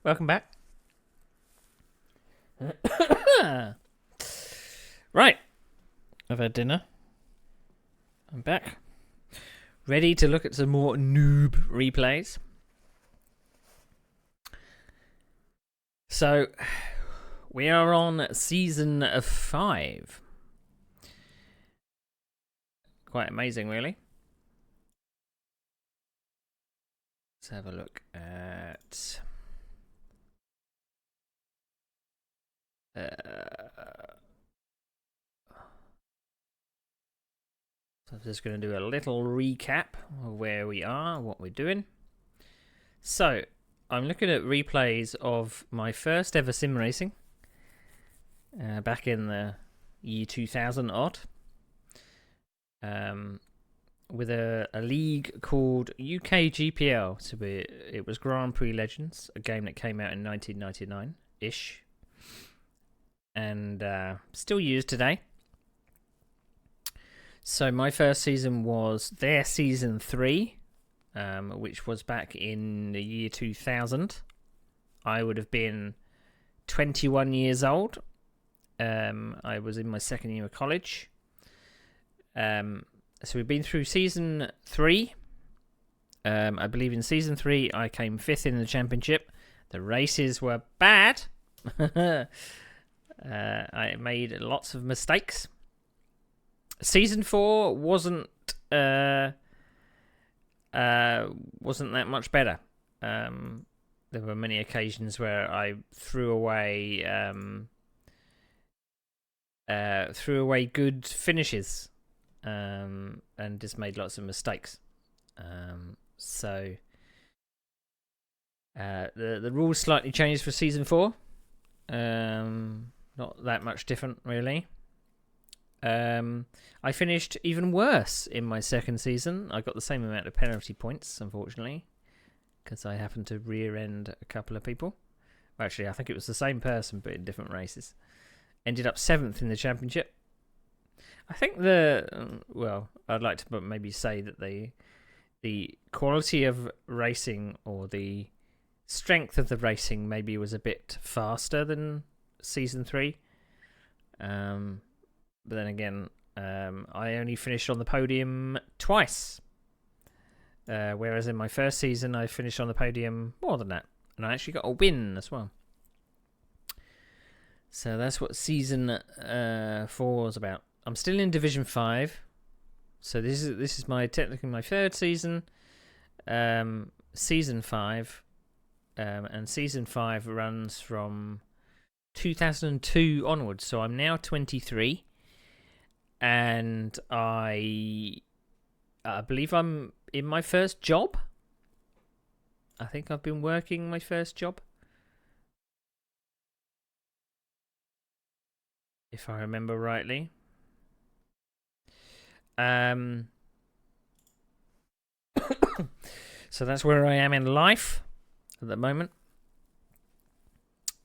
Welcome back. Right. I've had dinner. I'm back. Ready to look at some more NOOB replays. So, we are on season 5. Quite amazing, really. Let's have a look at... so I'm just going to do a little recap of where we are, what we're doing. So, I'm looking at replays of my first ever sim racing back in the year 2000 odd, with a league called UKGPL. So it was Grand Prix Legends, a game that came out in 1999-ish, and still used today. So my first season was their season 3, which was back in the year 2000. I would have been 21 years old. I was in my second year of college. So we've been through season 3. I believe in season 3 I came 5th in the championship. The races were bad. I made lots of mistakes. Season 4 wasn't that much better. There were many occasions where I threw away good finishes, and just made lots of mistakes. So the rules slightly changed for season 4. Not that much different, really. I finished even worse in my second season. I got the same amount of penalty points, unfortunately, because I happened to rear end a couple of people. Actually, I think it was the same person, but in different races. Ended up 7th in the championship. I think I'd like to maybe say that the quality of racing, or the strength of the racing, maybe was a bit faster than season 3. But then again, I only finished on the podium twice. Whereas in my first season, I finished on the podium more than that. And I actually got a win as well. So that's what season 4 was about. I'm still in Division 5. So this is technically my third season. Season 5. And season 5 runs from 2002 onwards. So I'm now 23. And I believe I'm in my first job. I think I've been working my first job, if I remember rightly. So that's where I am in life at the moment.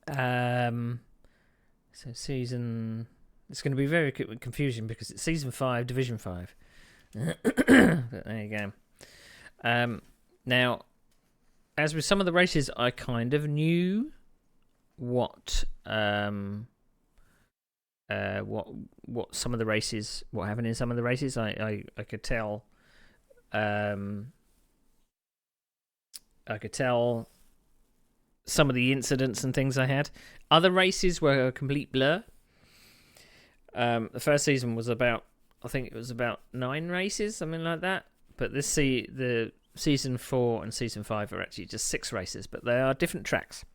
So season... It's going to be very confusing because it's season 5, division 5. But there you go. Now, as with some of the races, I kind of knew what some of the races, what happened in some of the races. I could tell. I could tell some of the incidents and things I had. Other races were a complete blur. The first season was about 9 races, something like that. But the season 4 and season 5 are actually just 6 races, but they are different tracks,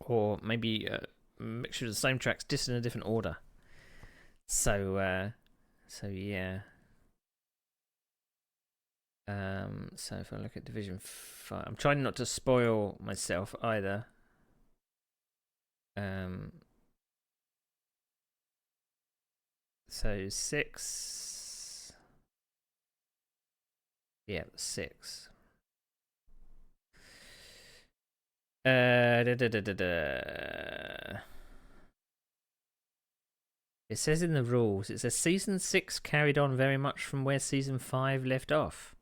or maybe a mixture of the same tracks, just in a different order. So yeah. So if I look at Division 5, I'm trying not to spoil myself either. So 6. Yeah, 6. It says in the rules, it says Season 6 carried on very much from where Season 5 left off.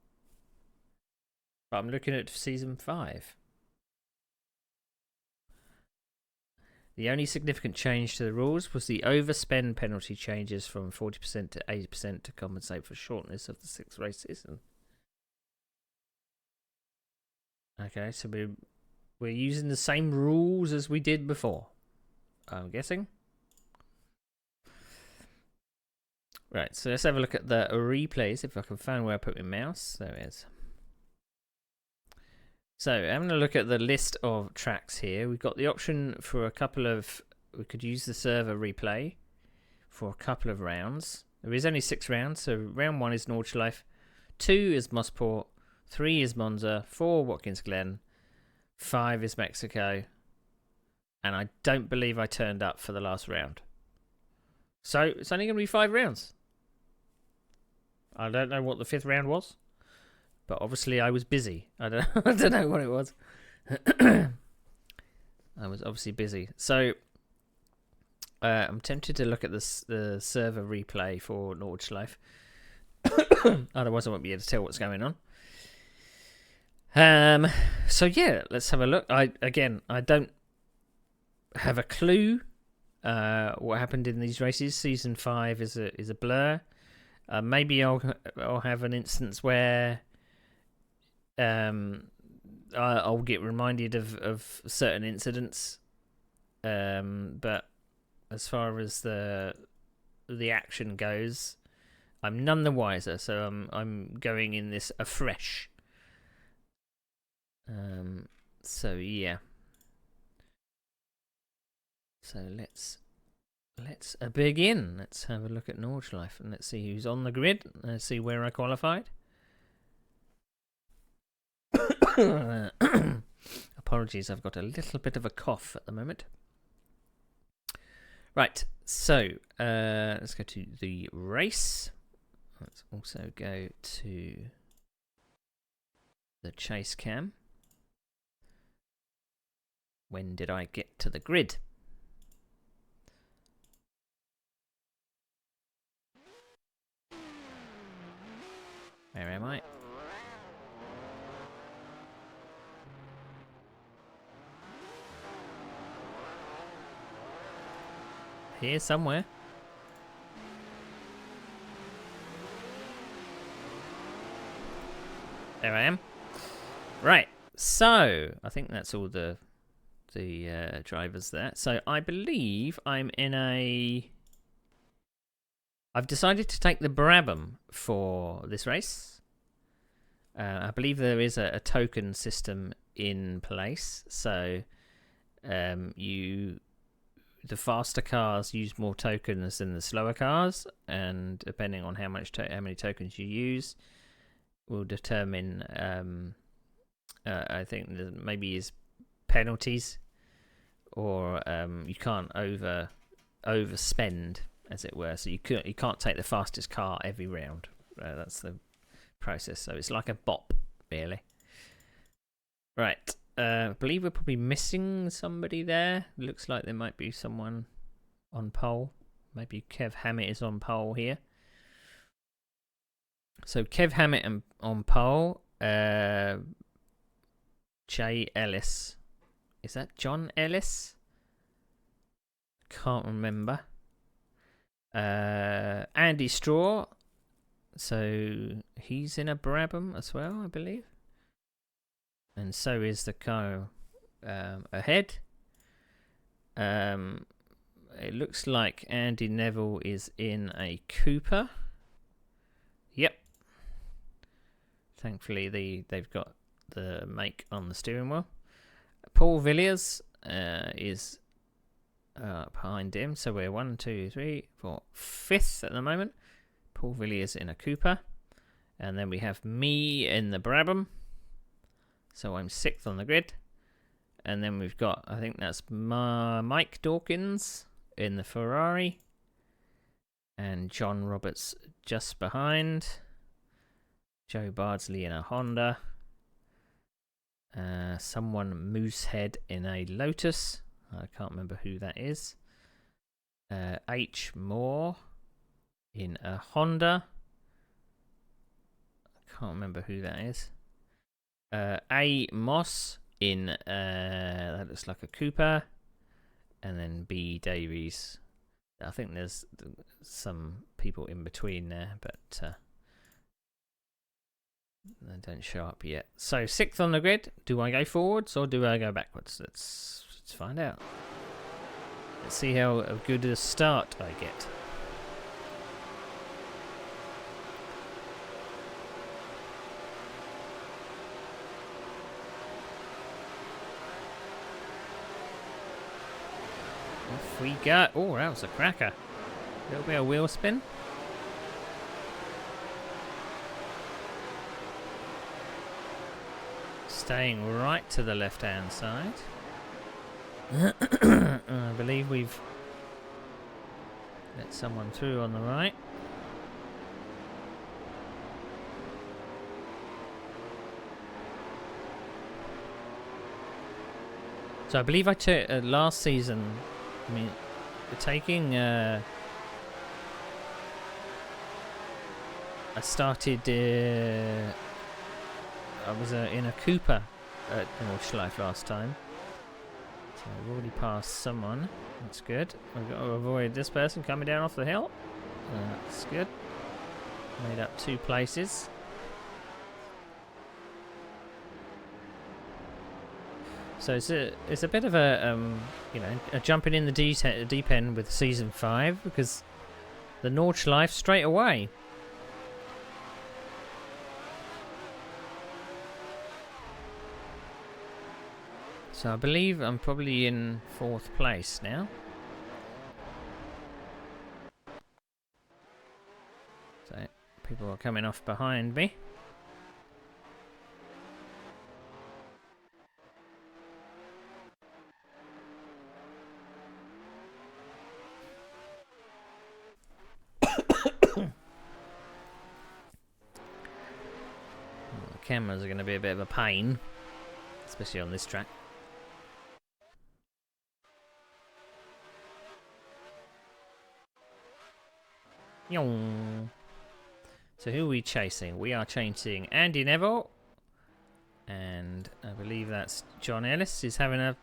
But I'm looking at season 5. The only significant change to the rules was the overspend penalty changes from 40% to 80% to compensate for shortness of the 6-race season. Okay, so we're using the same rules as we did before, I'm guessing. Right, so let's have a look at the replays, if I can find where I put my mouse. There it is. So, having a look at the list of tracks here, we've got the option for a couple of... We could use the server replay for a couple of rounds. There is only 6 rounds, so round 1 is Nordschleife, 2 is Mosport, 3 is Monza, 4 Watkins Glen, 5 is Mexico, and I don't believe I turned up for the last round. So, it's only going to be 5 rounds. I don't know what the 5th round was, but obviously I was busy. I don't know what it was. I was obviously busy. So, I'm tempted to look at the server replay for Nordschleife. Otherwise, I won't be able to tell what's going on. So yeah, let's have a look. I don't have a clue what happened in these races. Season 5 is a blur. Maybe I'll have an instance where I'll get reminded of certain incidents. But as far as the action goes, I'm none the wiser. So I'm going in this afresh. So yeah. So let's begin. Let's have a look at Nordschleife and let's see who's on the grid. Let's see where I qualified. Apologies, I've got a little bit of a cough at the moment. Right, so let's go to the race. Let's also go to the chase cam. When did I get to the grid? Where am I? Here somewhere. There I am. Right, so I think that's all the drivers there. So I believe I'm in a... I've decided to take the Brabham for this race. I believe there is a token system in place. So the faster cars use more tokens than the slower cars, and depending on how many tokens you use, will determine. I think there maybe is penalties, or you can't overspend, as it were. So you can't take the fastest car every round. That's the process. So it's like a bop, really. Right. I believe we're probably missing somebody there. Looks like there might be someone on pole. Maybe Kev Hammett is on pole here. So Kev Hammett on pole. Jay Ellis. Is that John Ellis? Can't remember. Andy Straw. So he's in a Brabham as well, I believe. And so is the car ahead. It looks like Andy Neville is in a Cooper. Yep. Thankfully, they've got the make on the steering wheel. Paul Villiers is behind him. So we're 1, 2, 3, 4, 5th at the moment. Paul Villiers in a Cooper. And then we have me in the Brabham. So I'm 6th on the grid. And then we've got, I think that's Mike Dawkins in the Ferrari. And John Roberts just behind. Joe Bardsley in a Honda. Someone Moosehead in a Lotus. I can't remember who that is. H. Moore in a Honda. I can't remember who that is. A, Moss in, that looks like a Cooper. And then B, Davies. I think there's some people in between there, but they don't show up yet. So 6th on the grid. Do I go forwards or do I go backwards? Let's find out. Let's see how good a start I get. Off we go. Oh, that was a cracker. A little bit of wheel spin. Staying right to the left-hand side. I believe we've let someone through on the right. So I believe I took last season. I mean, taking. I started. I was in a Cooper at Nordschleife last time. So I've already passed someone. That's good. I've got to avoid this person coming down off the hill. That's good. Made up 2 places. So it's a bit of a a jumping in the deep end with season 5 because the Nordschleife straight away. So I believe I'm probably in 4th place now. So people are coming off behind me. The cameras are going to be a bit of a pain, especially on this track. So who are we chasing? We are chasing Andy Neville. And I believe that's John Ellis is having a...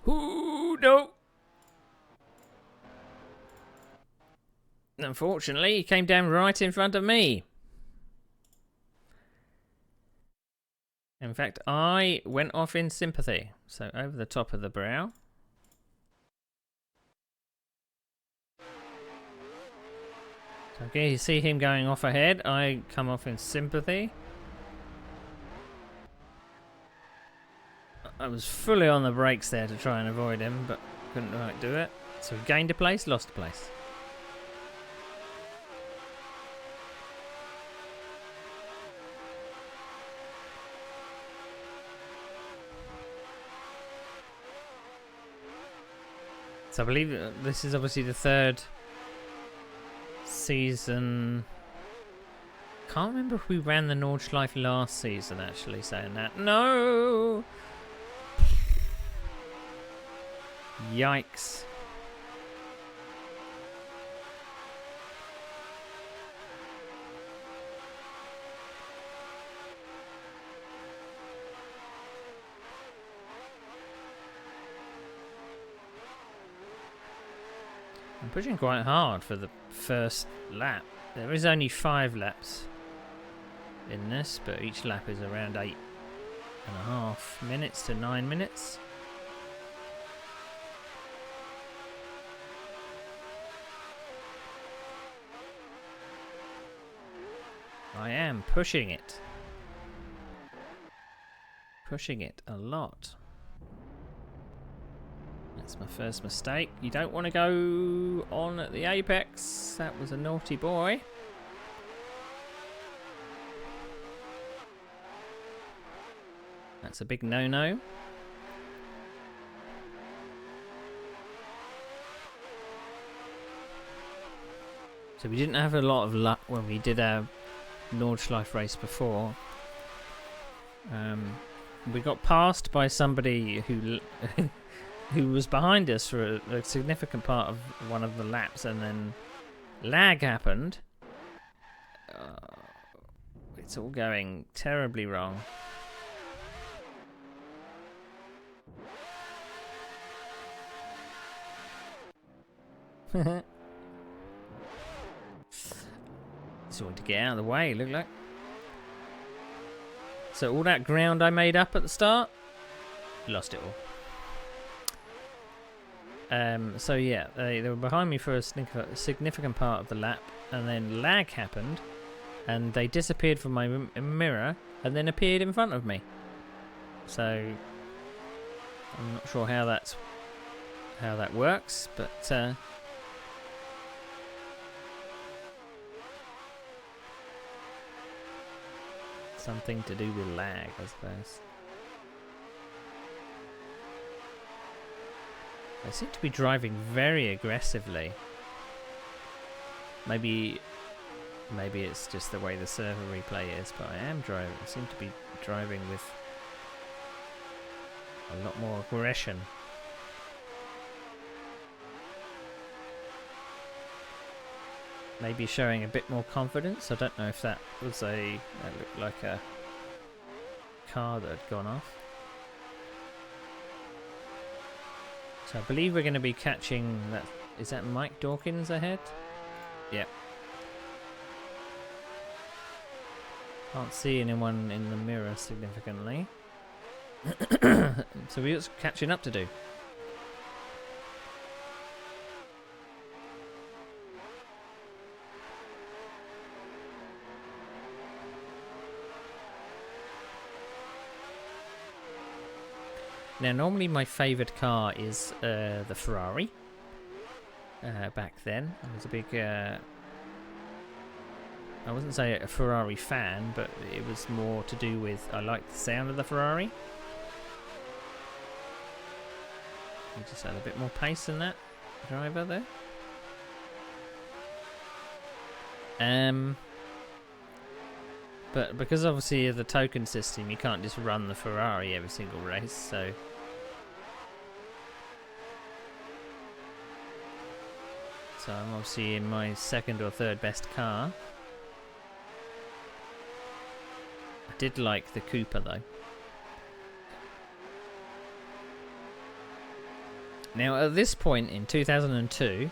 Ooh, no! Unfortunately, he came down right in front of me. In fact, I went off in sympathy. So over the top of the brow. Okay, you see him going off ahead. I come off in sympathy. I was fully on the brakes there to try and avoid him, but couldn't quite do it. So we gained a place, lost a place. So I believe this is obviously the 3rd season. Can't remember if we ran the Nordschleife last season, actually, saying that. No! Yikes. I'm pushing quite hard for the first lap. There is only 5 laps in this, but each lap is around 8.5 minutes to 9 minutes. I am pushing it. Pushing it a lot. That's my first mistake. You don't want to go on at the apex. That was a naughty boy. That's a big no-no. So we didn't have a lot of luck when we did our Nordschleife race before. We got passed by somebody who who was behind us for a significant part of one of the laps, and then lag happened. It's all going terribly wrong. Just wanted to get out of the way, look like. So all that ground I made up at the start, lost it all. So yeah, they were behind me for a significant part of the lap, and then lag happened, and they disappeared from my mirror, and then appeared in front of me. So I'm not sure how that works, but something to do with lag, I suppose. I seem to be driving very aggressively. Maybe it's just the way the server replay is, but I seem to be driving with a lot more aggression. Maybe showing a bit more confidence. I don't know if that looked like a car that had gone off. So I believe we're going to be catching that. Is that Mike Dawkins ahead? Yep. Can't see anyone in the mirror significantly. So we're just catching up to do. Now, normally my favoured car is the Ferrari. Back then, I was a big... I wouldn't say a Ferrari fan, but it was more to do with I liked the sound of the Ferrari. You just had a bit more pace than that driver there. But because obviously of the token system, you can't just run the Ferrari every single race, so... So I'm obviously in my second or third best car. I did like the Cooper though. Now at this point in 2002,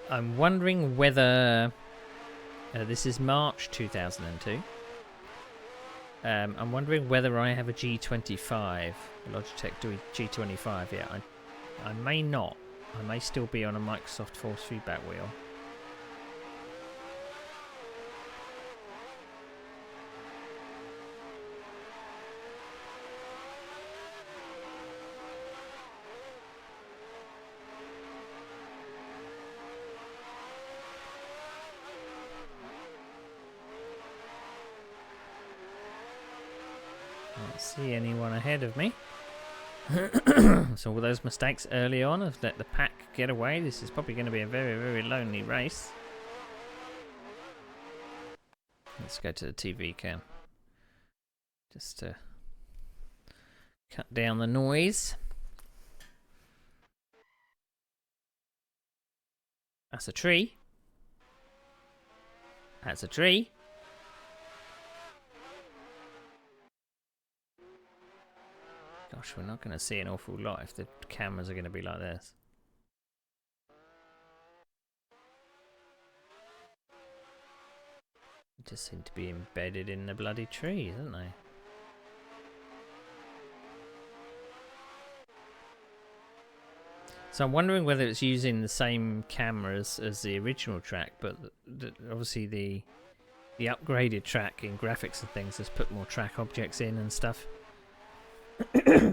I'm wondering whether... this is March 2002. I'm wondering whether I have a G25, Logitech G25. Yeah, I may not. I may still be on a Microsoft force feedback wheel. Can't see anyone ahead of me. So all those mistakes early on have let the pack get away. This is probably going to be a very, very lonely race. Let's go to the TV cam. Just to cut down the noise. That's a tree. That's a tree. Gosh, we're not going to see an awful lot if the cameras are going to be like this. They just seem to be embedded in the bloody tree, don't they? So I'm wondering whether it's using the same cameras as the original track, but obviously the upgraded track in graphics and things has put more track objects in and stuff.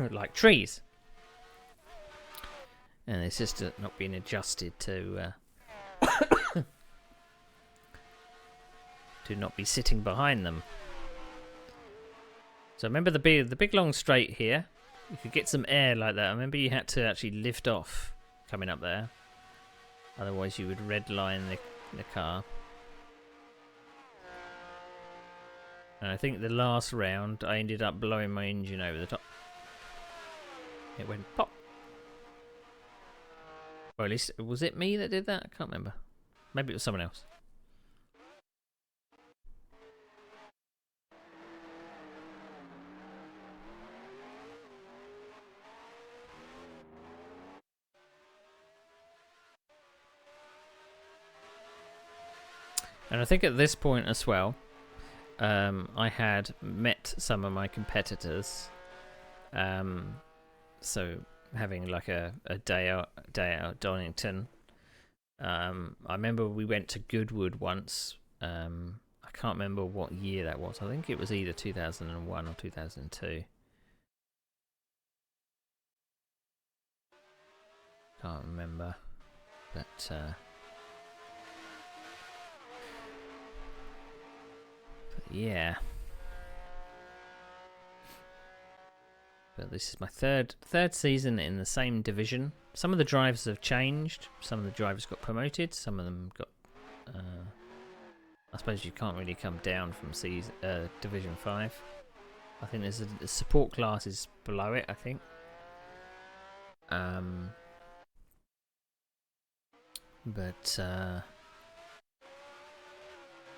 Like trees. And it's just not being adjusted to to not be sitting behind them. So remember the big long straight here. You could get some air like that. I remember you had to actually lift off coming up there. Otherwise you would redline the car. And I think the last round I ended up blowing my engine over the top. It went pop. Or at least, was it me that did that? I can't remember. Maybe it was someone else. And I think at this point as well, I had met some of my competitors. So having like a day out Donington. I remember we went to Goodwood once. I can't remember what year that was. I think it was either 2001 or 2002. Can't remember. But yeah. But this is my third season in the same division. Some of the drivers have changed. Some of the drivers got promoted. Some of them got. I suppose you can't really come down from Division 5. I think there's a support classes below it. I think. But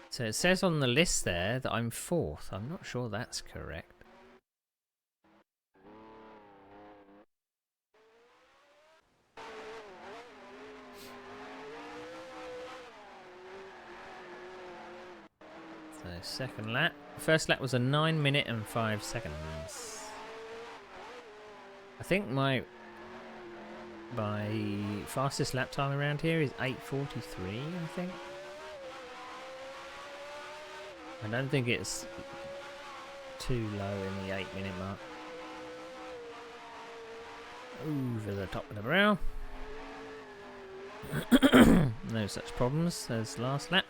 so it says on the list there that I'm 4th. I'm not sure that's correct. So second lap. First lap was a 9 minute and 5 seconds. I think my fastest lap time around here is 8:43, I think. I don't think it's too low in the 8 minute mark. Over the top of the barrel. No such problems as last lap.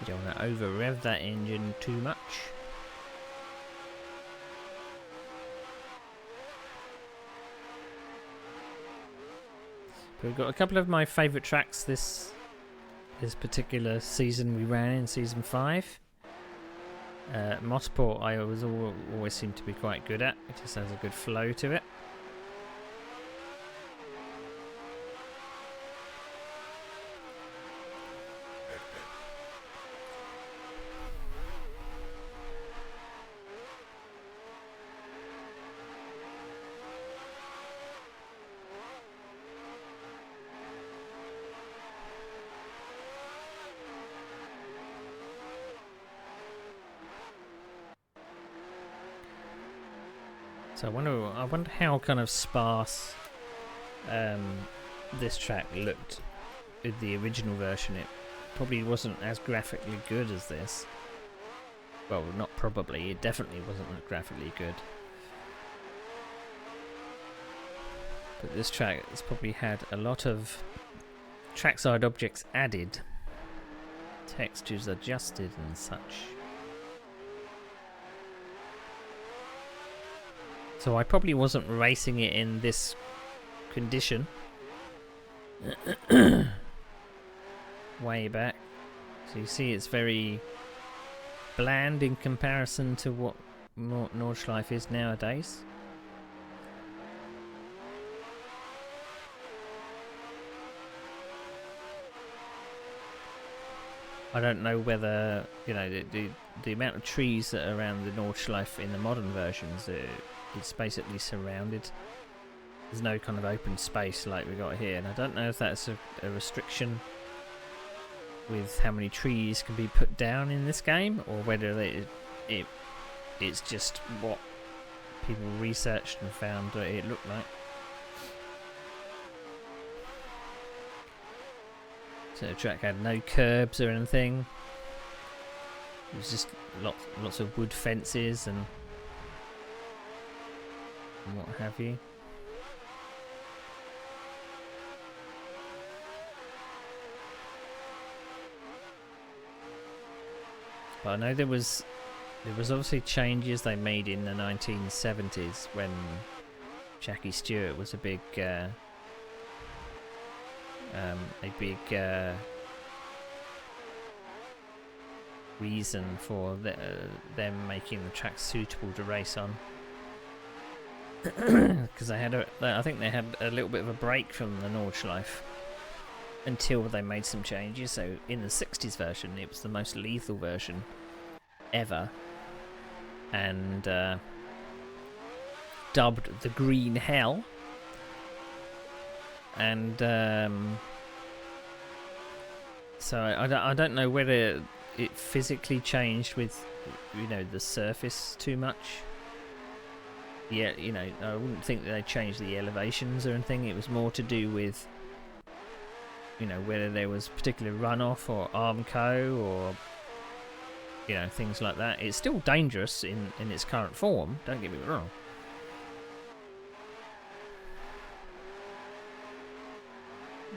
You don't want to over rev that engine too much. But we've got a couple of my favourite tracks this particular season we ran in season 5. Mosport I always seem to be quite good at. It just has a good flow to it. So I wonder how kind of sparse this track looked with the original version. It probably wasn't as graphically good as this. Well, not probably, it definitely wasn't graphically good. But this track has probably had a lot of trackside objects added, textures adjusted and such. So I probably wasn't racing it in this condition way back. So you see it's very bland in comparison to what Nordschleife is nowadays. I don't know whether, you know, the amount of trees that are around the Nordschleife in the modern versions, it's basically surrounded. There's no kind of open space like we got here, and I don't know if that's a restriction with how many trees can be put down in this game, or whether it's just what people researched and found that it looked like. So the track had no curbs or anything. It was just lots of wood fences and what have you. But I know there was obviously changes they made in the 1970s when Jackie Stewart was a big reason for them making the track suitable to race on. Because I think they had a little bit of a break from the Nordschleife until they made some changes. So in the 60s version, it was the most lethal version ever, and dubbed the Green Hell. And so I don't know whether it physically changed with, you know, the surface too much. Yeah, you know, I wouldn't think that they changed the elevations or anything. It was more to do with, you know, whether there was particular runoff or Armco or, you know, things like that. It's still dangerous in its current form, don't get me wrong.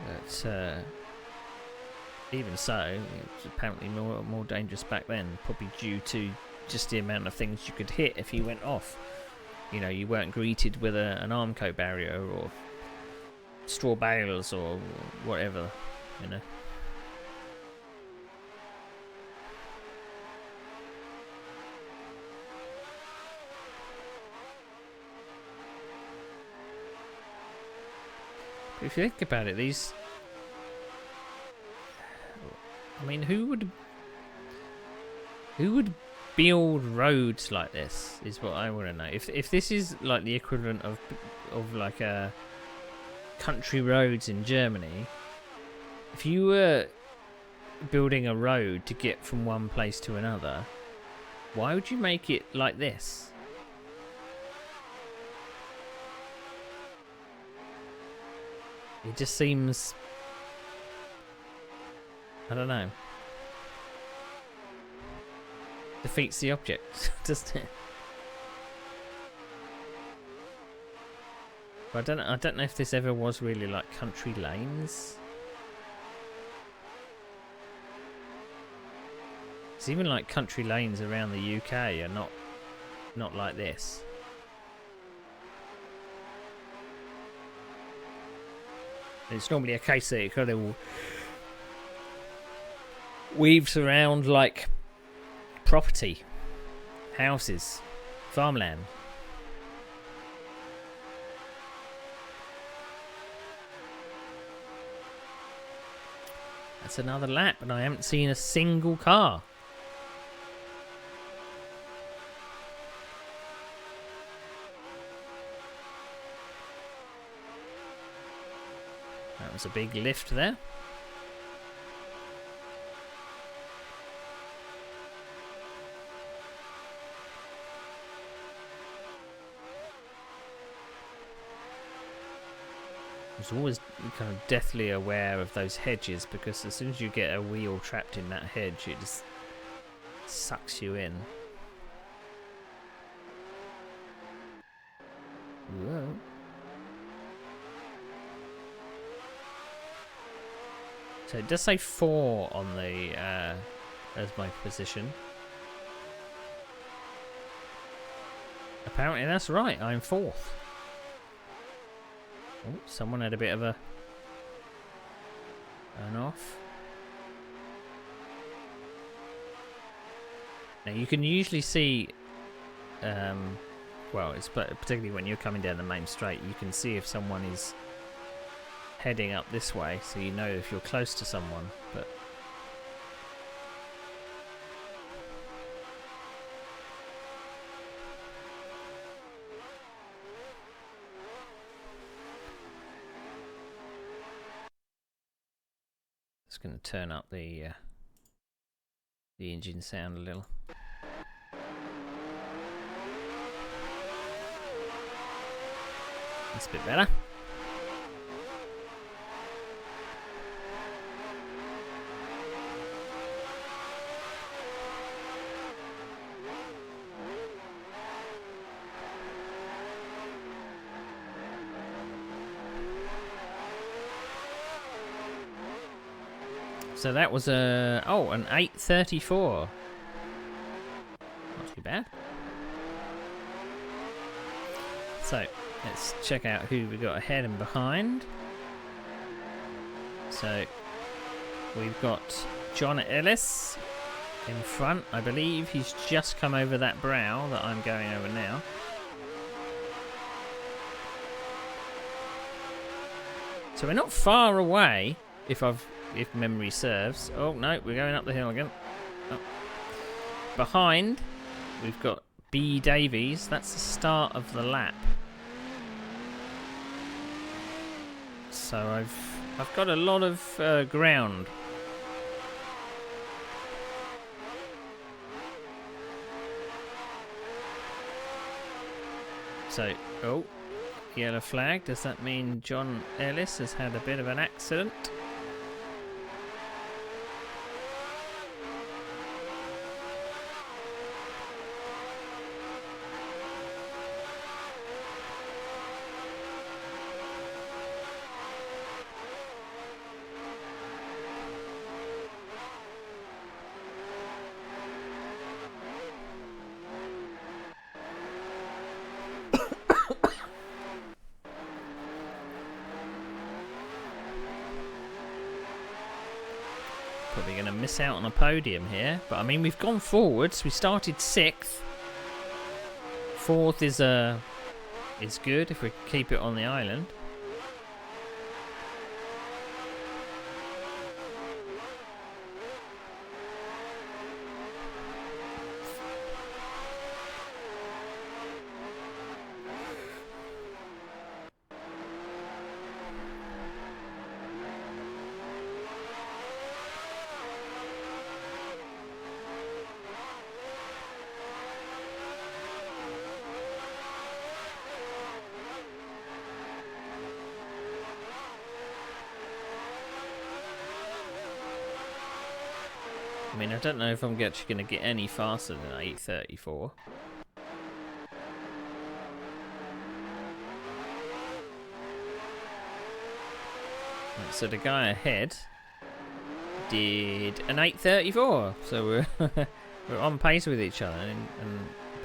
But even so, it was apparently more dangerous back then, probably due to just the amount of things you could hit if you went off. You know, you weren't greeted with an Armco barrier or straw bales or whatever, you know. But if you think about it, these... I mean, who would build roads like this is what I want to know. If this is like the equivalent of like country roads in Germany, if you were building a road to get from one place to another, why would you make it like this? It just seems, I don't know, defeats the object, doesn't it? But I don't know if this ever was really like country lanes. It's even like country lanes around the UK are not like this. It's normally a case that it kind of weaves around like property, houses, farmland. That's another lap, and I haven't seen a single car. That was a big lift there. I was always kind of deathly aware of those hedges, because as soon as you get a wheel trapped in that hedge, it just sucks you in. Whoa. So it does say 4 on the as my position. Apparently that's right, I'm 4th. Oh, someone had a bit of a turn off. Now you can usually see, well, it's particularly when you're coming down the main straight, you can see if someone is heading up this way, so you know if you're close to someone. But it's going to turn up the engine sound a little. That's a bit better. So that was an 8:34. Not too bad. So let's check out who we got ahead and behind. So we've got John Ellis in front. I believe he's just come over that brow that I'm going over now. So we're not far away, if memory serves. Oh no, we're going up the hill again. Oh. Behind, we've got B Davies. That's the start of the lap. So I've got a lot of ground. So, oh, yellow flag. Does that mean John Ellis has had a bit of an accident? Probably going to miss out on a podium here, but I mean we've gone forwards. We started 6th. 4th is good if we keep it on the island. I mean, I don't know if I'm actually going to get any faster than 8:34. Right, so the guy ahead did an 8:34, so we're we're on pace with each other. And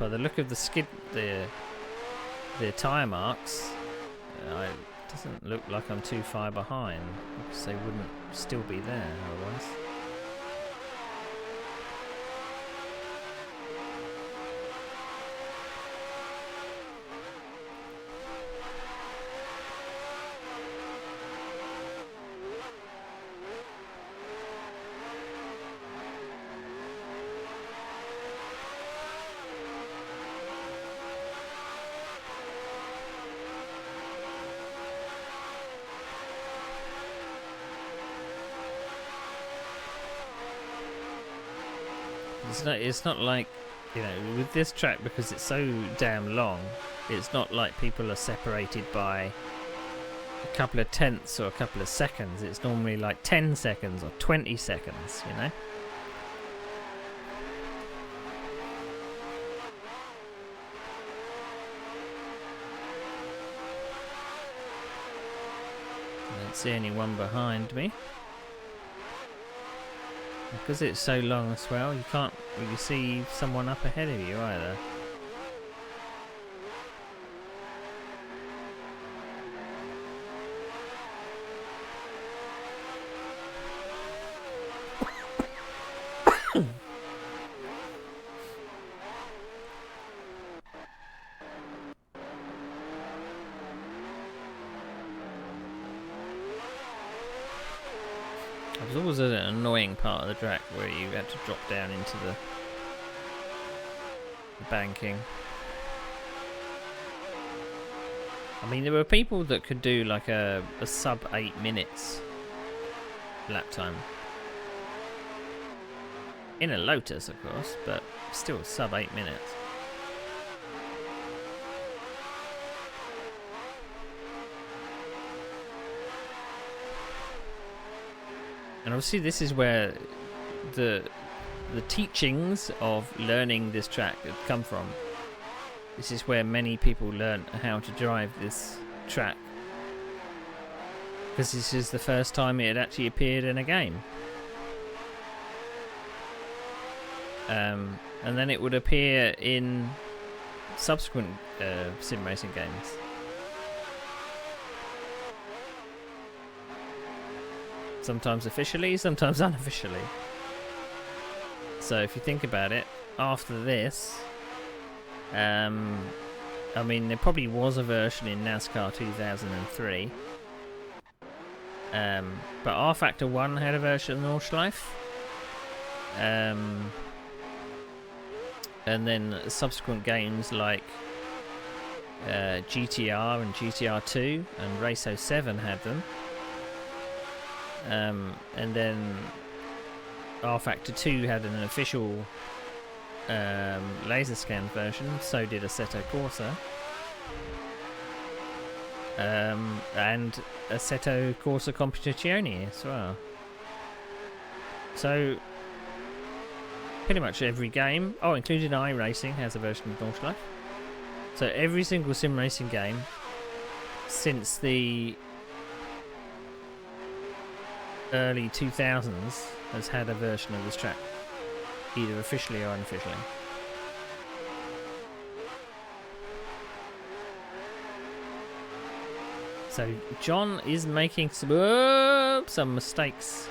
by the look of the tyre marks, it doesn't look like I'm too far behind, because they wouldn't still be there otherwise. It's not like, you know, with this track, because it's so damn long, it's not like people are separated by a couple of tenths or a couple of seconds. It's normally like 10 seconds or 20 seconds, you know. I don't see anyone behind me. Because it's so long as well, you can't really see someone up ahead of you either. There's always an annoying part of the track where you had to drop down into the banking. I mean, there were people that could do like a sub 8 minutes lap time. In a Lotus, of course, but still sub 8 minutes. And obviously this is where the teachings of learning this track have come from. This is where many people learn how to drive this track, because this is the first time it had actually appeared in a game. And then it would appear in subsequent sim racing games. Sometimes officially, sometimes unofficially. So if you think about it, after this, I mean, there probably was a version in NASCAR 2003. But R-Factor 1 had a version of Nordschleife. And then subsequent games like GTR and GTR 2 and Race 07 had them. And then R-Factor 2 had an official laser scan version, so did Assetto Corsa. And Assetto Corsa Competizione as well. So pretty much every game, including iRacing, has a version of Nordschleife. So every single sim racing game since the early 2000s has had a version of this track, either officially or unofficially. So John is making some mistakes.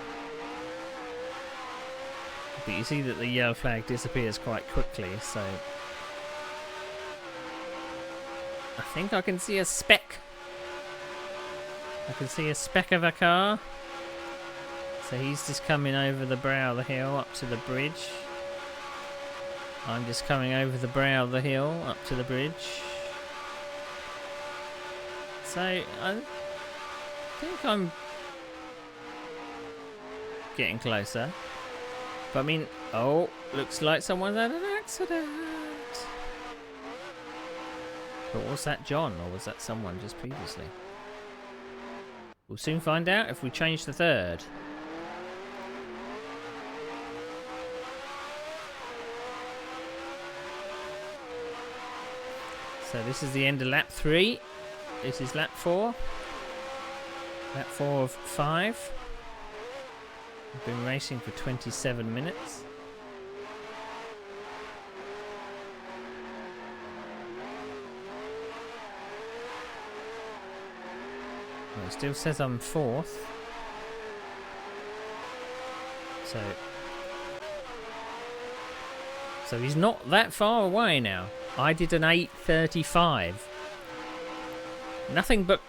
But you see that the yellow flag disappears quite quickly, so I think I can see a speck. I can see a speck of a car. So he's just coming over the brow of the hill up to the bridge. I'm just coming over the brow of the hill up to the bridge. So I think I'm getting closer. But I mean, looks like someone's had an accident. But was that John or was that someone just previously? We'll soon find out if we change the third. So this is the end of lap 3. This is lap 4. Lap 4 of 5. I've been racing for 27 minutes. Well, it still says I'm 4th. So he's not that far away now. I did an 8:35. Nothing but,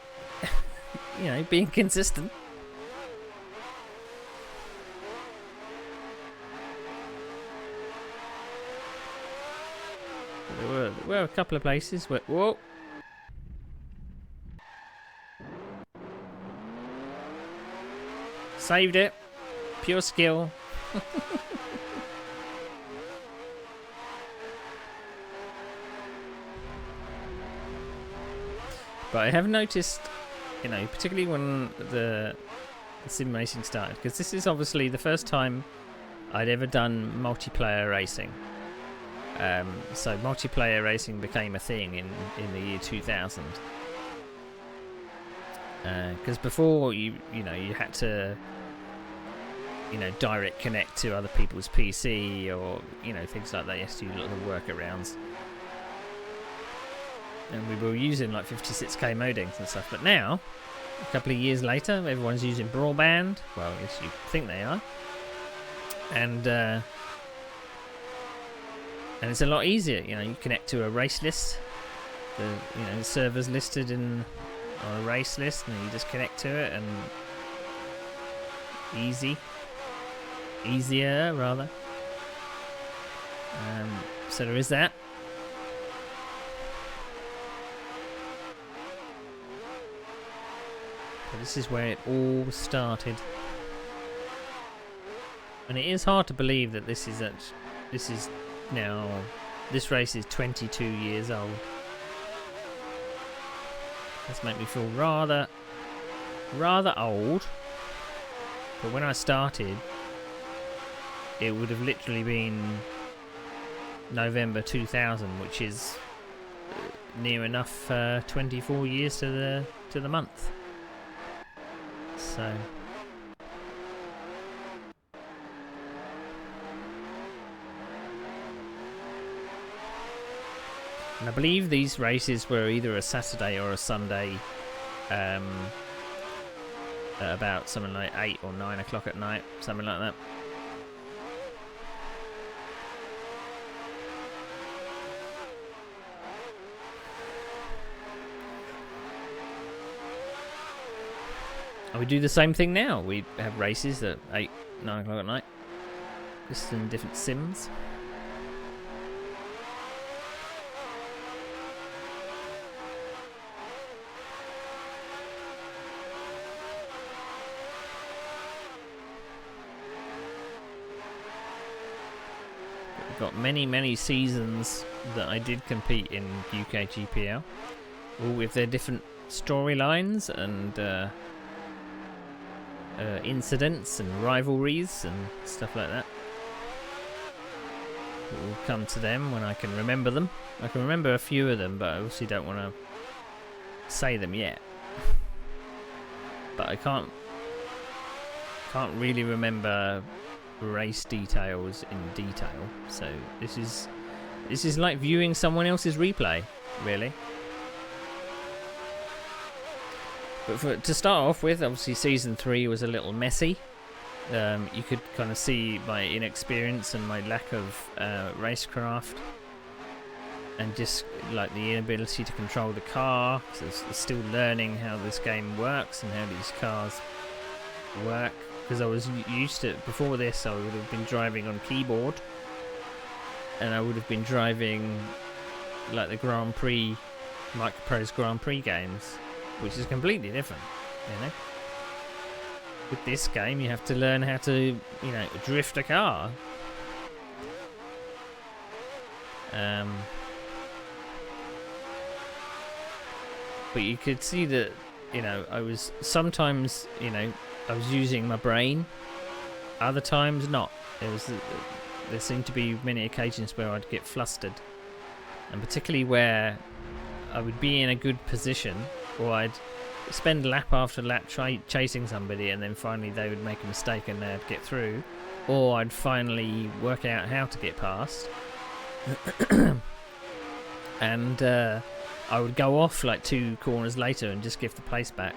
being consistent. There were a couple of places where... Whoa! Saved it. Pure skill. But I have noticed, particularly when the sim racing started, because this is obviously the first time I'd ever done multiplayer racing. So multiplayer racing became a thing in the year 2000. Because before you had to direct connect to other people's PC or things like that. You had to do a lot of workarounds. And we were using like 56k modems and stuff. But now, a couple of years later, everyone's using broadband. Well, yes, you think they are. And it's a lot easier. You connect to a race list. The server's listed on a race list, and you just connect to it, and easier rather. So there is that. But this is where it all started, and it is hard to believe that this race is 22 years old. This makes me feel rather old. But when I started, it would have literally been November 2000, which is near enough 24 years to the month. So and I believe these races were either a Saturday or a Sunday, at about something like 8 or 9 o'clock at night, something like that. And we do the same thing now. We have races at 8, 9 o'clock at night. Just in different sims. Got many seasons that I did compete in UKGPL, all with their different storylines and incidents and rivalries and stuff like that. We'll come to them when I can remember them. I can remember a few of them, but I obviously don't want to say them yet. But I can't really remember race details in detail, so this is like viewing someone else's replay, really. But to start off with, obviously season 3 was a little messy. You could kind of see my inexperience and my lack of racecraft, and just like the inability to control the car. So I'm still learning how this game works and how these cars work. Because I was used to, before this, I would have been driving on keyboard, and I would have been driving like the Grand Prix, Microprose Grand Prix games, which is completely different, you know. With this game, you have to learn how to, you know, drift a car. But you could see that, you know, I was sometimes, you know, I was using my brain, other times not. There seemed to be many occasions where I'd get flustered, and particularly where I would be in a good position, or I'd spend lap after lap chasing somebody, and then finally they would make a mistake and they'd get through, or I'd finally work out how to get past, and I would go off like 2 corners later and just give the place back.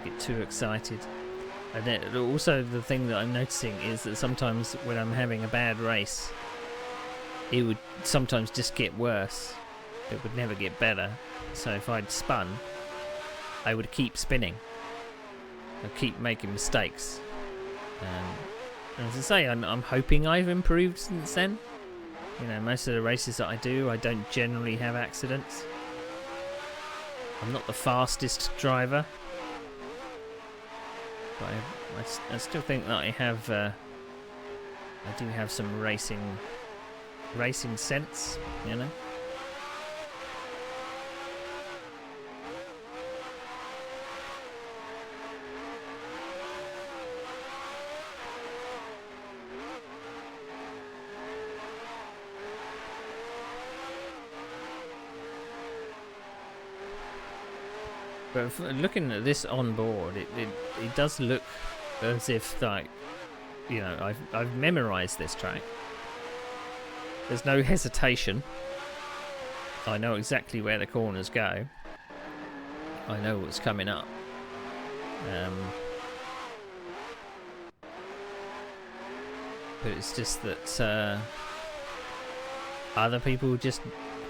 Get too excited. And then also the thing that I'm noticing is that sometimes when I'm having a bad race, it would sometimes just get worse. It would never get better. So if I'd spun, I would keep spinning. I'd keep making mistakes. And as I say, I'm hoping I've improved since then. You know, most of the races that I do, I don't generally have accidents. I'm not the fastest driver. But I still think that I do have some racing sense, you know. But looking at this on board, it does look as if, like, you know, I've memorised this track. There's no hesitation. I know exactly where the corners go. I know what's coming up. But it's just that other people just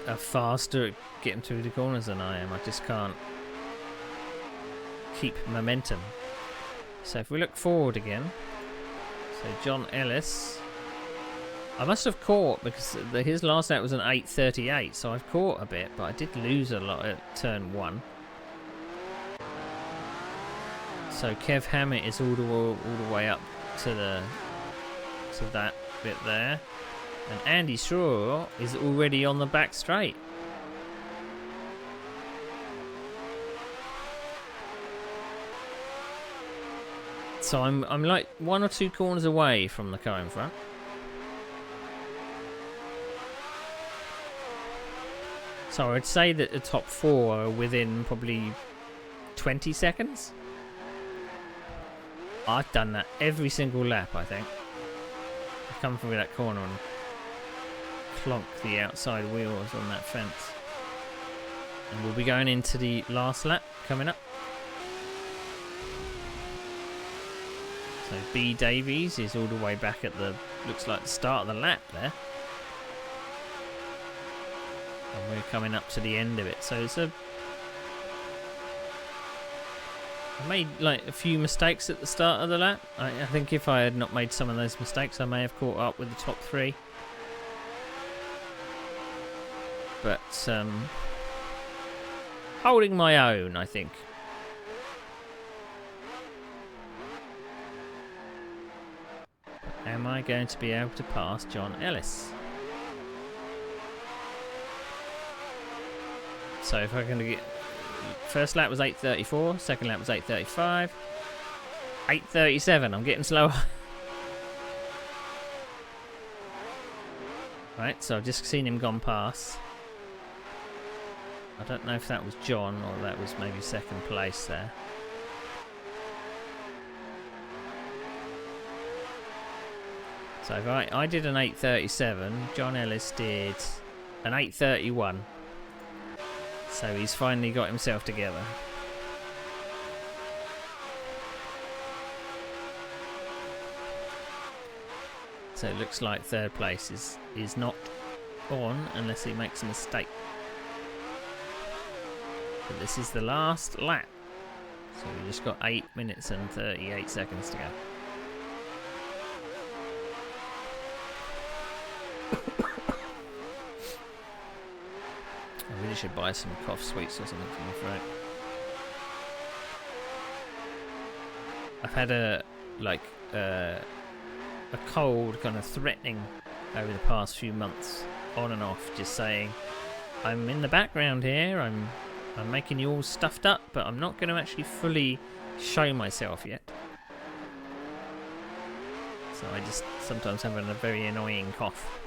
are faster at getting through the corners than I am. I just can't keep momentum. So if we look forward again, so John Ellis, I must have caught, because his last lap was an 8:38, so I've caught a bit, but I did lose a lot at turn 1. So Kev Hammett is all the way up to that bit there, and Andy Straw is already on the back straight. So I'm like 1 or 2 corners away from the car in front. So I'd say that the top 4 are within probably 20 seconds. I've done that every single lap, I think. I come through that corner and clonk the outside wheels on that fence. And we'll be going into the last lap coming up. So B Davies is all the way back at the, looks like the start of the lap there. And we're coming up to the end of it. So it's a I made like a few mistakes at the start of the lap. I think if I had not made some of those mistakes, I may have caught up with the top 3. But holding my own, I think. Am I going to be able to pass John Ellis? So if I'm going to get... First lap was 8:34, second lap was 8:35, 8:37. I'm getting slower. Right, so I've just seen him gone past. I don't know if that was John or that was maybe second place there. So if I did an 8:37, John Ellis did an 8:31. So he's finally got himself together. So it looks like third place is not on unless he makes a mistake. But this is the last lap. So we just got 8 minutes and 38 seconds to go. I really should buy some cough sweets or something for my throat. I've had a cold kind of threatening over the past few months, on and off, just saying, I'm in the background here, I'm making you all stuffed up, but I'm not going to actually fully show myself yet. So I just sometimes have a very annoying cough.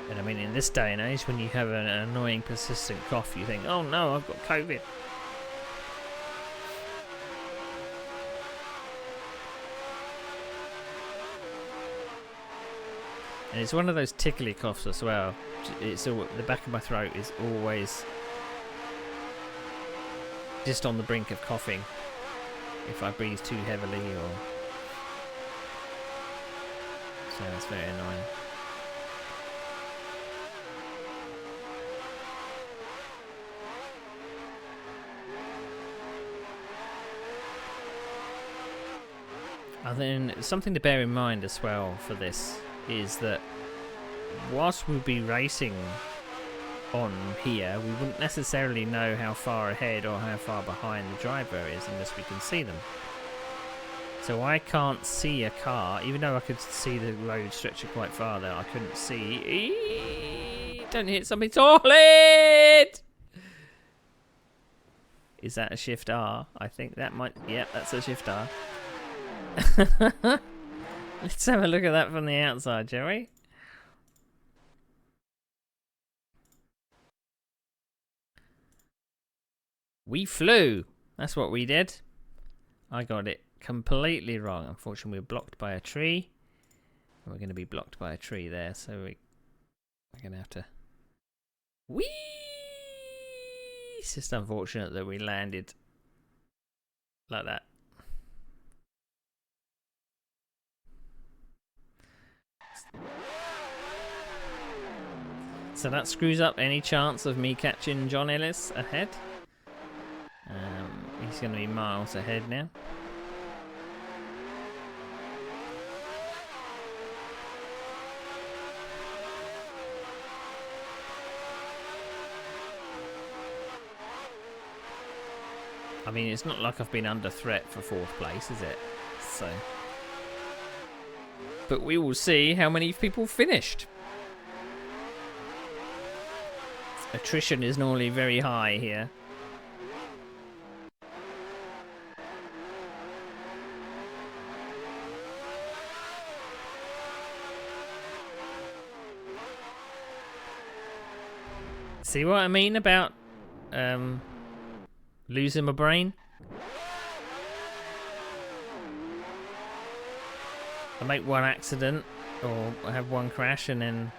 And I mean, in this day and age, when you have an annoying, persistent cough, you think, oh no, I've got COVID. And it's one of those tickly coughs as well. It's all, the back of my throat is always just on the brink of coughing if I breathe too heavily, or so it's very annoying. And then something to bear in mind as well for this is that whilst we'll be racing on here, we wouldn't necessarily know how far ahead or how far behind the driver is unless we can see them. So I can't see a car, even though I could see the road stretching quite far there, I couldn't see... Don't hit something solid! Is that a Shift R? I think that might... Yep, that's a Shift R. Let's have a look at that from the outside, shall we? We flew. That's what we did. I got it completely wrong. Unfortunately, we're blocked by a tree. We're going to be blocked by a tree there, so we're going to have to... Whee! It's just unfortunate that we landed like that. So that screws up any chance of me catching John Ellis ahead. He's going to be miles ahead now. I mean, it's not like I've been under threat for 4th place, is it? So, but we will see how many people finished. Attrition is normally very high here. See what I mean about losing my brain? I make one accident or I have one crash and then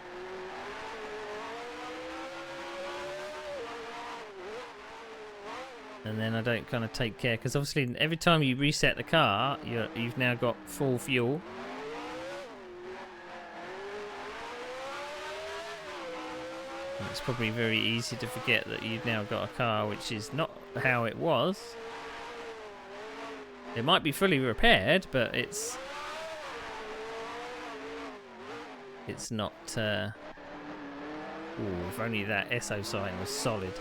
I don't kind of take care, because obviously every time you reset the car, you've now got full fuel. And it's probably very easy to forget that you've now got a car which is not how it was. It might be fully repaired, but it's not. Ooh, if only that SO sign was solid,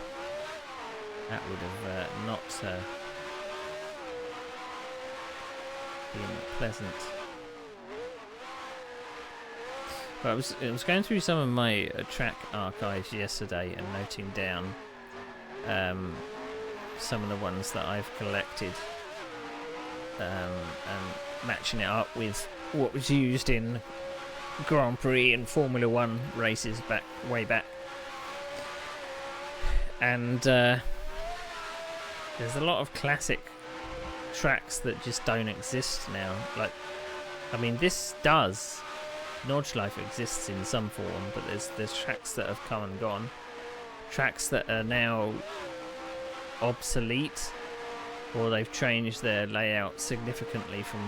that would have not been pleasant. But I was going through some of my track archives yesterday and noting down some of the ones that I've collected and matching it up with what was used in Grand Prix and Formula 1 races way back. And there's a lot of classic tracks that just don't exist now. Like, I mean, this does. Nordschleife exists in some form, but there's tracks that have come and gone. Tracks that are now obsolete, or they've changed their layout significantly from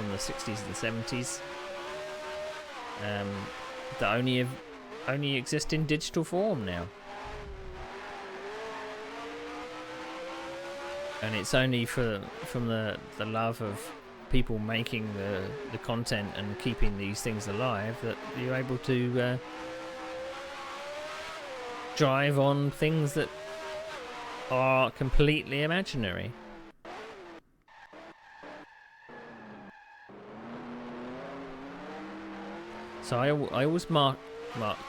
the 60s and 70s. That only exist in digital form now. And it's only from the love of people making the content and keeping these things alive that you're able to drive on things that are completely imaginary. So I always mark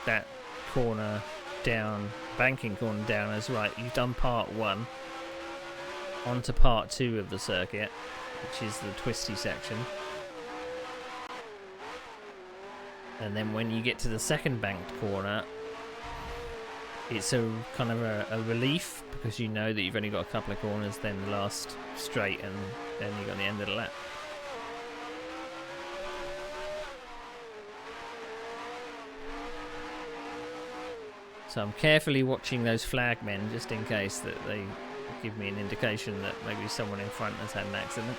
that corner down, banking corner down as right. You've done part 1, on to part 2 of the circuit, which is the twisty section. And then when you get to the second banked corner, it's a kind of a relief, because you know that you've only got a couple of corners, then the last straight, and then you got the end of the lap. So I'm carefully watching those flagmen, just in case that they give me an indication that maybe someone in front has had an accident.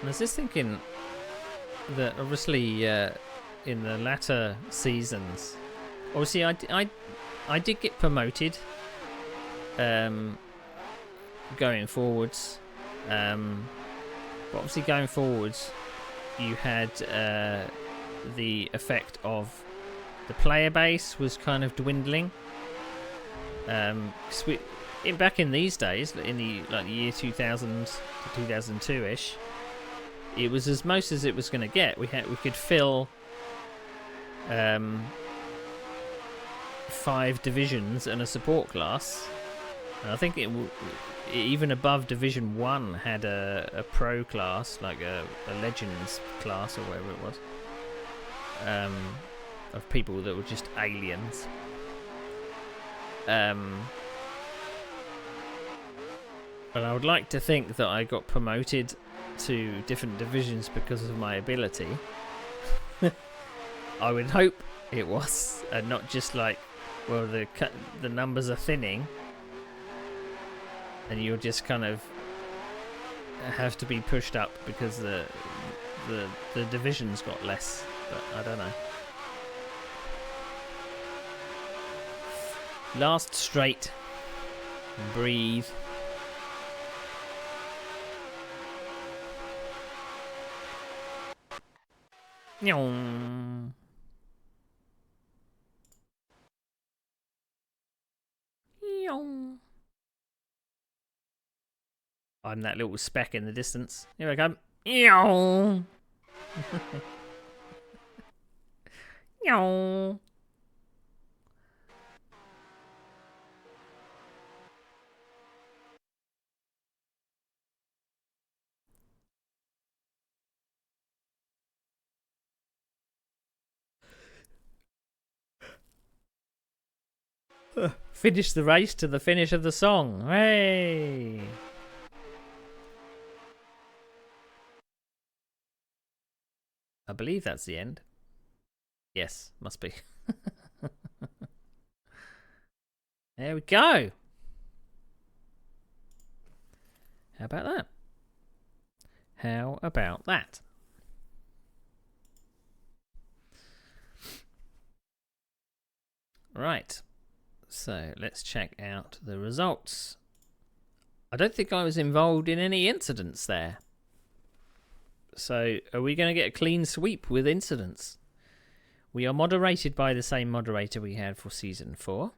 I was just thinking that obviously in the latter seasons, obviously I did get promoted going forwards, but obviously going forwards you had the effect of the player base was kind of dwindling. Back in these days, in the year 2000 to 2002-ish, it was as most as it was going to get. We could fill 5 divisions and a support class. And I think even above Division 1 had a pro class, like a Legends class or whatever it was, of people that were just aliens. And I would like to think that I got promoted to different divisions because of my ability. I would hope it was, and not just like, well, the numbers are thinning and you'll just kind of have to be pushed up because the divisions got less. But I don't know. Last straight. Breathe. I'm that little speck in the distance. Here I come. Finish the race to the finish of the song. Hey! I believe that's the end. Yes, must be. There we go. How about that? How about that? Right. So let's check out the results. I don't think I was involved in any incidents there. So are we going to get a clean sweep with incidents? We are moderated by the same moderator we had for season 4.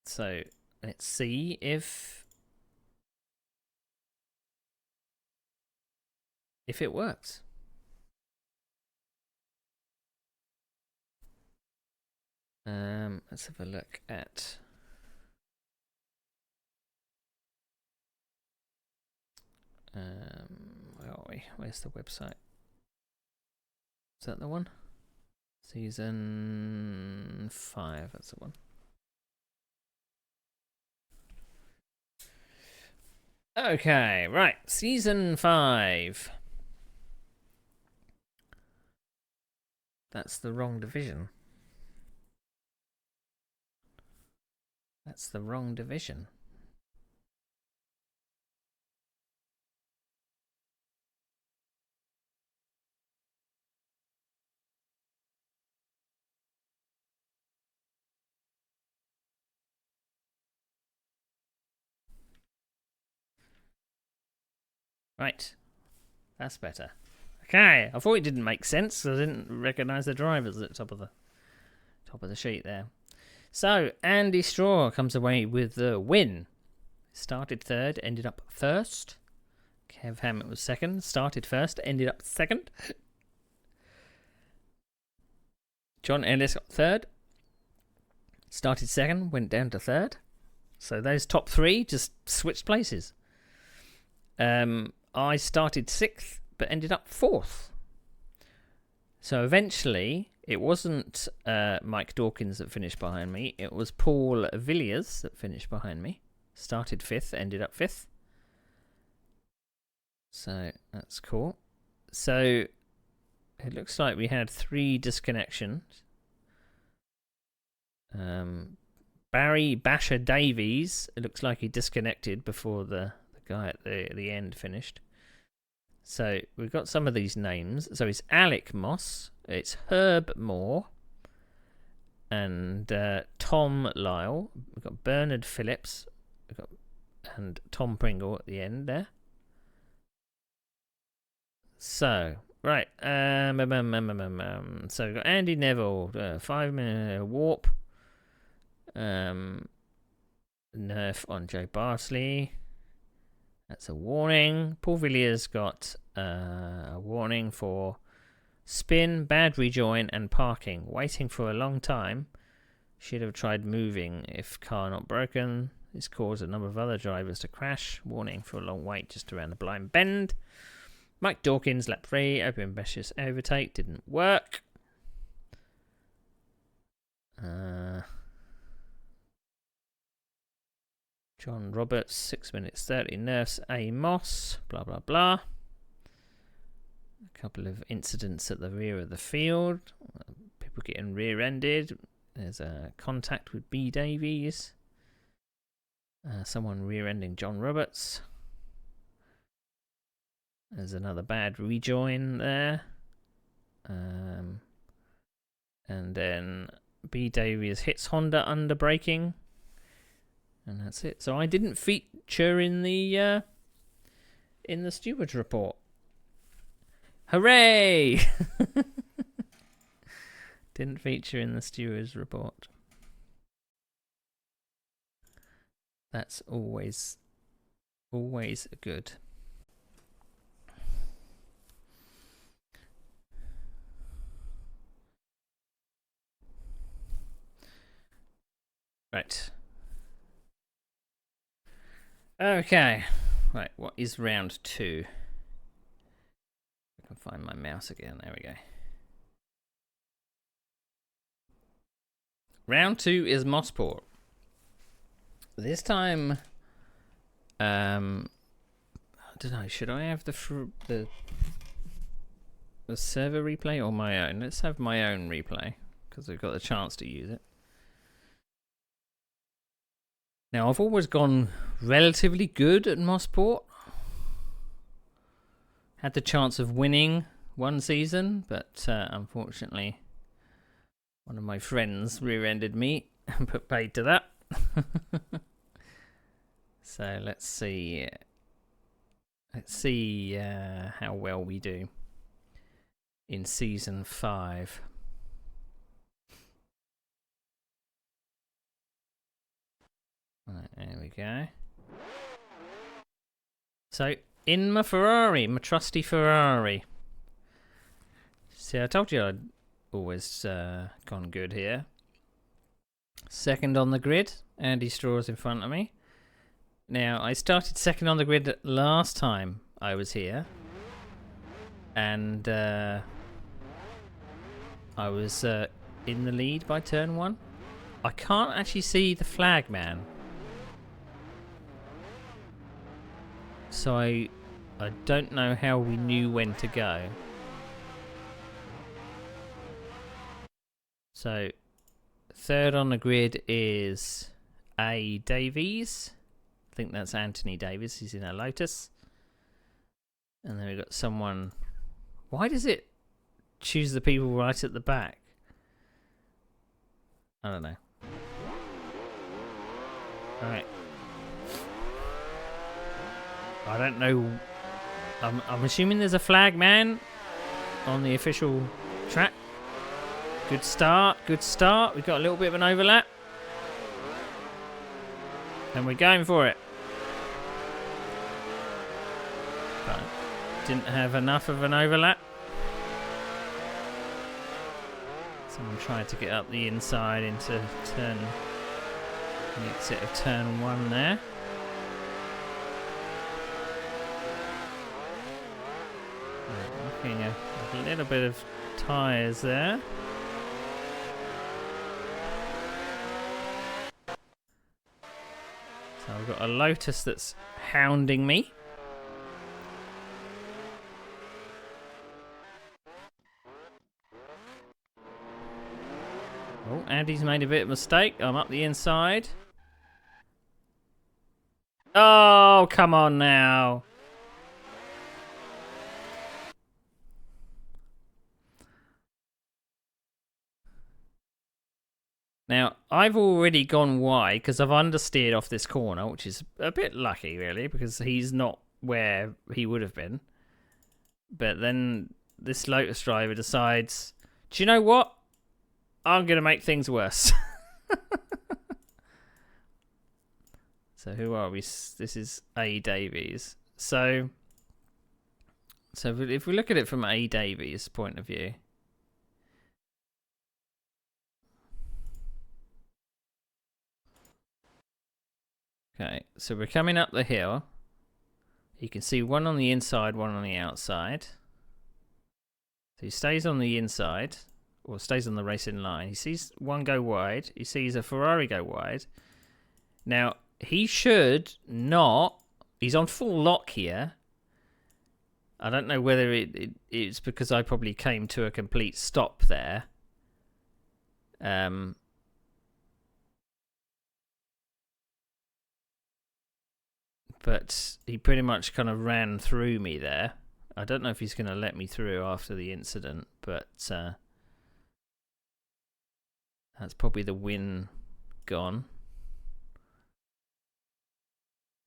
So let's see if it works. Let's have a look at where are we? Where's the website? Is that the one? Season 5, that's the one. Okay, right. Season 5. That's the wrong division. That's the wrong division. Right. That's better. Okay. I thought it didn't make sense. I didn't recognise the drivers at the top of the sheet there. So, Andy Straw comes away with the win. Started third, ended up first. Kev Hammett was second. Started first, ended up second. John Ellis got third. Started second, went down to third. So those top 3 just switched places. I started 6th, but ended up 4th. So eventually, it wasn't Mike Dawkins that finished behind me. It was Paul Villiers that finished behind me. Started 5th, ended up 5th. So that's cool. So it looks like we had 3 disconnections. Barry Basher Davies, it looks like he disconnected before the guy at the end finished. So we've got some of these names. So it's Alec Moss, it's Herb Moore, and Tom Lyle. We've got Bernard Phillips, and Tom Pringle at the end there. So right, so we've got Andy Neville, 5-minute warp. Nerf on Joe Barsley. That's a warning. Paul Villiers got a warning for spin, bad rejoin, and parking. Waiting for a long time. Should have tried moving if car not broken. This caused a number of other drivers to crash. Warning for a long wait just around a blind bend. Mike Dawkins, lap 3. Open ambitious overtake. Didn't work. John Roberts, 6 minutes 30. Nerfs A. Moss, blah, blah, blah. A couple of incidents at the rear of the field. People getting rear-ended. There's a contact with B. Davies. Someone rear-ending John Roberts. There's another bad rejoin there. And then B. Davies hits Honda under braking. And that's it. So I didn't feature in the stewards report. Hooray! Didn't feature in the stewards report. That's always good. Right. Okay. Right, what is round 2? I can find my mouse again. There we go. Round 2 is Mossport. This time, I don't know. Should I have the a server replay or my own? Let's have my own replay, because we've got the chance to use it. Now, I've always gone relatively good at Mossport. Had the chance of winning one season, but unfortunately, one of my friends rear-ended me and put paid to that. So let's see. Let's see how well we do in season 5. Right, there we go. So, in my Ferrari, my trusty Ferrari. See, I told you I'd always gone good here. Second on the grid, Andy Straw's in front of me. Now, I started second on the grid last time I was here. And I was in the lead by turn 1. I can't actually see the flag man. So I don't know how we knew when to go. So third on the grid is A. Davies. I think that's Anthony Davies. He's in a Lotus. And then we've got someone... Why does it choose the people right at the back? I don't know. Alright. I don't know. I'm assuming there's a flag man on the official track. Good start, good start. We've got a little bit of an overlap. And we're going for it. But didn't have enough of an overlap. Someone tried to get up the inside into turn, the exit of turn 1 there. Looking a little bit of tyres there. So I've got a Lotus that's hounding me. Oh, Andy's made a bit of a mistake. I'm up the inside. Oh, come on now. Now, I've already gone wide because I've understeered off this corner, which is a bit lucky, really, because he's not where he would have been. But then this Lotus driver decides, do you know what? I'm going to make things worse. So who are we? This is A. Davies. So if we look at it from A. Davies' point of view, okay, so we're coming up the hill. You can see one on the inside, one on the outside. So he stays on the inside, or stays on the racing line. He sees one go wide. He sees a Ferrari go wide. Now, he should not... He's on full lock here. I don't know whether it's because I probably came to a complete stop there. But he pretty much kind of ran through me there. I don't know if he's going to let me through after the incident, but that's probably the win gone.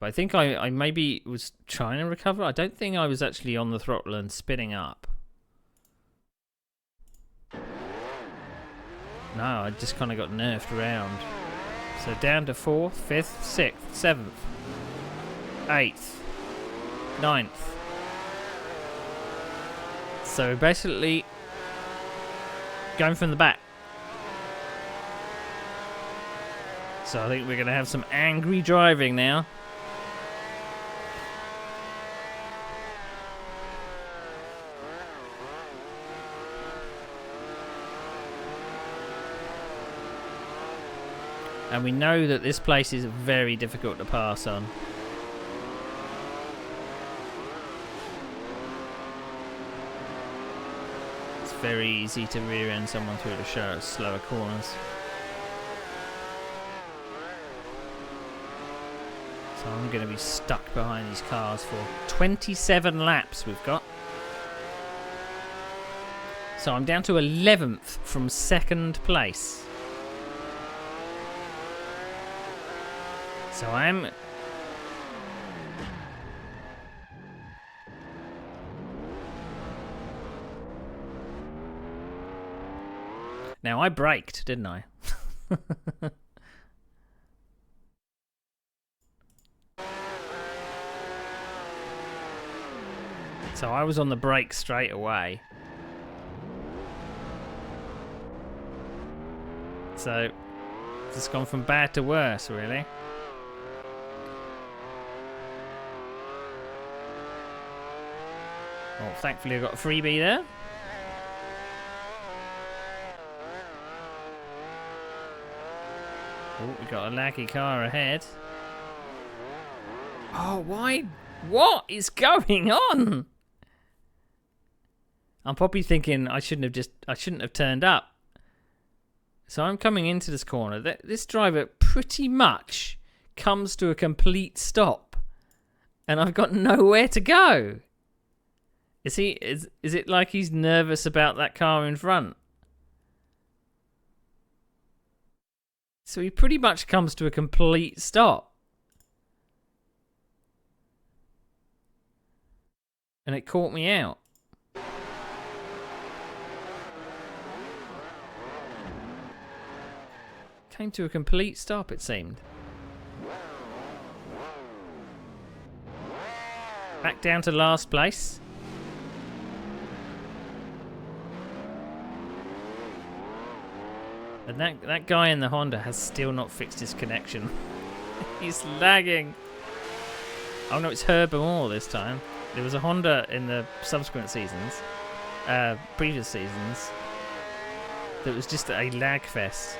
But I think I maybe was trying to recover. I don't think I was actually on the throttle and spinning up. No, I just kind of got nerfed around. So down to 4th, 5th, 6th, 7th, 8th, 9th. So basically going from the back. So I think we're going to have some angry driving now. And we know that this place is very difficult to pass on. very easy to rear end someone through the slower corners. So I'm going to be stuck behind these cars for 27 laps we've got. So I'm down to 11th from 2nd place. So I am... Now I braked, didn't I? So I was on the brake straight away. So it's gone from bad to worse, really. Oh, thankfully I got a freebie there. Oh, we got a laggy car ahead. Oh, why? What is going on? I'm probably thinking I shouldn't have turned up. So I'm coming into this corner. This driver pretty much comes to a complete stop, and I've got nowhere to go. Is it like he's nervous about that car in front? So he pretty much comes to a complete stop. And it caught me out. Came to a complete stop, it seemed. Back down to last place. And that guy in the Honda has still not fixed his connection. He's lagging. Oh no, it's Herb Moore this time. There was a Honda in the subsequent seasons, previous seasons, that was just a lag fest.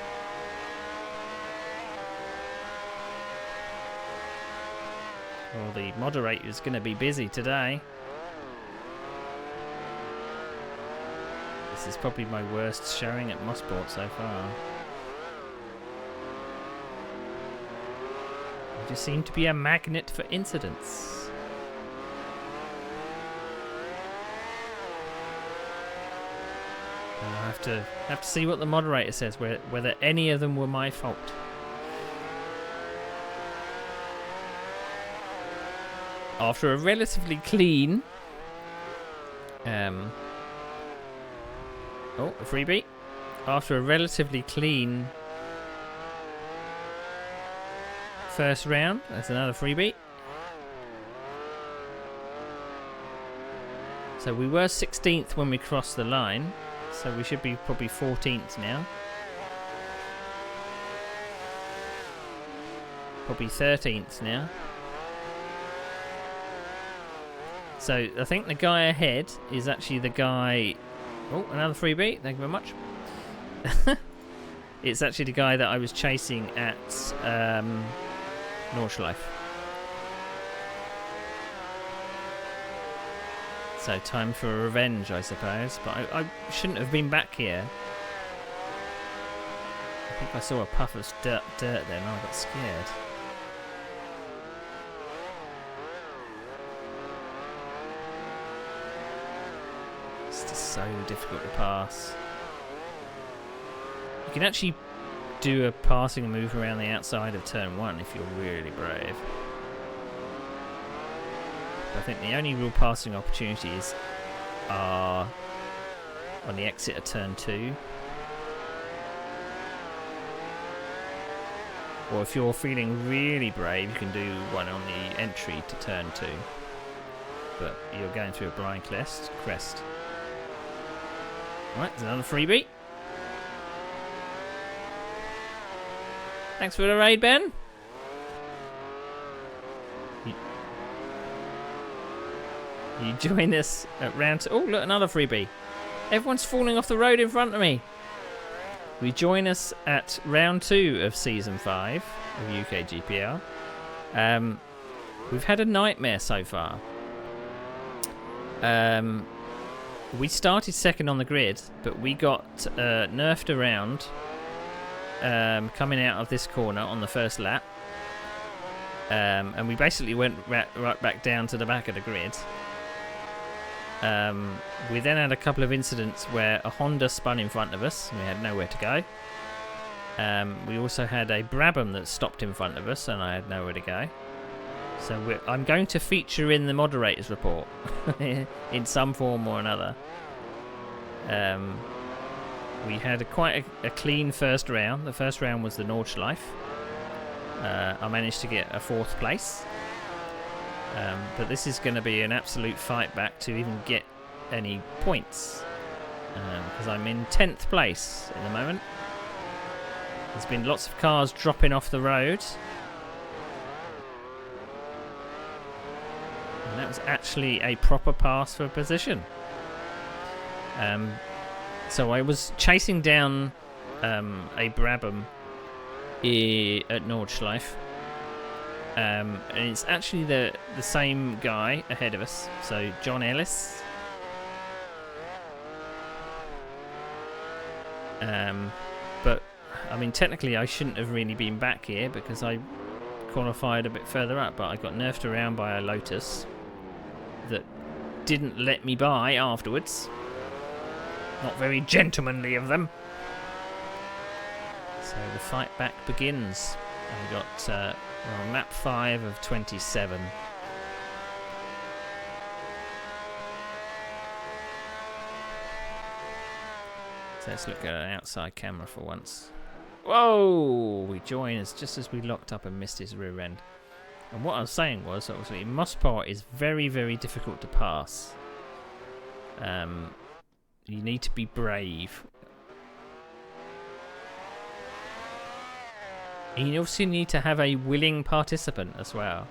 Well, the moderator's going to be busy today. This is probably my worst showing at Mosport so far. I just seem to be a magnet for incidents. I'll have to see what the moderator says, whether any of them were my fault. After a relatively clean... Oh, a freebie. After a relatively clean first round, that's another freebie. So we were 16th when we crossed the line, so we should be probably 14th now. Probably 13th now. So I think the guy ahead is actually the guy... Oh, another freebie. Thank you very much. It's actually the guy that I was chasing at Nordschleife. So time for a revenge, I suppose. But I shouldn't have been back here. I think I saw a puff of dirt then and I got scared. So difficult to pass. You can actually do a passing move around the outside of turn 1 if you're really brave. I think the only real passing opportunities are on the exit of turn 2, or if you're feeling really brave you can do one on the entry to turn 2, but you're going through a blind crest. Right, there's another freebie. Thanks for the raid, Ben. You join us at round 2. Oh, look, another freebie. Everyone's falling off the road in front of me. We join us at round 2 of season 5 of UKGPL. We've had a nightmare so far. we started second on the grid, but we got nerfed around coming out of this corner on the first lap. And we basically went right back down to the back of the grid. We then had a couple of incidents where a Honda spun in front of us and we had nowhere to go. We also had a Brabham that stopped in front of us and I had nowhere to go. So I'm going to feature in the moderator's report in some form or another. We had quite a clean first round. The first round was the Nordschleife. I managed to get a 4th place. But this is going to be an absolute fight back to even get any points. Because I'm in 10th place at the moment. There's been lots of cars dropping off the road. And that was actually a proper pass for position. So I was chasing down a Brabham at Nordschleife. And it's actually the same guy ahead of us. So John Ellis. But I mean, technically I shouldn't have really been back here because I qualified a bit further up, but I got nerfed around by a Lotus that didn't let me by afterwards. Not very gentlemanly of them. So the fight back begins. And we got we're on lap 5 of 27. So let's look at an outside camera for once. Whoa! We join us just as we locked up and missed his rear end. And what I was saying was, obviously, Mospar is very, very difficult to pass. You need to be brave. And you also need to have a willing participant as well.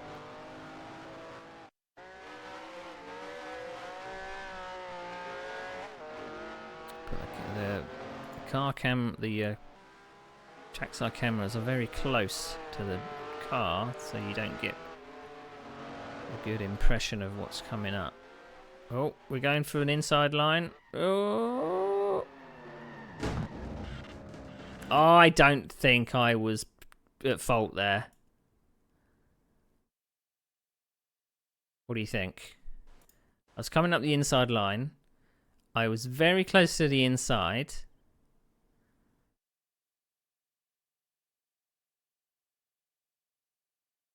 The trackside cameras are very close to the car, so you don't get a good impression of what's coming up. Oh, we're going through an inside line. Oh, I don't think I was at fault there. What do you think? I was coming up the inside line. I was very close to the inside.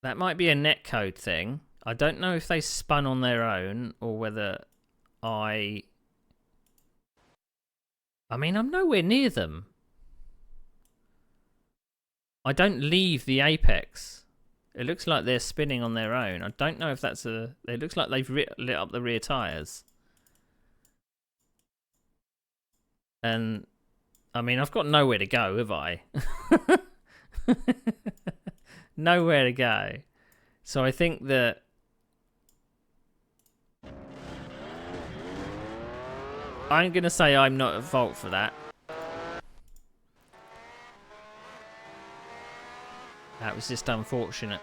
That might be a netcode thing. I don't know if they spun on their own or whether I mean, I'm nowhere near them. I don't leave the apex. It looks like they're spinning on their own. I don't know if that's a... It looks like they've lit up the rear tyres. And, I mean, I've got nowhere to go, have I? Nowhere to go. So I think that... I'm going to say I'm not at fault for that. That was just unfortunate.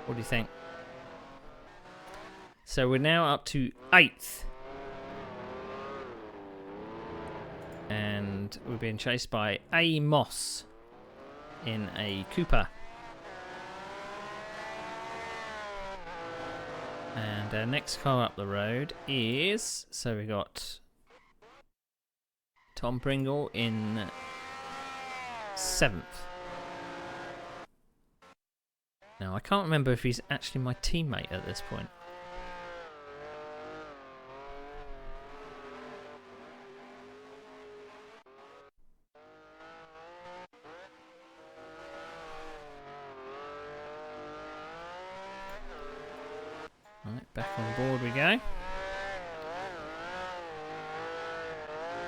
What do you think? So we're now up to 8th. And we're being chased by A. Moss in a Cooper. And our next car up the road is... So we got Tom Pringle in 7th. Now, I can't remember if he's actually my teammate at this point. Right, back on board we go.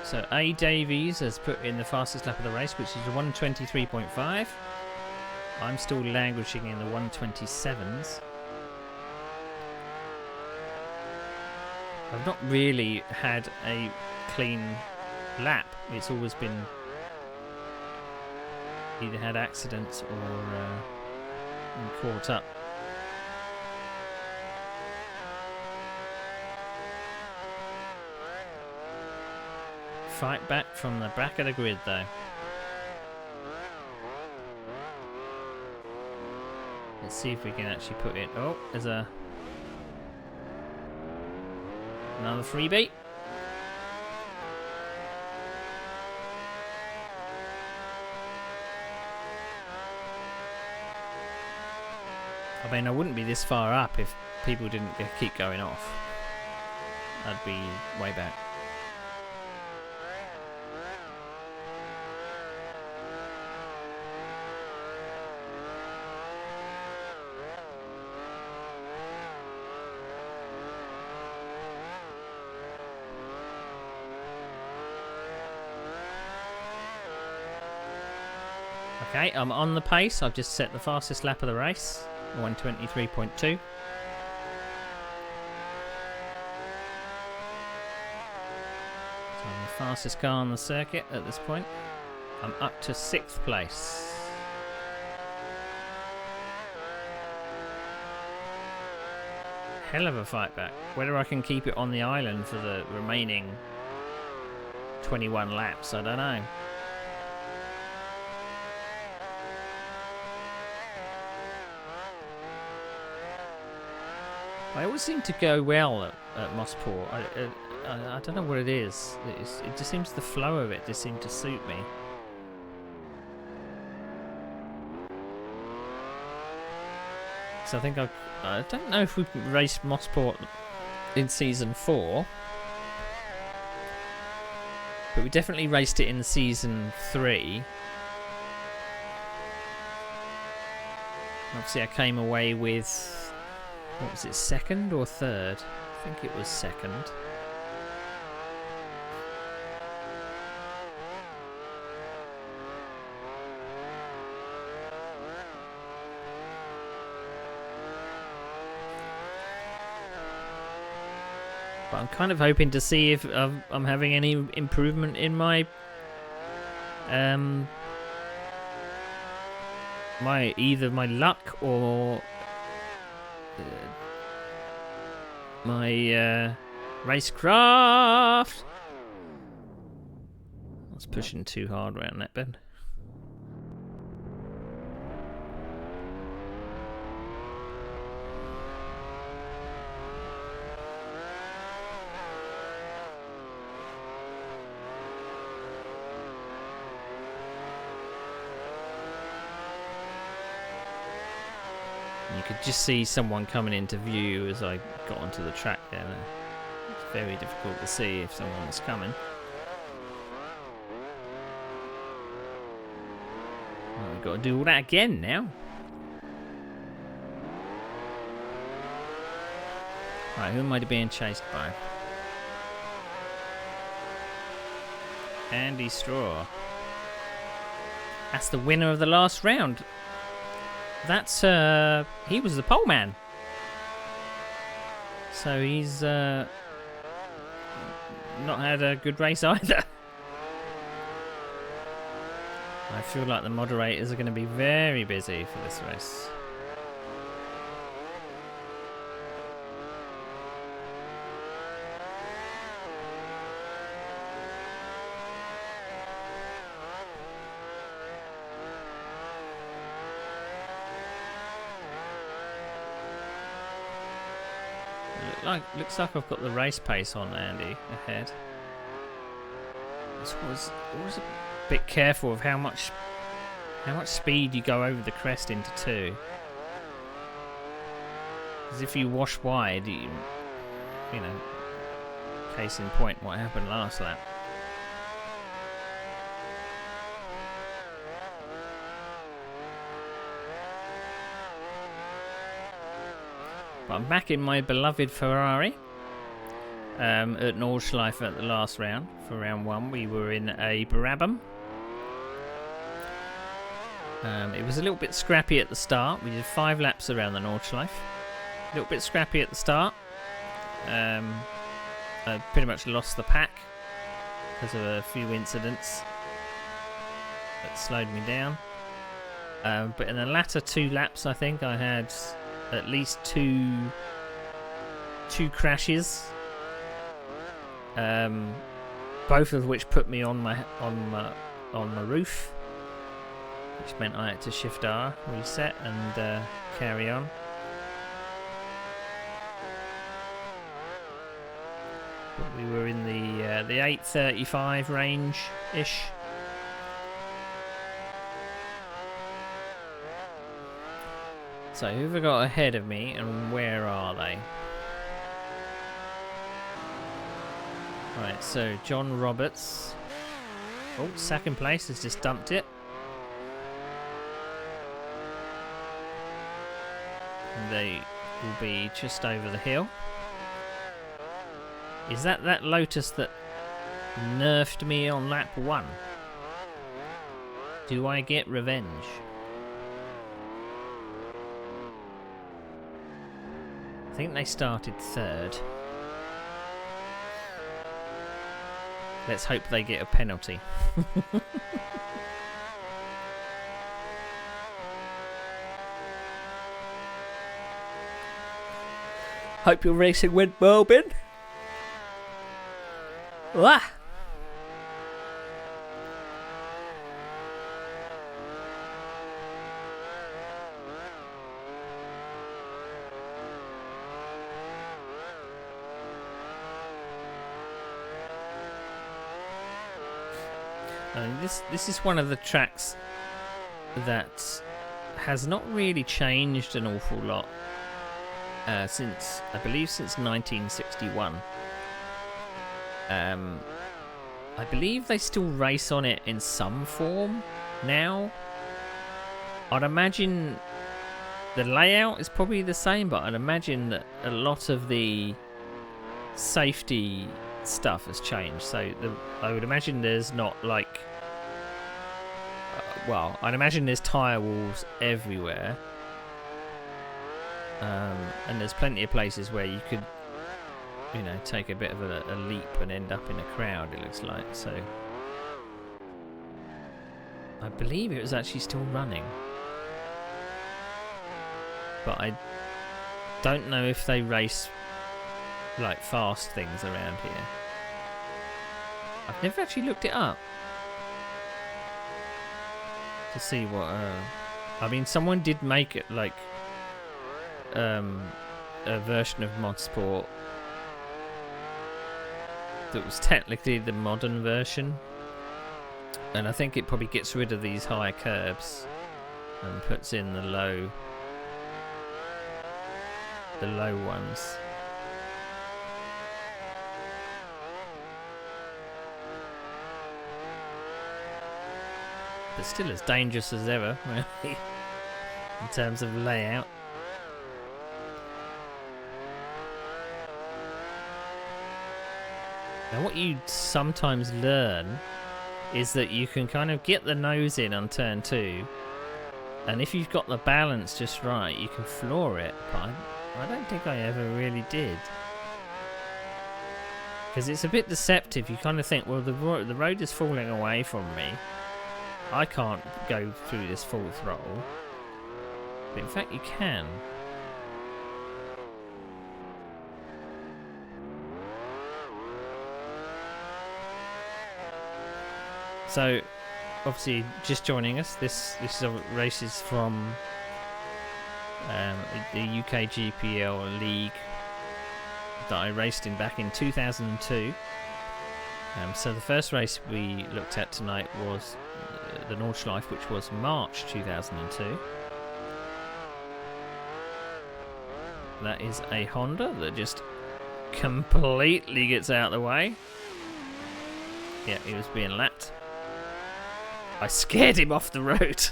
So A. Davies has put in the fastest lap of the race, which is a 1:23.5. I'm still languishing in the 1:27s. I've not really had a clean lap. It's always been either had accidents or been caught up. fight back from the back of the grid, though. Let's see if we can actually put it. Oh, there's another freebie. I mean, I wouldn't be this far up if people didn't keep going off. I'd be way back. Okay, I'm on the pace. I've just set the fastest lap of the race, 1:23.2. So I'm the fastest car on the circuit at this point. I'm up to 6th place. Hell of a fight back. Whether I can keep it on the island for the remaining 21 laps, I don't know. I always seem to go well at Mossport. I don't know what it is. It just seems the flow of it just seemed to suit me. So I think I don't know if we raced Mossport in season 4, but we definitely raced it in season 3. Obviously, I came away with, what was it, 2nd or 3rd? I think it was 2nd. But I'm kind of hoping to see if I'm having any improvement in my either my luck or my racecraft. I was pushing too hard around that bend. You could just see someone coming into view as I got onto the track there. It's very difficult to see if someone was coming. Well, we've got to do all that again now. Right, who am I being chased by? Andy Straw. That's the winner of the last round. That's he was the pole man, so he's not had a good race either. I feel like the moderators are going to be very busy for this race. Looks like I've got the race pace on Andy ahead. I was a bit careful of how much speed you go over the crest into 2. Because if you wash wide, you know, case in point, what happened last lap. But I'm back in my beloved Ferrari at Nordschleife at the last round. For round 1, we were in a Brabham. It was a little bit scrappy at the start. We did 5 laps around the Nordschleife. A little bit scrappy at the start. I pretty much lost the pack because of a few incidents that slowed me down. But in the latter 2 laps, I think I had at least two both of which put me on my roof, which meant I had to Shift R, reset, and carry on. But we were in the 8:35 range-ish. So who have I got ahead of me, and where are they? Right, so John Roberts. Oh, second place has just dumped it. And they will be just over the hill. Is that Lotus that nerfed me on lap 1? Do I get revenge? I think they started 3rd. Let's hope they get a penalty. Hope your racing went well, Ben. Ah! This is one of the tracks that has not really changed an awful lot since 1961. I believe they still race on it in some form now. I'd imagine the layout is probably the same, but I'd imagine that a lot of the safety stuff has changed. So I would imagine there's not like... well, I'd imagine there's tyre walls everywhere. And there's plenty of places where you could, you know, take a bit of a leap and end up in a crowd, it looks like. So I believe it was actually still running, but I don't know if they race like fast things around here. I've never actually looked it up to see what I mean, someone did make it like a version of Mod Sport that was technically the modern version, and I think it probably gets rid of these high curbs and puts in the low ones. But still as dangerous as ever, really, in terms of layout. Now what you sometimes learn is that you can kind of get the nose in on turn 2, and if you've got the balance just right, you can floor it, but I don't think I ever really did. Because it's a bit deceptive. You kind of think, well, the road is falling away from me. I can't go through this full throttle. But in fact, you can. So, obviously, just joining us, this race is from the UKGPL league that I raced in back in 2002. So the first race we looked at tonight was the Nordschleife, which was March 2002. That is a Honda that just completely gets out of the way. Yeah, he was being lapped. I scared him off the road.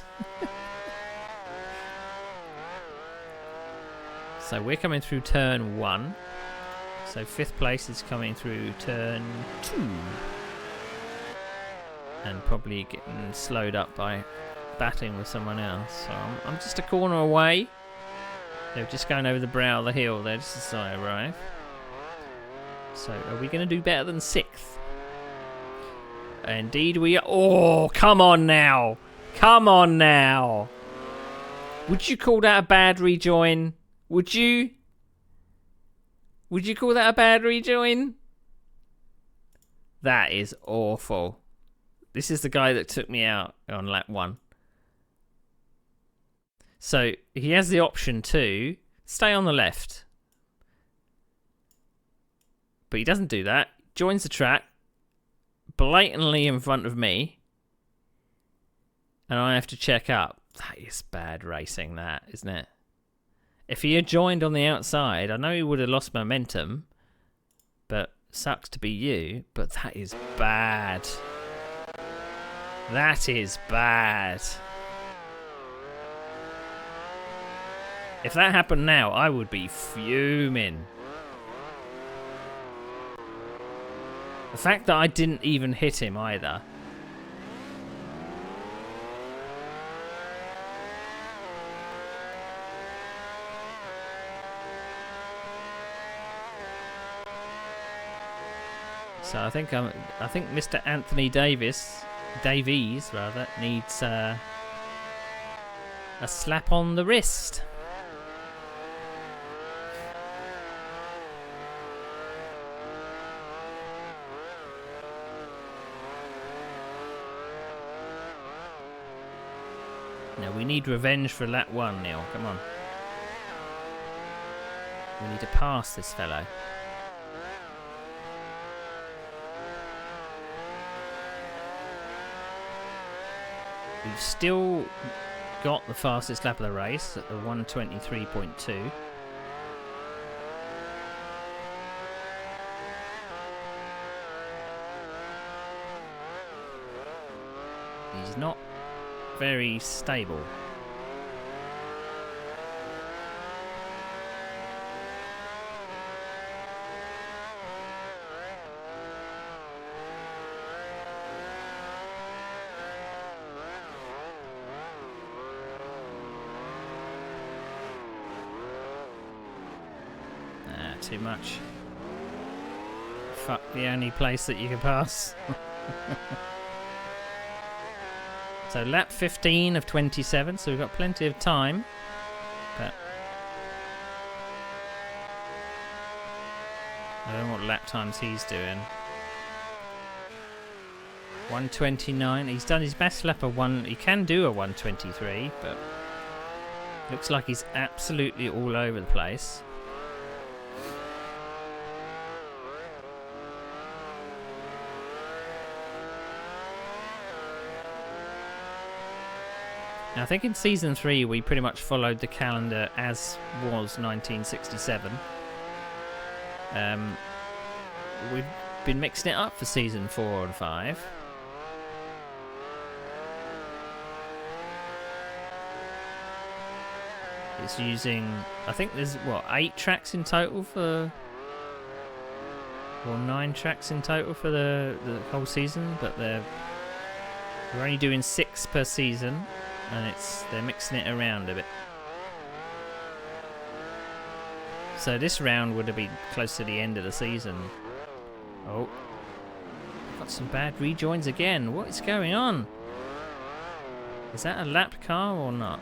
So we're coming through turn 1. So 5th place is coming through turn 2. And probably getting slowed up by battling with someone else. So I'm just a corner away. They're just going over the brow of the hill there just as I arrive. So are we going to do better than 6th? Indeed we are. Oh, come on now. Come on now. Would you call that a bad rejoin? Would you? Would you call that a bad rejoin? That is awful. This is the guy that took me out on lap 1. So he has the option to stay on the left. But he doesn't do that. Joins the track blatantly in front of me. And I have to check up. That is bad racing, that, isn't it? If he had joined on the outside, I know he would have lost momentum. But sucks to be you. But that is bad. That is bad. If that happened now, I would be fuming. The fact that I didn't even hit him either. So I think Mr. Anthony Davies rather needs a slap on the wrist. Now we need revenge for lap 1, Neil. Come on. We need to pass this fellow. We've still got the fastest lap of the race at the 1:23.2. He's not very stable. Too much. Fuck, the only place that you can pass. So lap 15 of 27, so we've got plenty of time. But I don't know what lap times he's doing. 1:29. He's done his best lap of 1. He can do a 1:23, but looks like he's absolutely all over the place. I think in Season 3 we pretty much followed the calendar as was 1967. We've been mixing it up for Season 4 and 5. It's using, I think there's, 8 tracks in total for... Or 9 tracks in total for the whole season, but we're only doing 6 per season. And they're mixing it around a bit. So this round would have been close to the end of the season. Oh. Got some bad rejoins again. What is going on? Is that a lap car or not?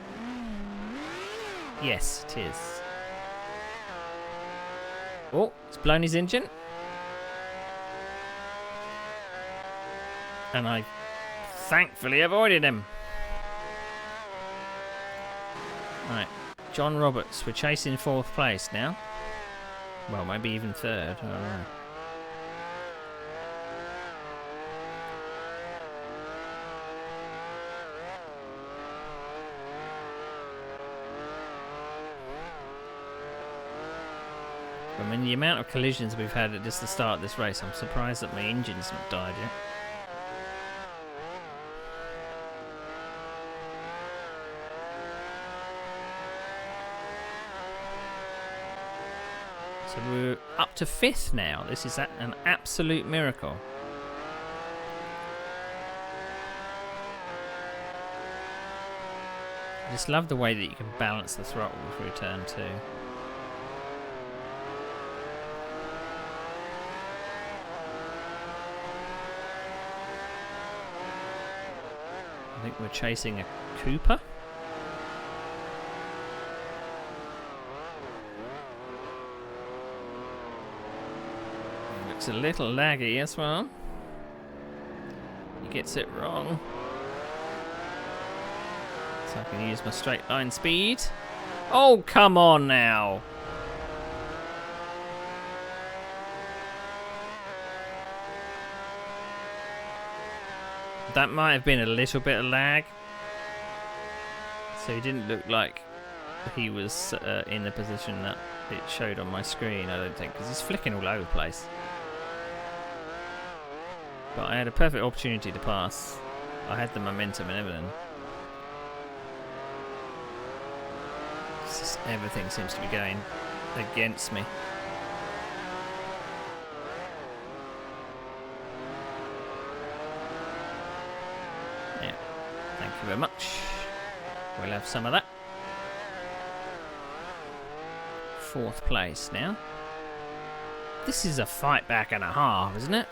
Yes, it is. Oh, it's blown his engine. And I thankfully avoided him. Right, John Roberts, we're chasing 4th place now. Well, maybe even 3rd, I don't know. I mean, the amount of collisions we've had at just the start of this race, I'm surprised that my engine's not died yet. So we're up to 5th now. This is an absolute miracle. I just love the way that you can balance the throttle through turn 2. I think we're chasing a Cooper. Looks a little laggy as well. gets it wrong. So I can use my straight line speed. Oh, come on now. That might have been a little bit of lag. So he didn't look like he was in the position that it showed on my screen, I don't think, because he's flicking all over the place. But I had a perfect opportunity to pass. I had the momentum and everything. It's just everything seems to be going against me. Yeah, thank you very much. We'll have some of that. 4th place now. This is a fight back and a half, isn't it?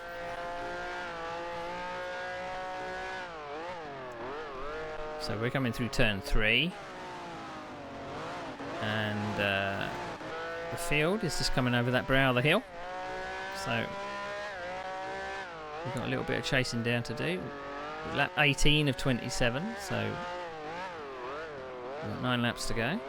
So we're coming through turn 3. And the field is just coming over that brow of the hill. So we've got a little bit of chasing down to do. Lap 18 of 27, so we've got 9 laps to go.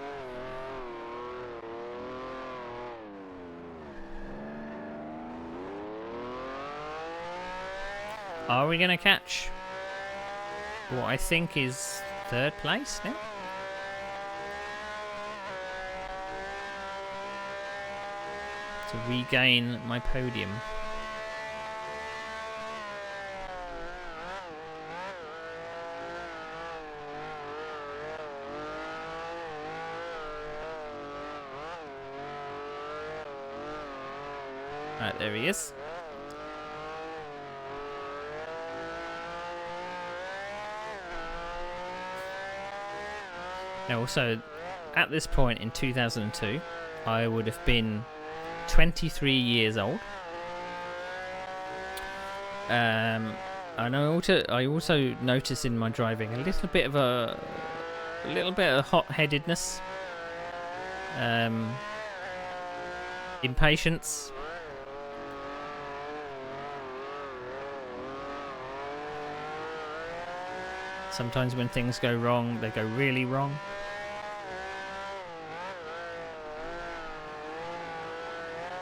Are we going to catch what I think is 3rd place now? To regain my podium. Right, there he is. Now also, at this point in 2002, I would have been 23 years old. And I also notice in my driving a little bit of hot-headedness, impatience. Sometimes when things go wrong, they go really wrong.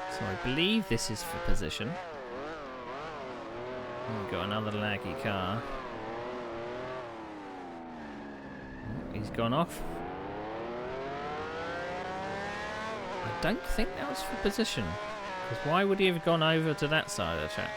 So I believe this is for position. We've got another laggy car. Oh, he's gone off. I don't think that was for position. Because why would he have gone over to that side of the track?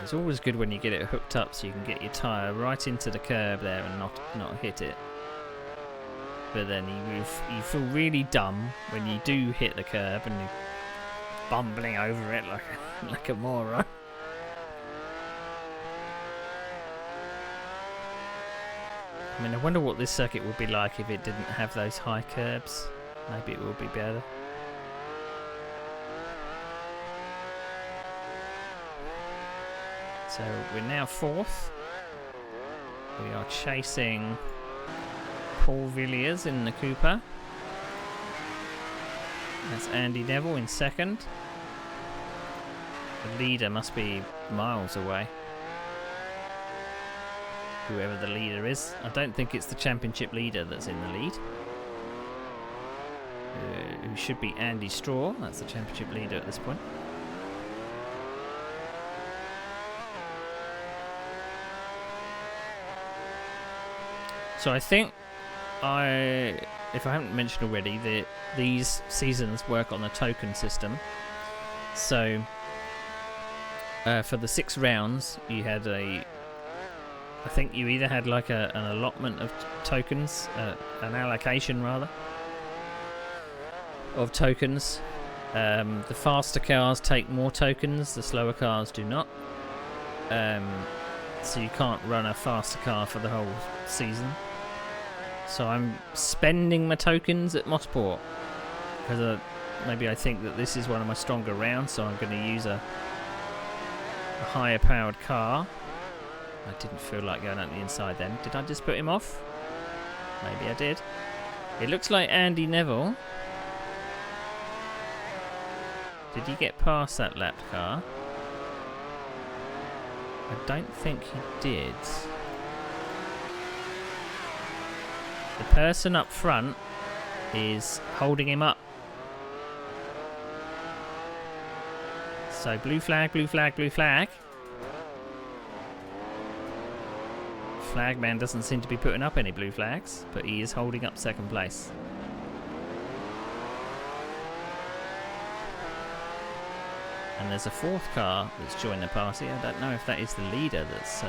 It's always good when you get it hooked up so you can get your tyre right into the curb there and not hit it. But then you feel really dumb when you do hit the curb and you're bumbling over it like a moron. I mean, I wonder what this circuit would be like if it didn't have those high curbs. Maybe it would be better. So we're now 4th. We are chasing Paul Villiers in the Cooper. That's Andy Neville in 2nd. The leader must be miles away. Whoever the leader is. I don't think it's the championship leader that's in the lead. Who should be Andy Straw. That's the championship leader at this point. So I think if I haven't mentioned already, these seasons work on a token system. So for the 6 rounds, you had I think you either had like an allotment of tokens, an allocation rather, of tokens. The faster cars take more tokens, the slower cars do not. So you can't run a faster car for the whole season. So I'm spending my tokens at Mosport because maybe I think that this is one of my stronger rounds, so I'm going to use a a higher powered car. I didn't feel like going out the inside then. Did I just put him off? Maybe I did. It looks like Andy Neville. Did he get past that lapped car? I don't think he did. The person up front is holding him up. So blue flag, blue flag, blue flag. Flagman doesn't seem to be putting up any blue flags, but he is holding up second place. And there's a fourth car that's joined the party. I don't know if that is the leader that's...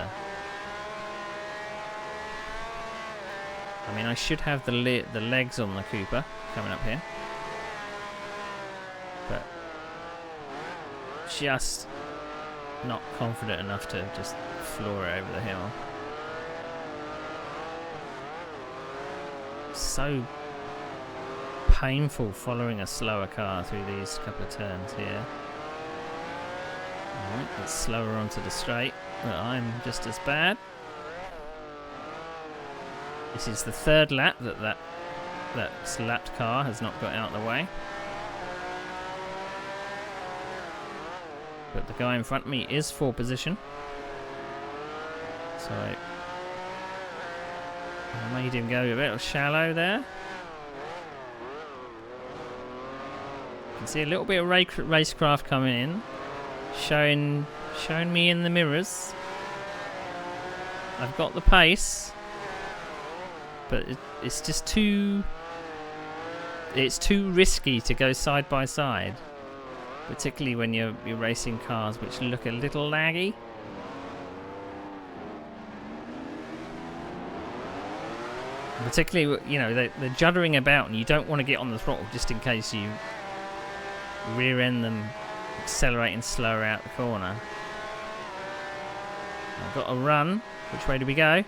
I mean, I should have the legs on the Cooper coming up here. But just not confident enough to just floor it over the hill. So painful following a slower car through these couple of turns here. Alright, it's slower onto the straight, but I'm just as bad. This is the third lap that lapped car has not got out of the way. But the guy in front of me is for position. So I made him go a bit shallow there. You can see a little bit of racecraft coming in, showing me in the mirrors. I've got the pace, but it's just too risky to go side by side, particularly when you're racing cars which look a little laggy. Particularly, you know, they're juddering about and you don't want to get on the throttle just in case you rear end them, accelerating slower out the corner. I've got a run. Which way do we go? It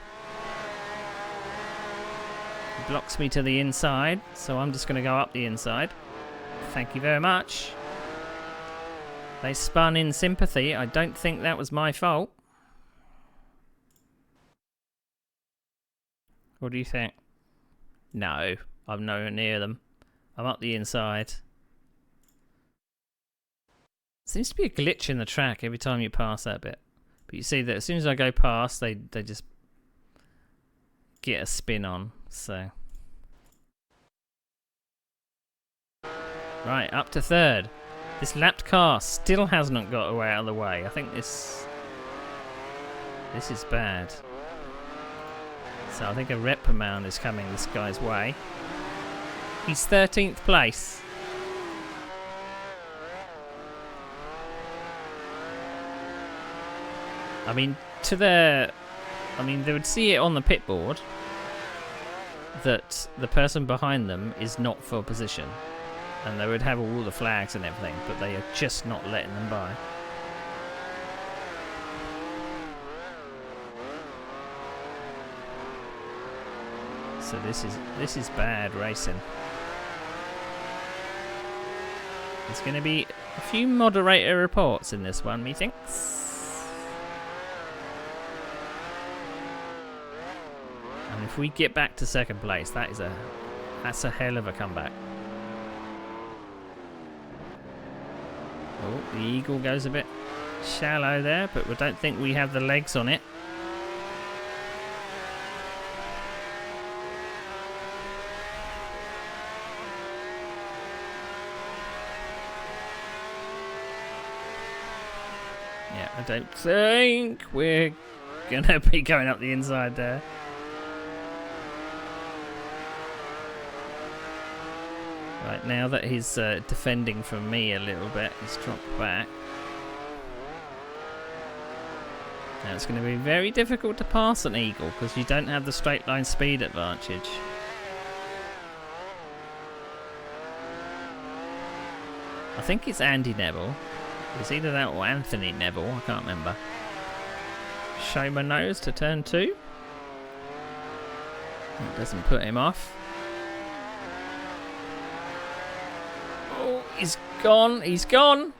blocks me to the inside, so I'm just going to go up the inside. Thank you very much. They spun in sympathy. I don't think that was my fault. What do you think? No, I'm nowhere near them. I'm up the inside. Seems to be a glitch in the track every time you pass that bit. But you see that as soon as I go past, they just get a spin on. So right, up to third. This lapped car still has not got away out of the way. I think this is bad. So I think a reprimand is coming this guy's way. He's 13th place. I mean, they would see it on the pit board that the person behind them is not for position. And they would have all the flags and everything, but they are just not letting them by. So this is bad racing. There's going to be a few moderator reports in this one, methinks. And if we get back to second place, that's a hell of a comeback. Oh, the Eagle goes a bit shallow there, but we don't think we have the legs on it. Yeah, I don't think we're going to be going up the inside there. Right, now that he's defending from me a little bit, he's dropped back. Now it's going to be very difficult to pass an Eagle because you don't have the straight line speed advantage. I think it's Andy Neville. It's either that or Anthony Neville, I can't remember. Show my nose to turn 2. That doesn't put him off. Oh, he's gone, he's gone!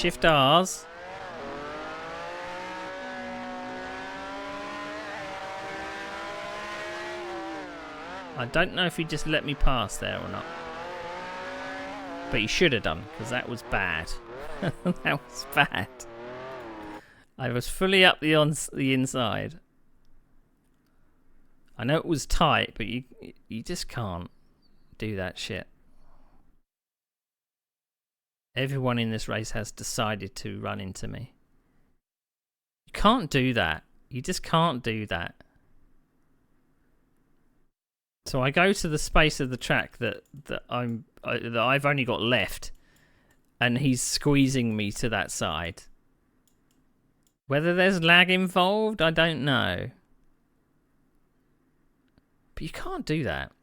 shift R's. I don't know if he just let me pass there or not. But he should have done, because that was bad. That was bad. I was fully up the inside. I know it was tight, but you just can't do that shit. Everyone in this race has decided to run into me. You can't do that. You just can't do that. So I go to the space of the track that I've only got left, and he's squeezing me to that side. Whether there's lag involved, I don't know. But you can't do that.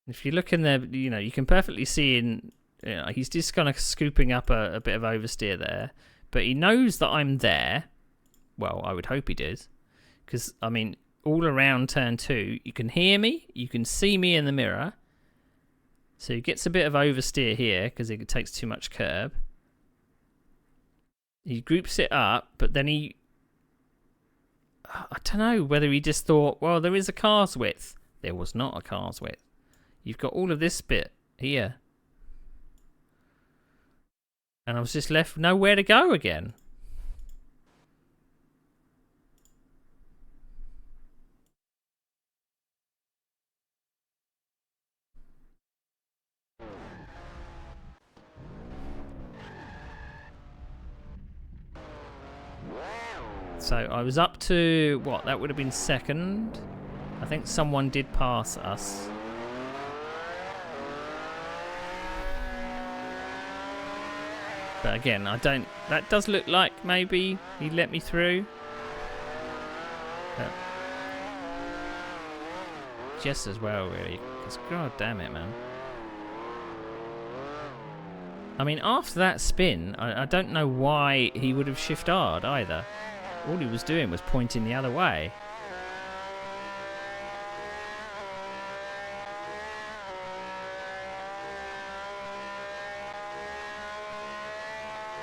If you look in there, you can perfectly see he's just kind of scooping up a bit of oversteer there. But he knows that I'm there. Well, I would hope he did. Because, I mean, all around turn 2, you can hear me, you can see me in the mirror. So he gets a bit of oversteer here because it takes too much curb. He groups it up, but then I don't know whether he just thought, well, there is a car's width. There was not a car's width. You've got all of this bit here. And I was just left nowhere to go again. So I was up to, what, that would have been second. I think someone did pass us. But again, that does look like maybe he let me through. But just as well, really. Because, god damn it, man. I mean, after that spin, I don't know why he would have shift R'd either. All he was doing was pointing the other way.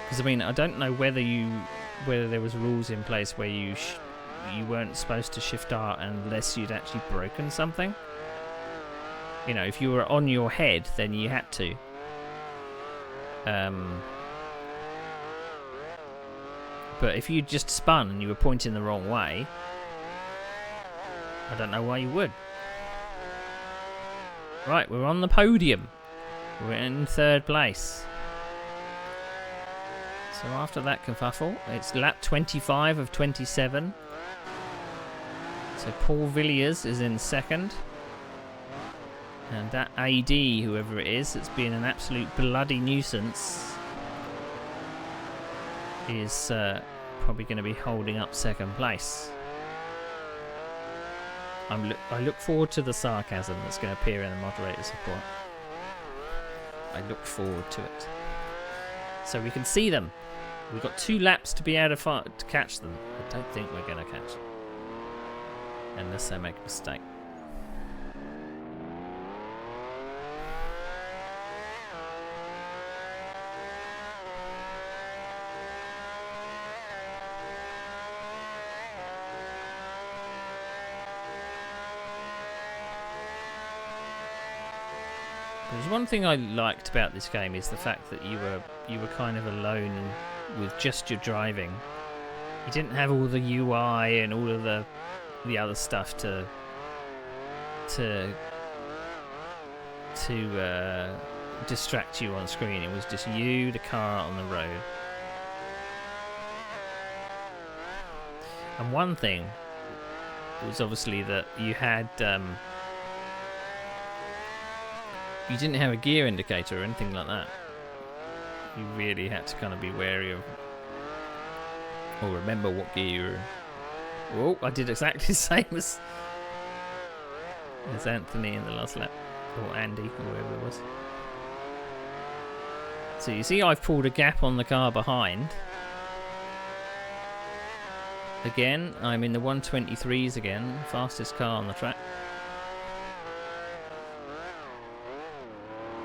Because I mean, I don't know whether there was rules in place where you weren't supposed to shift R unless you'd actually broken something. If you were on your head, then you had to. But if you just spun and you were pointing the wrong way, I don't know why you would. Right, we're on the podium. We're in third place. So after that kerfuffle, it's lap 25 of 27. So Paul Villiers is in second. And that AD, whoever it is, that's being an absolute bloody nuisance, is probably going to be holding up second place. I look forward to the sarcasm that's going to appear in the moderator's report. I look forward to it. So we can see them. We've got 2 laps to be able to catch them. I don't think we're going to catch them. Unless they make a mistake. There's one thing I liked about this game is the fact that you were kind of alone with just your driving. You didn't have all the UI and all of the other stuff to distract you on screen. It was just you, the car on the road. And one thing was obviously that you had you didn't have a gear indicator or anything like that. You really had to kind of be wary of, or remember what gear you were in. Oh, I did exactly the same as Anthony in the last lap, or Andy, or whoever it was. So you see I've pulled a gap on the car behind. Again, I'm in the 123s again, fastest car on the track.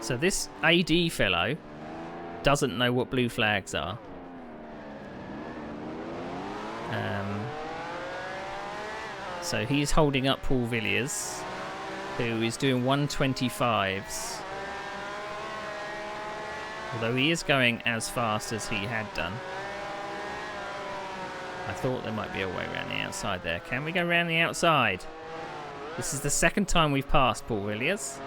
So this AD fellow doesn't know what blue flags are. So he's holding up Paul Villiers, who is doing 125s. Although he is going as fast as he had done. I thought there might be a way around the outside there. Can we go around the outside? This is the second time we've passed Paul Villiers.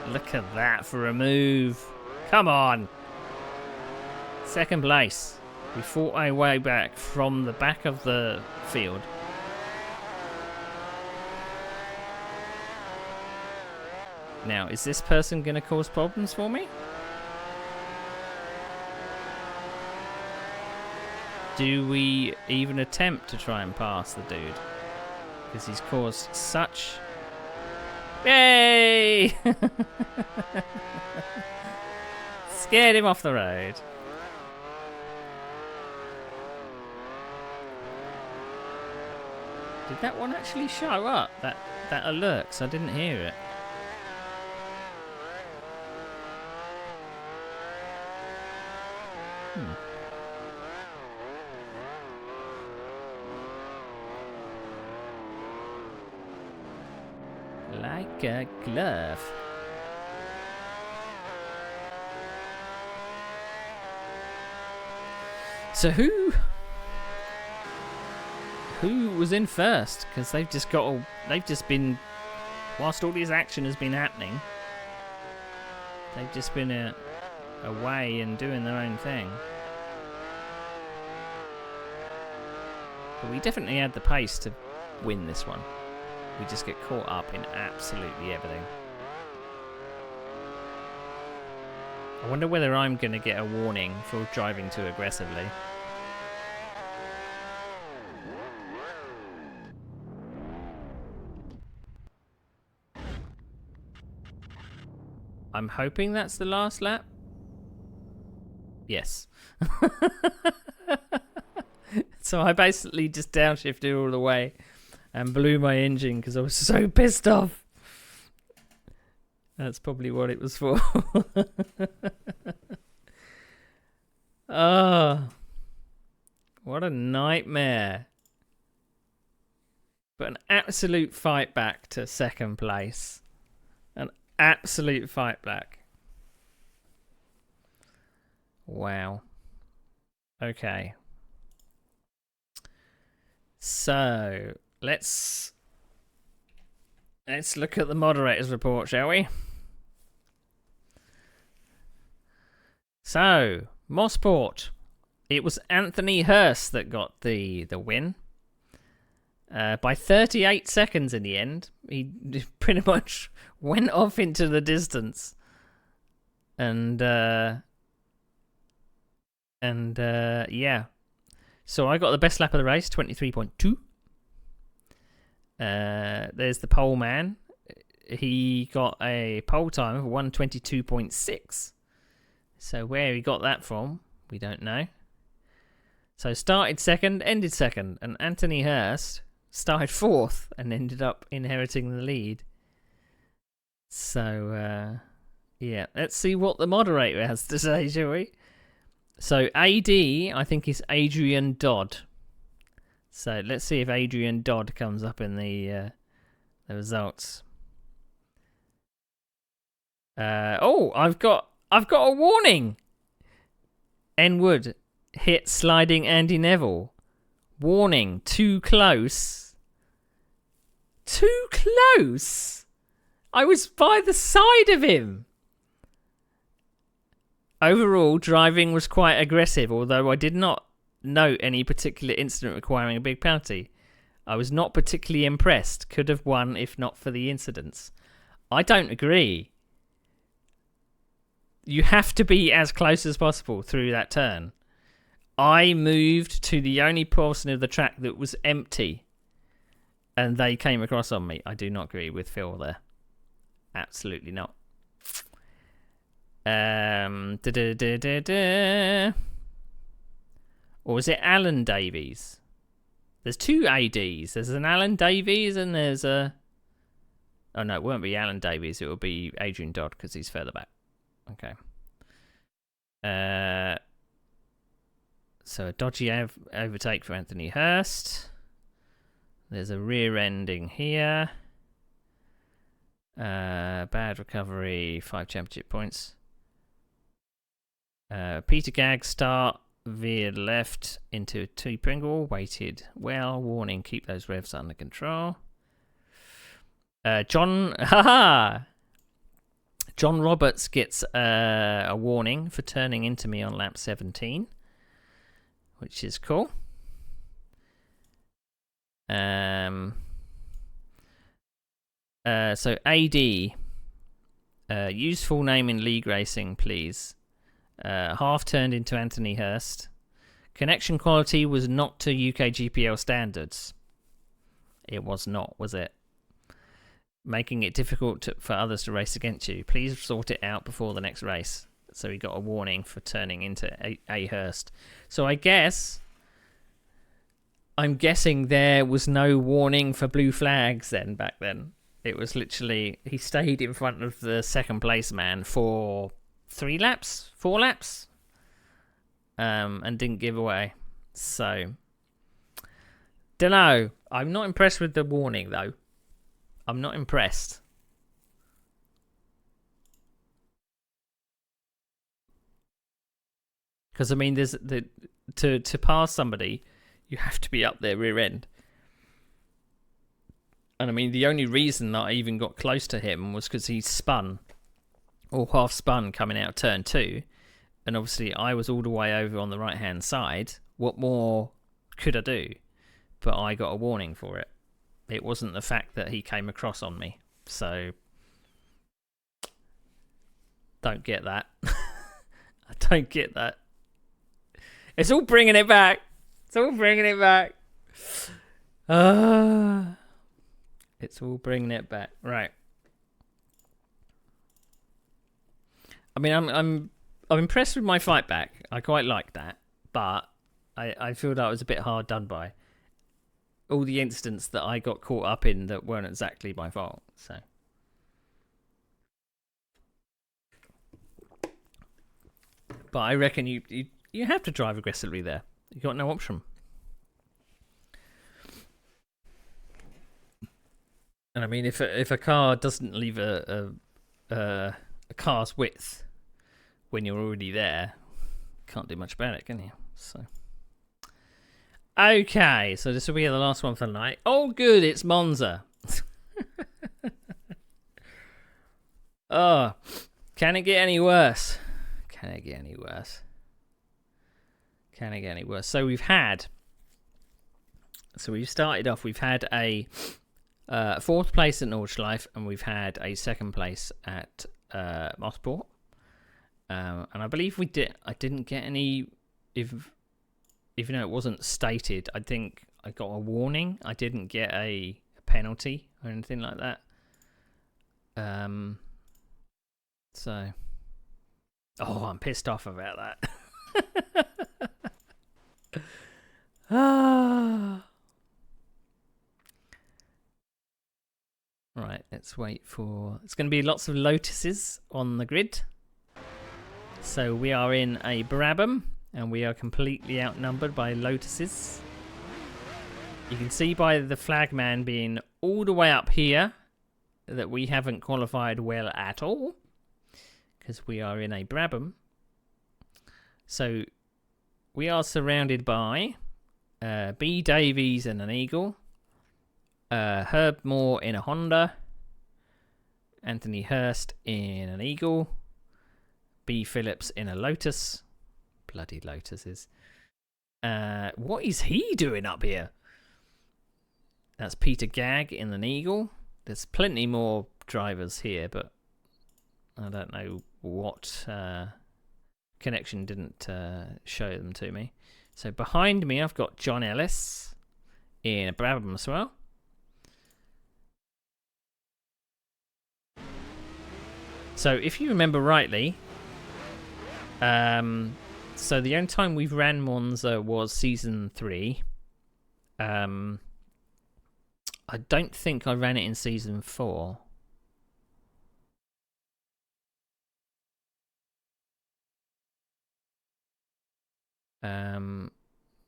Look at that for a move. Come on. Second place. We fought our way back from the back of the field. Now, is this person going to cause problems for me? Do we even attempt to try and pass the dude? Because he's caused such... Yay! Scared him off the road. Did that one actually show up? That alert? 'Cause I didn't hear it. Like a glove. So who was in first? Because they've just been, whilst all this action has been happening, they've just been away and doing their own thing. But we definitely had the pace to win this one. We just get caught up in absolutely everything. I wonder whether I'm going to get a warning for driving too aggressively. I'm hoping that's the last lap. Yes. So I basically just downshifted all the way and blew my engine because I was so pissed off. That's probably what it was for. Oh, what a nightmare. But an absolute fight back to second place. An absolute fight back. Wow. Okay. So, let's look at the moderator's report, shall we? So, Mossport. It was Anthony Hurst that got the win. By 38 seconds in the end. He pretty much went off into the distance. And yeah. So I got the best lap of the race, 23.2. There's the pole man. He got a pole time of 1:22.6. So where he got that from, we don't know. So started second, ended second. And Anthony Hurst started fourth and ended up inheriting the lead. So, yeah. Let's see what the moderator has to say, shall we? So AD, I think, is Adrian Dodd. So let's see if Adrian Dodd comes up in the results. Oh, I've got a warning. N Wood hit sliding Andy Neville. Warning, too close. Too close. I was by the side of him. Overall, driving was quite aggressive, although I did not note any particular incident requiring a big penalty. I was not particularly impressed. Could have won if not for the incidents. I don't agree. You have to be as close as possible through that turn. I moved to the only portion of the track that was empty, and they came across on me. I do not agree with Phil there. Absolutely not. Or is it Alan Davies? There's two ADs. There's an Alan Davies and there's a Oh no, it won't be Alan Davies. It will be Adrian Dodd because he's further back. Okay. So a dodgy overtake for Anthony Hurst. There's a rear ending here. Bad recovery, 5 championship points. Peter Gagg start, veered left into a T-Pringle, waited well, warning, keep those revs under control. John Roberts gets a warning for turning into me on lap 17, which is cool. So AD, use full name in league racing, please. Half turned into Anthony Hurst. Connection quality was not to UKGPL standards. It was not, was it? Making it difficult for others to race against you. Please sort it out before the next race. So he got a warning for turning into a Hurst. So I'm guessing there was no warning for blue flags then back then. It was literally, he stayed in front of the second place man for 4 laps, and didn't give away. So, dunno. I'm not impressed with the warning though. I'm not impressed. Because I mean, there's to pass somebody, you have to be up their rear end. And I mean, the only reason that I even got close to him was because he spun, or half spun, coming out of turn 2. And obviously, I was all the way over on the right-hand side. What more could I do? But I got a warning for it. It wasn't the fact that he came across on me. So, don't get that. I don't get that. It's all bringing it back. It's all bringing it back. It's all bringing it back. Right. I mean, I'm impressed with my fight back. I quite like that, but I feel that was a bit hard done by. All the incidents that I got caught up in that weren't exactly my fault. So, but I reckon you have to drive aggressively there. You got no option. And I mean, if a car doesn't leave a car's width when you're already there, can't do much about it, can you? So, okay, so this will be the last one for the night. Oh, good, it's Monza. Oh, can it get any worse? Can it get any worse? Can it get any worse? So we've started off. We've had a 4th place at Nordschleife, and we've had a 2nd place at Mosport. And I believe I didn't get any, even though it wasn't stated, I think I got a warning. I didn't get a penalty or anything like that. So, I'm pissed off about that. Right, let's wait for... It's going to be lots of Lotuses on the grid. So we are in a Brabham, and we are completely outnumbered by Lotuses. You can see by the flagman being all the way up here that we haven't qualified well at all, because we are in a Brabham. So we are surrounded by B. Davies in an Eagle, Herb Moore in a Honda, Anthony Hurst in an Eagle, B. Phillips in a Lotus. Bloody Lotuses. What is he doing up here? That's Peter Gagg in an Eagle. There's plenty more drivers here, but I don't know what connection didn't show them to me. So behind me, I've got John Ellis in a Brabham as well. So if you remember rightly, so the only time we've ran Monza was season 3. I don't think I ran it in season 4.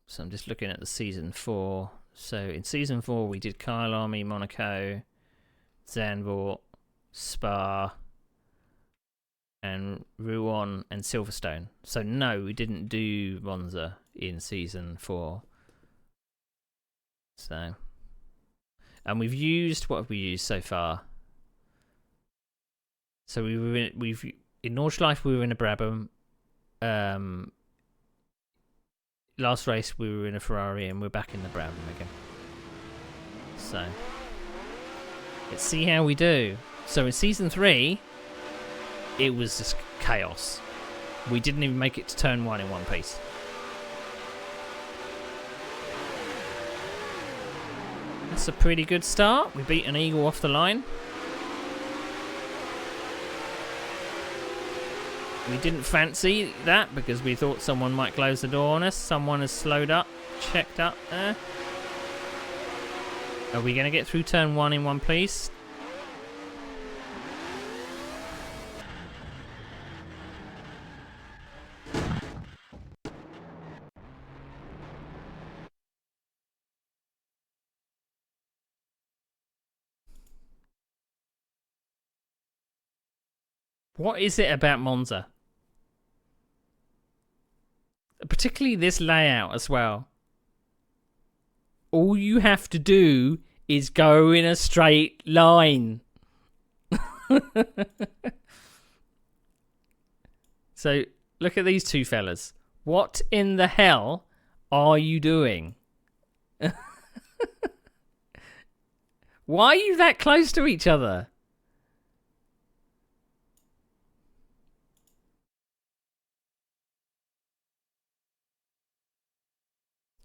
So I'm just looking at the season 4. So in season 4 we did Kyle Army, Monaco, Zandvoort, Spa, and Rouen and Silverstone. So no, we didn't do Monza in season 4. So, and we've used, what have we used so far? So in Nordschleife we were in a Brabham. Last race we were in a Ferrari and we're back in the Brabham again. So let's see how we do. So in season 3 it was just chaos. We didn't even make it to turn 1 in one piece. That's a pretty good start. We beat an eagle off the line. We didn't fancy that because we thought someone might close the door on us. Someone has slowed up, checked up there. Are we going to get through turn 1 in one piece? What is it about Monza? Particularly this layout as well. All you have to do is go in a straight line. So, look at these two fellas. What in the hell are you doing? Why are you that close to each other?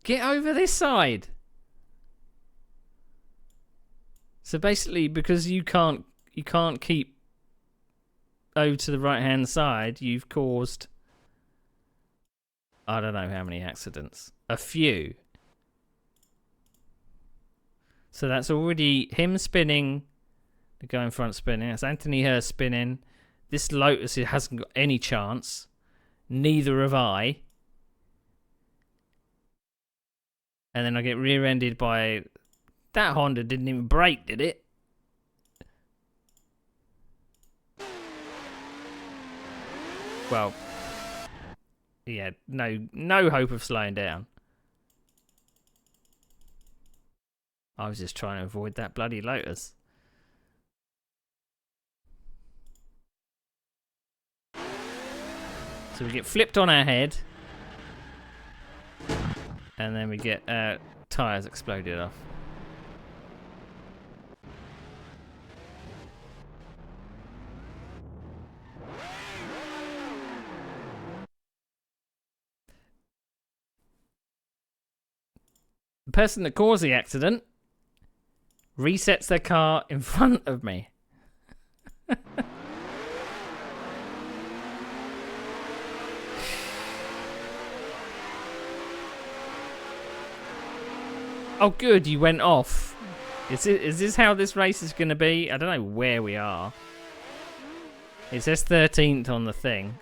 Get over this side. So basically, because you can't keep over to the right hand side, you've caused, I don't know how many accidents. A few. So that's already him spinning, the guy in front spinning. That's Anthony Hurst spinning. This Lotus, it hasn't got any chance. Neither have I. And then I get rear-ended by... That Honda didn't even brake, did it? Well, yeah, no hope of slowing down. I was just trying to avoid that bloody Lotus. So we get flipped on our head. And then we get tyres exploded off. The person that caused the accident resets their car in front of me. Oh, good, you went off. Is this how this race is going to be? I don't know where we are. It says 13th on the thing.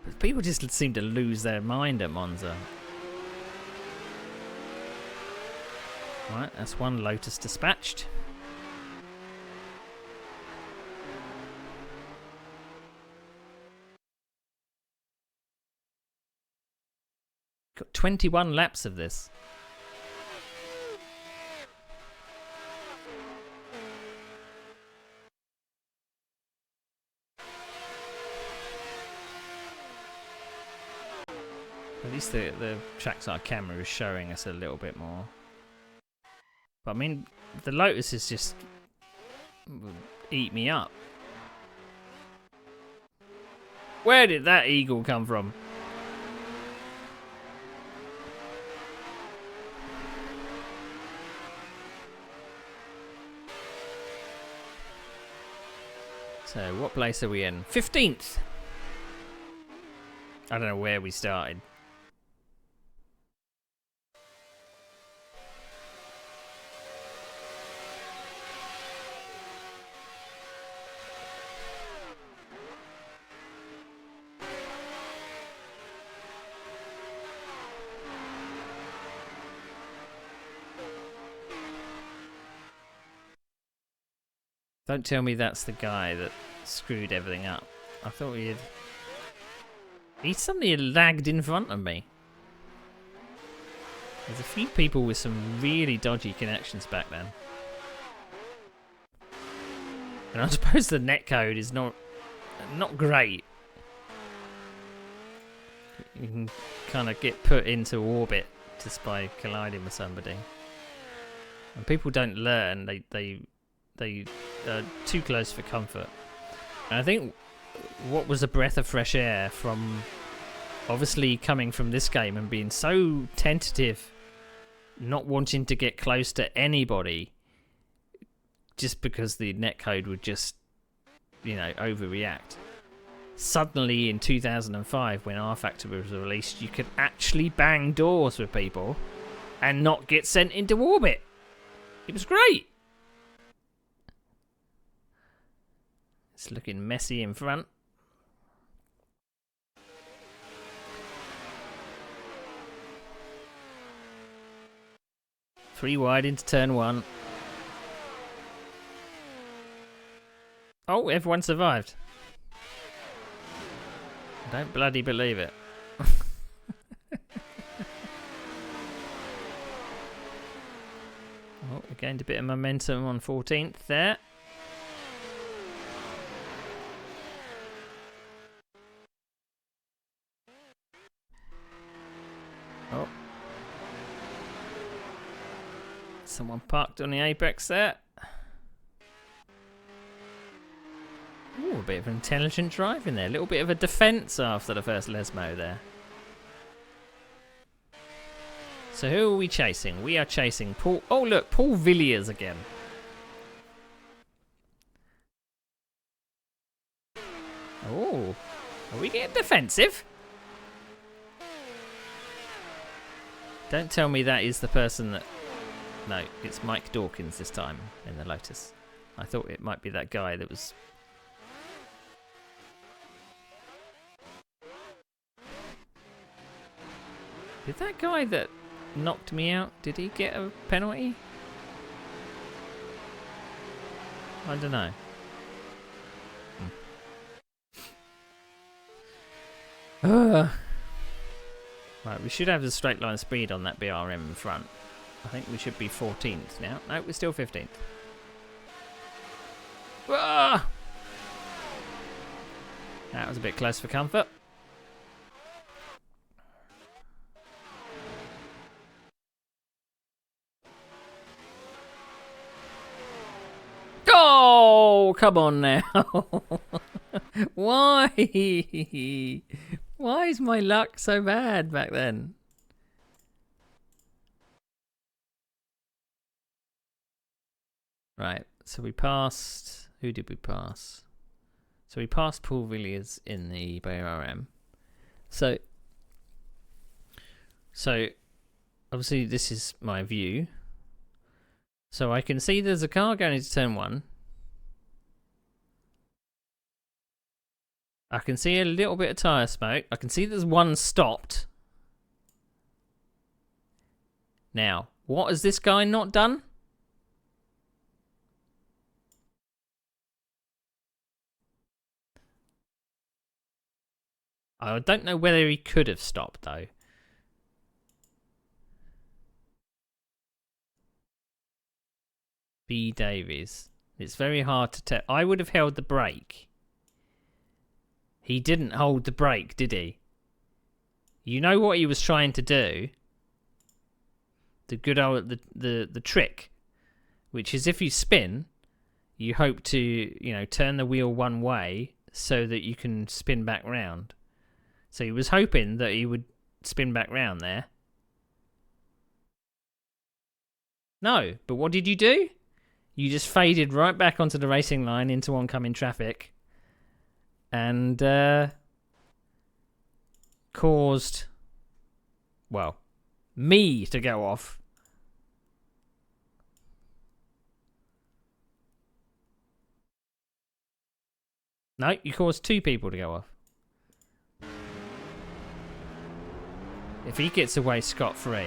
But people just seem to lose their mind at Monza. Right, that's one Lotus dispatched. Got 21 laps of this. At least the trackside camera is showing us a little bit more. But I mean, the Lotus is just eat me up. Where did that eagle come from? So, what place are we in? 15th! I don't know where we started. Don't tell me that's the guy that screwed everything up. I thought he suddenly lagged in front of me. There's a few people with some really dodgy connections back then. And I suppose the netcode is not great. You can kind of get put into orbit just by colliding with somebody. And people don't learn. They are too close for comfort. And I think what was a breath of fresh air from obviously coming from this game and being so tentative, not wanting to get close to anybody just because the netcode would just, overreact. Suddenly in 2005, when R Factor was released, you could actually bang doors with people and not get sent into orbit. It was great. It's looking messy in front. Three wide into turn one. Oh, everyone survived. I don't bloody believe it. Oh, we gained a bit of momentum on 14th there. Oh. Someone parked on the apex there. Ooh, a bit of intelligent driving there. A little bit of a defence after the first Lesmo there. So who are we chasing? We are chasing Paul. Oh, look, Paul Villiers again. Oh, are we getting defensive? Don't tell me that is the person that... No, it's Mike Dawkins this time in the Lotus. I thought it might be that guy that was... Did that guy that knocked me out, did he get a penalty? I don't know. Right, we should have the straight line speed on that BRM in front. I think we should be 14th now. No, we're still 15th. Ah! That was a bit close for comfort. Oh, come on now. Why? Why is my luck so bad back then? Right, so we passed... Who did we pass? So we passed Paul Villiers in the BRM. So obviously this is my view. So I can see there's a car going into turn one. I can see a little bit of tyre smoke. I can see there's one stopped. Now, what has this guy not done? I don't know whether he could have stopped, though. B. Davies. It's very hard to tell. I would have held the brake. He didn't hold the brake, did he? You know what he was trying to do? The good old the trick, which is if you spin, you hope to, turn the wheel one way so that you can spin back round. So he was hoping that he would spin back round there. No, but what did you do? You just faded right back onto the racing line into oncoming traffic and caused, well, me to go off. No, you caused two people to go off. If he gets away scot-free...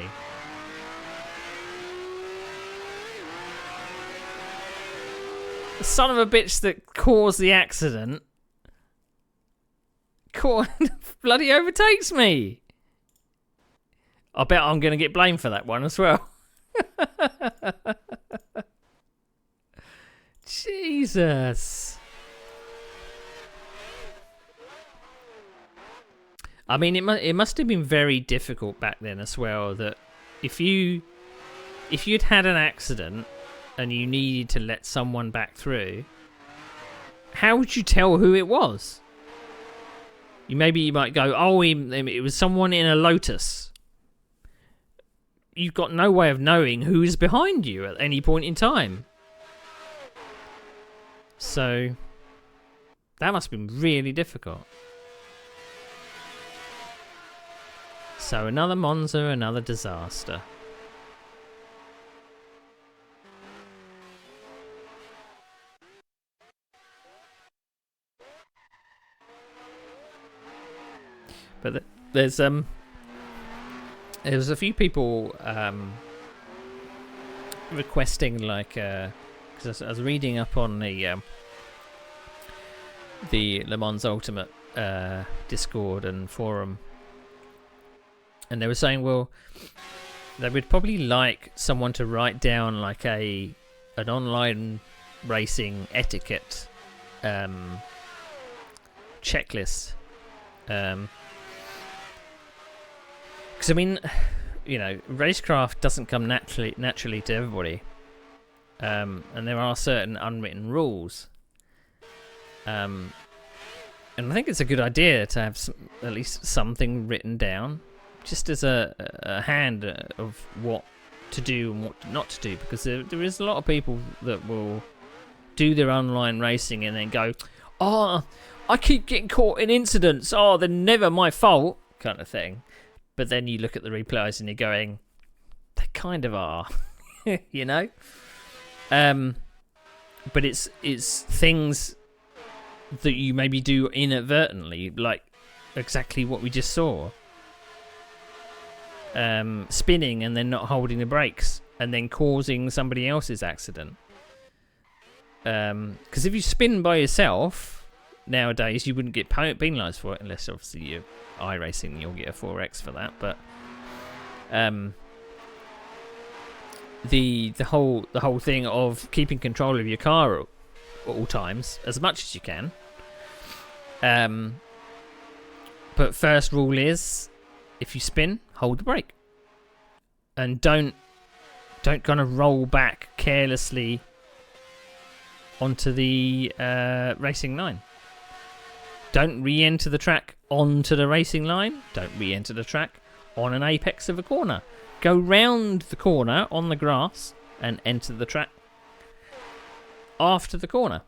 The son of a bitch that caused the accident bloody overtakes me. I bet I'm going to get blamed for that one as well. Jesus. I mean, it must have been very difficult back then as well, that if you'd had an accident and you needed to let someone back through, how would you tell who it was? You might go, oh, it was someone in a Lotus. You've got no way of knowing who is behind you at any point in time. So that must have been really difficult. So another Monza, another disaster. But there's a few people requesting, like, because I was reading up on the Le Mans Ultimate Discord and forum, and they were saying, well, they would probably like someone to write down like an online racing etiquette checklist. Because, I mean, you know, racecraft doesn't come naturally to everybody. And there are certain unwritten rules. And I think it's a good idea to have at least something written down, just as a hand of what to do and what not to do. Because there is a lot of people that will do their online racing and then go, oh, I keep getting caught in incidents. Oh, they're never my fault, kind of thing. But then you look at the replies and you're going, they kind of are, you know? But it's things that you maybe do inadvertently, like exactly what we just saw. Spinning and then not holding the brakes and then causing somebody else's accident. Because if you spin by yourself, nowadays you wouldn't get penalised for it, unless obviously you're iRacing, you'll get a 4X for that. But the whole thing of keeping control of your car at all times, as much as you can. But first rule is, if you spin, hold the brake, and don't kind of roll back carelessly onto the racing line. Don't re-enter the track onto the racing line. Don't re-enter the track on an apex of a corner. Go round the corner on the grass and enter the track after the corner.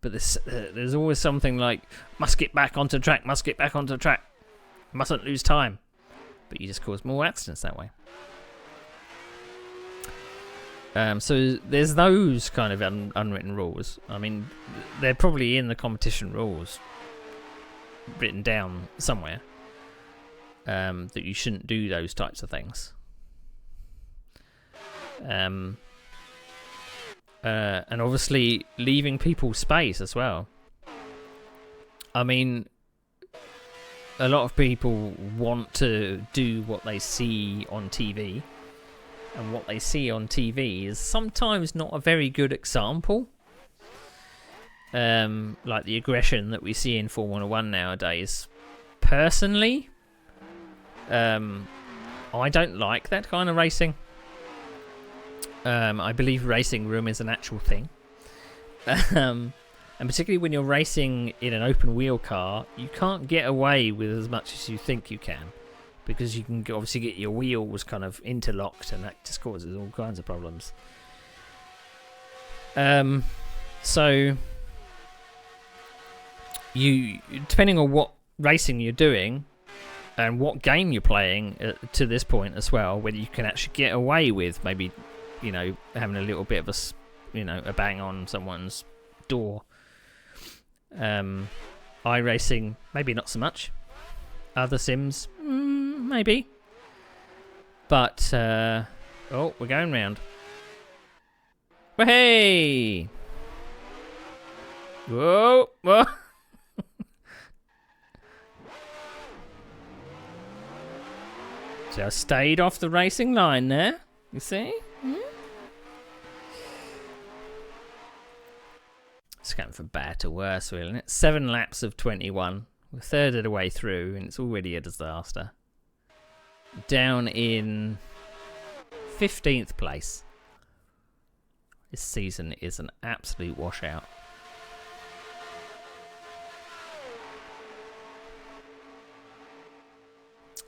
But there's always something like, must get back onto the track, mustn't lose time. But you just cause more accidents that way. So there's those kind of unwritten rules. I mean, they're probably in the competition rules, written down somewhere, that you shouldn't do those types of things. And obviously leaving people space as well. I mean, a lot of people want to do what they see on TV. And what they see on TV is sometimes not a very good example. Like the aggression that we see in Formula 1 nowadays. Personally, I don't like that kind of racing. I believe racing room is an actual thing. And particularly when you're racing in an open wheel car, you can't get away with as much as you think you can. Because you can obviously get your wheels kind of interlocked, and that just causes all kinds of problems. So, depending on what racing you're doing and what game you're playing to this point as well, whether you can actually get away with maybe, you know, having a little bit of a bang on someone's door. iRacing, maybe not so much. Other sims, maybe. But, oh, we're going round. Well, hey! Whoa! Whoa! Just stayed off the racing line there. You see? It's going from bad to worse, really, isn't it? 7 laps of 21. We're a third of the way through, and it's already a disaster. Down in 15th place. This season is an absolute washout.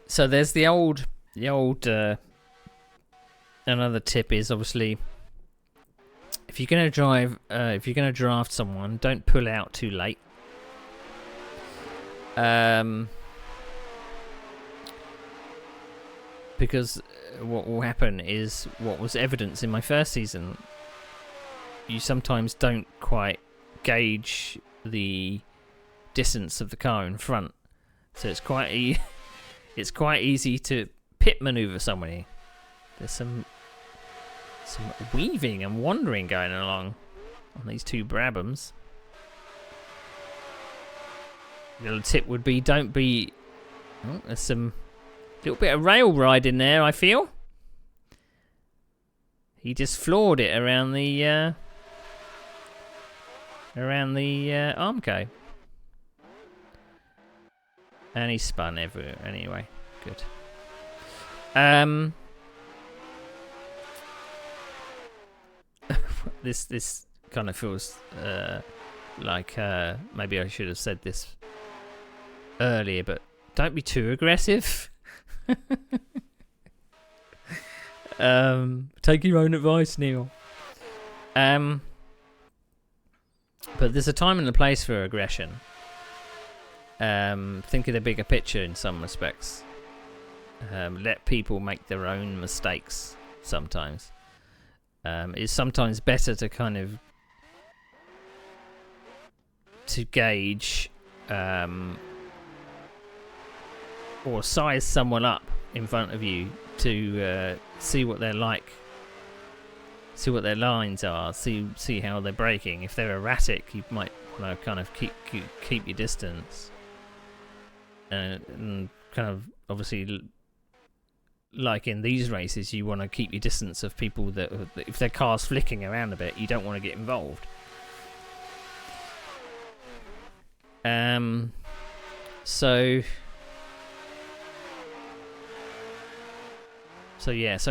So there's the old. Another tip is obviously, if you're going to draft someone, don't pull out too late. Because what will happen is what was evidence in my first season. You sometimes don't quite gauge the distance of the car in front, so it's quite easy to pit maneuver somebody. There's some weaving and wandering going along on these two Brabhams. Little tip would be, don't be... Oh, there's some little bit of rail ride in there, I feel. He just floored it around the Armco. And he spun everywhere anyway. Good. This kind of feels like maybe I should have said this earlier, but don't be too aggressive. Take your own advice, Neil. But there's a time and a place for aggression. Think of the bigger picture in some respects. Let people make their own mistakes sometimes. It's sometimes better to kind of to gauge or size someone up in front of you to see what they're like, see what their lines are, see how they're braking. If they're erratic, you might want to kind of keep your distance, and kind of obviously, like in these races, you want to keep your distance of people that if their car's flicking around a bit, you don't want to get involved. So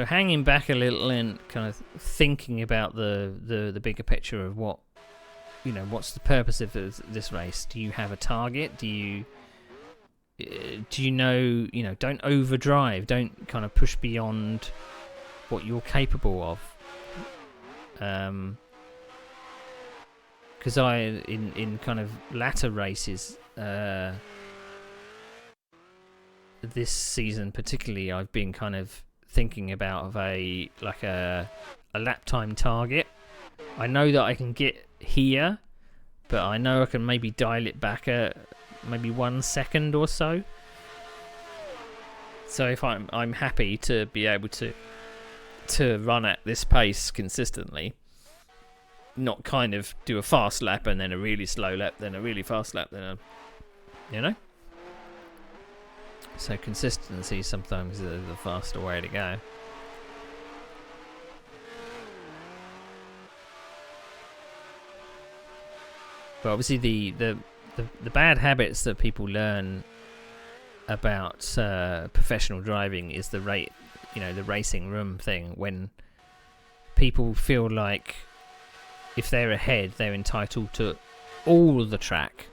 hanging back a little and kind of thinking about the bigger picture of what's the purpose of this race? Do you have a target? Do you know, don't overdrive, don't kind of push beyond what you're capable of. Because in kind of latter races, this season particularly, I've been kind of thinking about a lap time target. I know that I can get here, but I know I can maybe dial it back maybe 1 second or so. So if I'm happy to be able to run at this pace consistently, not kind of do a fast lap and then a really slow lap, then a really fast lap, then So consistency sometimes is the faster way to go. But obviously the bad habits that people learn about professional driving is the racing room thing, when people feel like if they're ahead, they're entitled to all the track.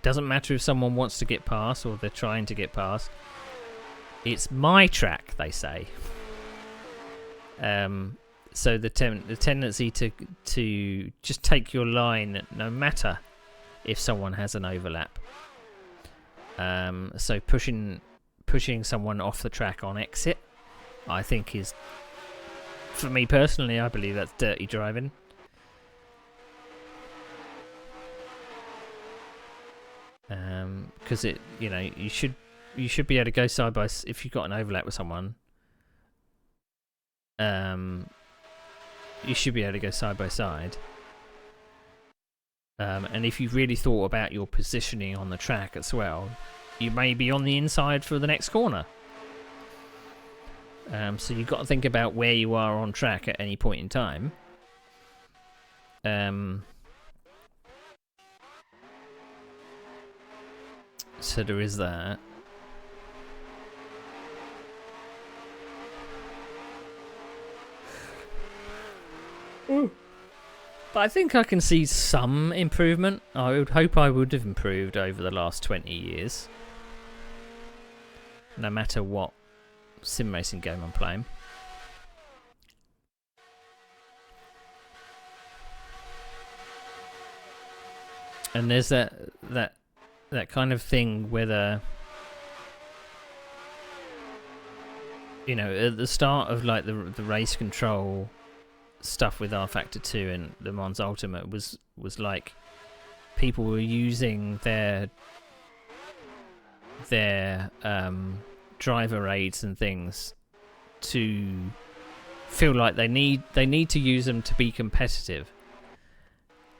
Doesn't matter if someone wants to get past or they're trying to get past. It's my track, they say. So the tendency to just take your line no matter if someone has an overlap. So pushing someone off the track on exit, I think is, for me personally, I believe that's dirty driving. Because you should be able to go side by if you've got an overlap with someone. You should be able to go side by side. And if you've really thought about your positioning on the track as well, you may be on the inside for the next corner. So you've got to think about where you are on track at any point in time. So there is that. But I think I can see some improvement. I would hope I would have improved over the last 20 years. No matter what sim racing game I'm playing. And there's that kind of thing whether, you know, at the start of like the race control stuff with R Factor 2 and Le Mans Ultimate was like people were using their driver aids and things to feel like they need to use them to be competitive,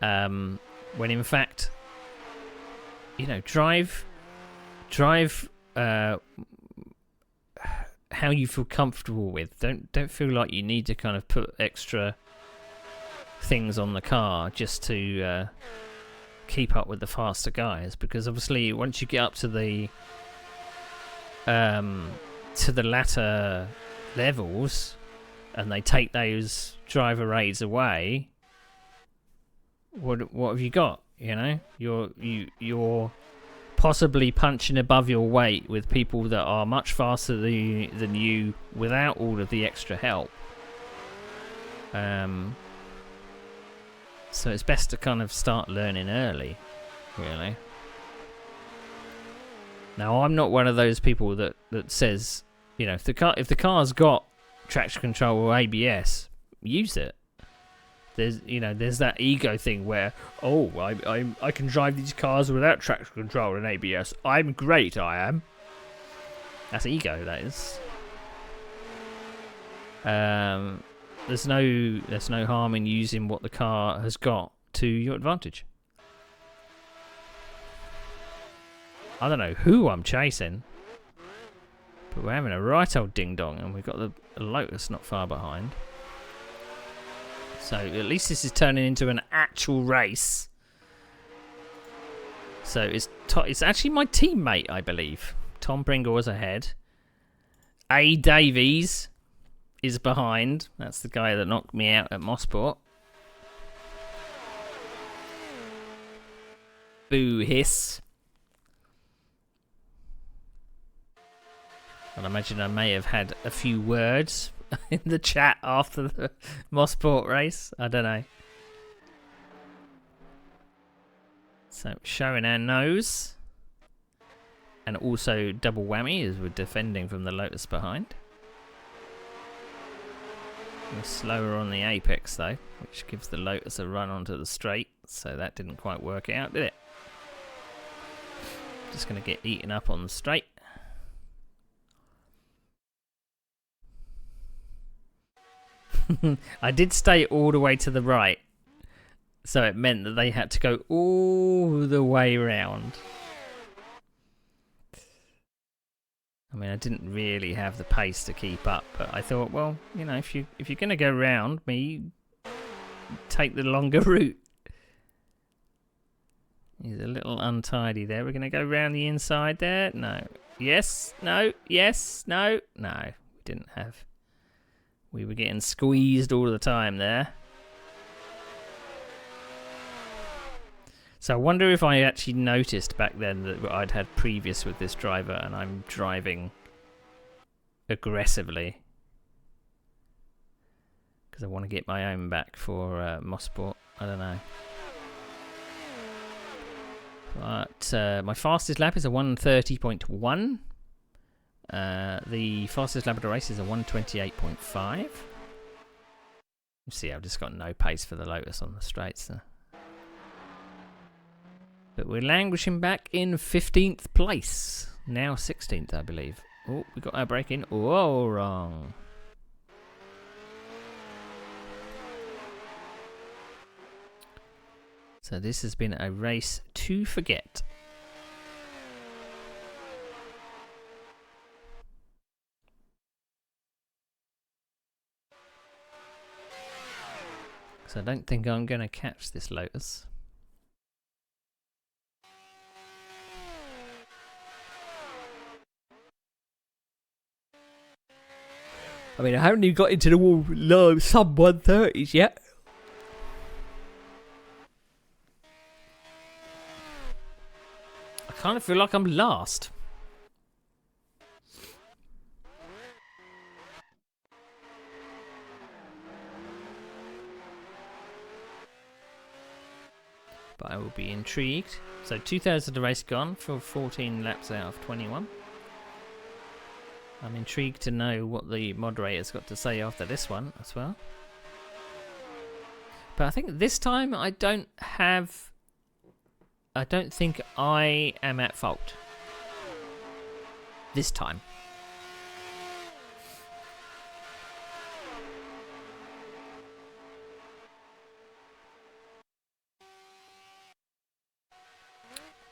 when in fact, you know, drive how you feel comfortable with. Don't feel like you need to kind of put extra things on the car just to keep up with the faster guys, because obviously once you get up to the latter levels and they take those driver aids away, what have you got? You know, you're possibly punching above your weight with people that are much faster than you without all of the extra help. So it's best to kind of start learning early, really. Now, I'm not one of those people that says, you know, if the car's got traction control or ABS, use it. There's that ego thing where, oh, I can drive these cars without traction control and ABS. I'm great, I am. That's ego, that is. There's no harm in using what the car has got to your advantage. I don't know who I'm chasing, but we're having a right old ding dong, and we've got the Lotus not far behind. So at least this is turning into an actual race. So it's actually my teammate, I believe. Tom Pringle is ahead. A. Davies is behind. That's the guy that knocked me out at Mosport. Boo hiss. I imagine I may have had a few words in the chat after the Mosport race. I don't know. So showing our nose. And also double whammy as we're defending from the Lotus behind. We're slower on the apex though, which gives the Lotus a run onto the straight. So that didn't quite work out, did it? Just going to get eaten up on the straight. I did stay all the way to the right, so it meant that they had to go all the way round. I mean, I didn't really have the pace to keep up, but I thought, well, you know, if you're going to go round me, take the longer route. He's a little untidy there. We're going to go round the inside there. No. Yes. No. Yes. No. No. We didn't have. We were getting squeezed all the time there. So I wonder if I actually noticed back then that I'd had previous with this driver and I'm driving aggressively. Because I want to get my own back for Mosport. I don't know. But my fastest lap is a 1:30.1. The fastest lap of the race is a 1:28.5. You see, I've just got no pace for the Lotus on the straights there. But we're languishing back in 15th place. Now 16th, I believe. Oh, we got our break in. Oh, wrong. So this has been a race to forget. So I don't think I'm going to catch this Lotus. I mean, I haven't even got into the low sub 130s yet. I kind of feel like I'm last. But I will be intrigued. So 2/3 of the race gone for 14 laps out of 21. I'm intrigued to know what the moderator's got to say after this one as well. But I think this time I don't think I am at fault. This time.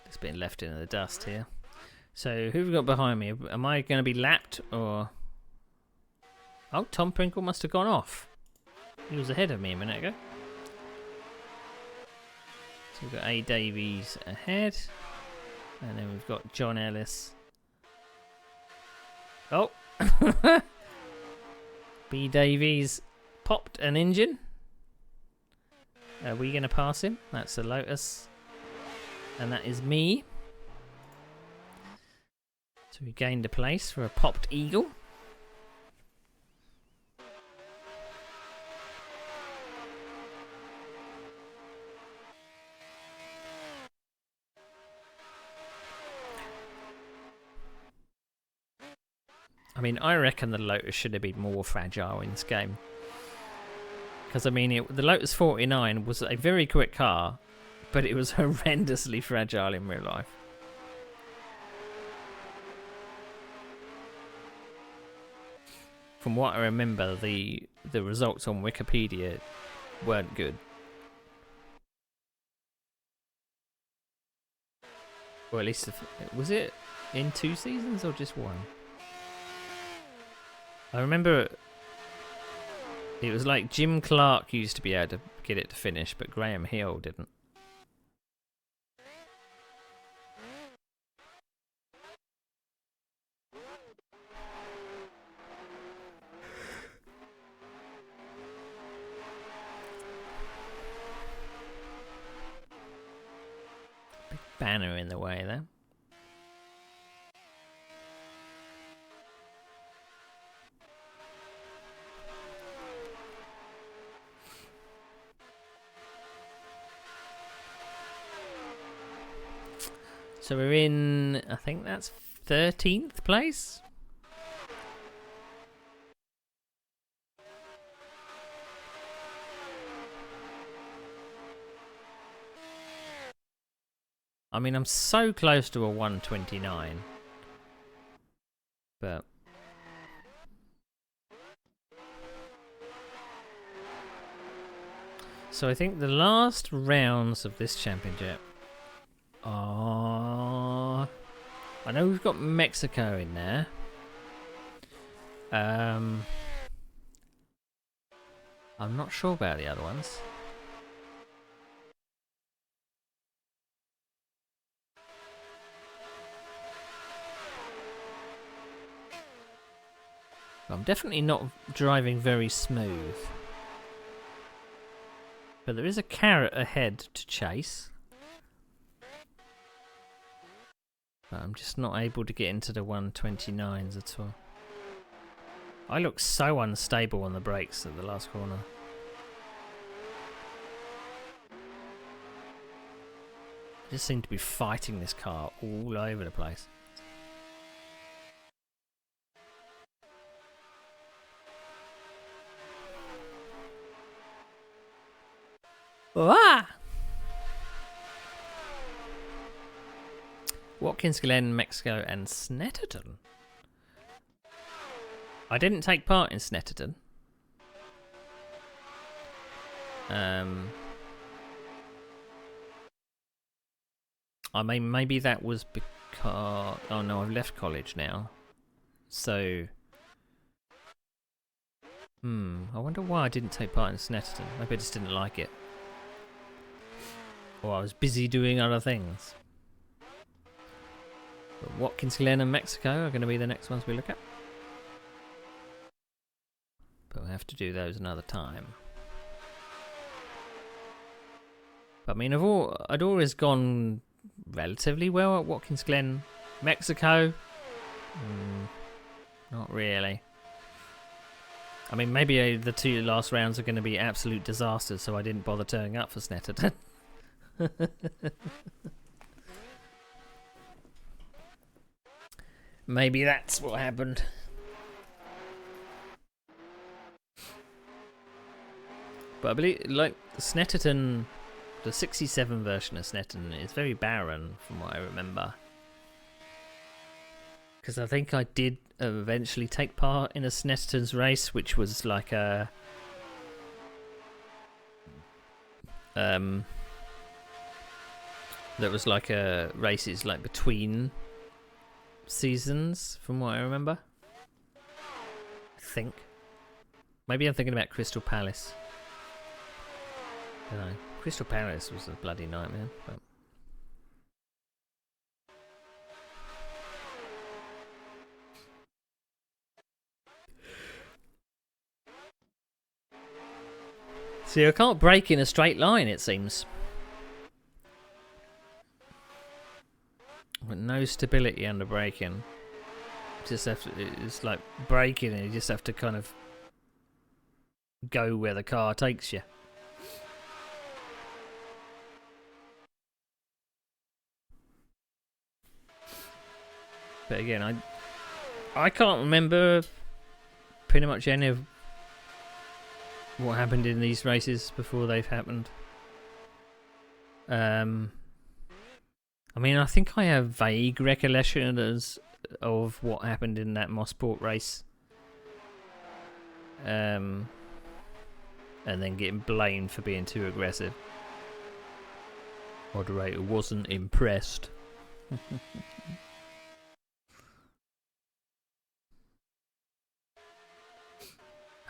It's been left in the dust here. So who have we got behind me? Am I going to be lapped or... Oh, Tom Pringle must have gone off. He was ahead of me a minute ago. So we've got A. Davies ahead. And then we've got John Ellis. Oh! B. Davies popped an engine. Are we going to pass him? That's the Lotus. And that is me. So we gained a place for a popped eagle. I mean, I reckon the Lotus should have been more fragile in this game. Because, I mean, the Lotus 49 was a very quick car, but it was horrendously fragile in real life. From what I remember, the results on Wikipedia weren't good. Or at least, was it in 2 seasons or just 1? I remember it was like Jim Clark used to be able to get it to finish, but Graham Hill didn't. Big banner in the way there. So we're in, I think that's 13th place. I mean, I'm so close to a 129. But... So I think the last rounds of this championship are... I know we've got Mexico in there. I'm not sure about the other ones. I'm definitely not driving very smooth. But there is a carrot ahead to chase. But I'm just not able to get into the 129s at all. I look so unstable on the brakes at the last corner. I just seem to be fighting this car all over the place. Ah! Watkins Glen, Mexico, and Snetterton. I didn't take part in Snetterton. I mean, maybe that was because... Oh no, I've left college now. So... I wonder why I didn't take part in Snetterton. Maybe I just didn't like it. Or I was busy doing other things. But Watkins Glen and Mexico are going to be the next ones we look at. But we'll have to do those another time. But I mean, I'd always gone relatively well at Watkins Glen. Mexico? Not really. I mean, maybe the 2 last rounds are going to be absolute disasters, so I didn't bother turning up for Snetterton. Maybe that's what happened. But I believe, like, Snetterton, the 67 version of Snetterton is very barren, from what I remember. Because I think I did eventually take part in a Snetterton's race, which was like a... that was like a races like between seasons, from what I remember. I think. Maybe I'm thinking about Crystal Palace. I don't know. Crystal Palace was a bloody nightmare, but... See, I can't brake in a straight line, it seems. But no stability under braking. Just have to, it's like braking and you just have to kind of go where the car takes you. But again, I can't remember pretty much any of what happened in these races before they've happened. I mean, I think I have vague recollections of what happened in that Mossport race. And then getting blamed for being too aggressive. Moderator wasn't impressed.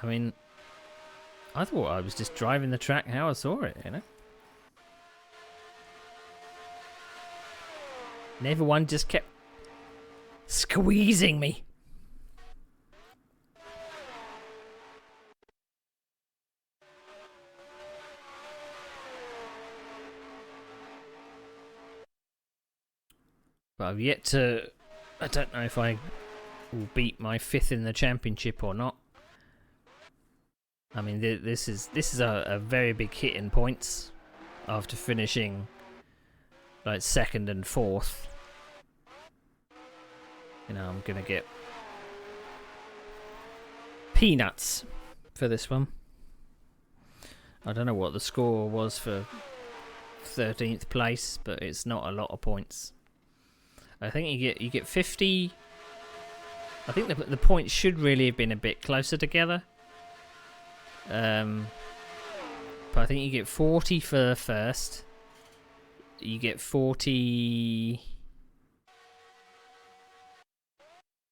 I mean, I thought I was just driving the track how I saw it, you know? And everyone just kept squeezing me. But I've yet to... I don't know if I will beat my 5th in the championship or not. I mean, this is a very big hit in points after finishing like 2nd and 4th. You know, I'm gonna get peanuts for this one. I don't know what the score was for 13th place, but it's not a lot of points. I think you get 50. I think the points should really have been a bit closer together. But I think you get 40 for first. You get 40.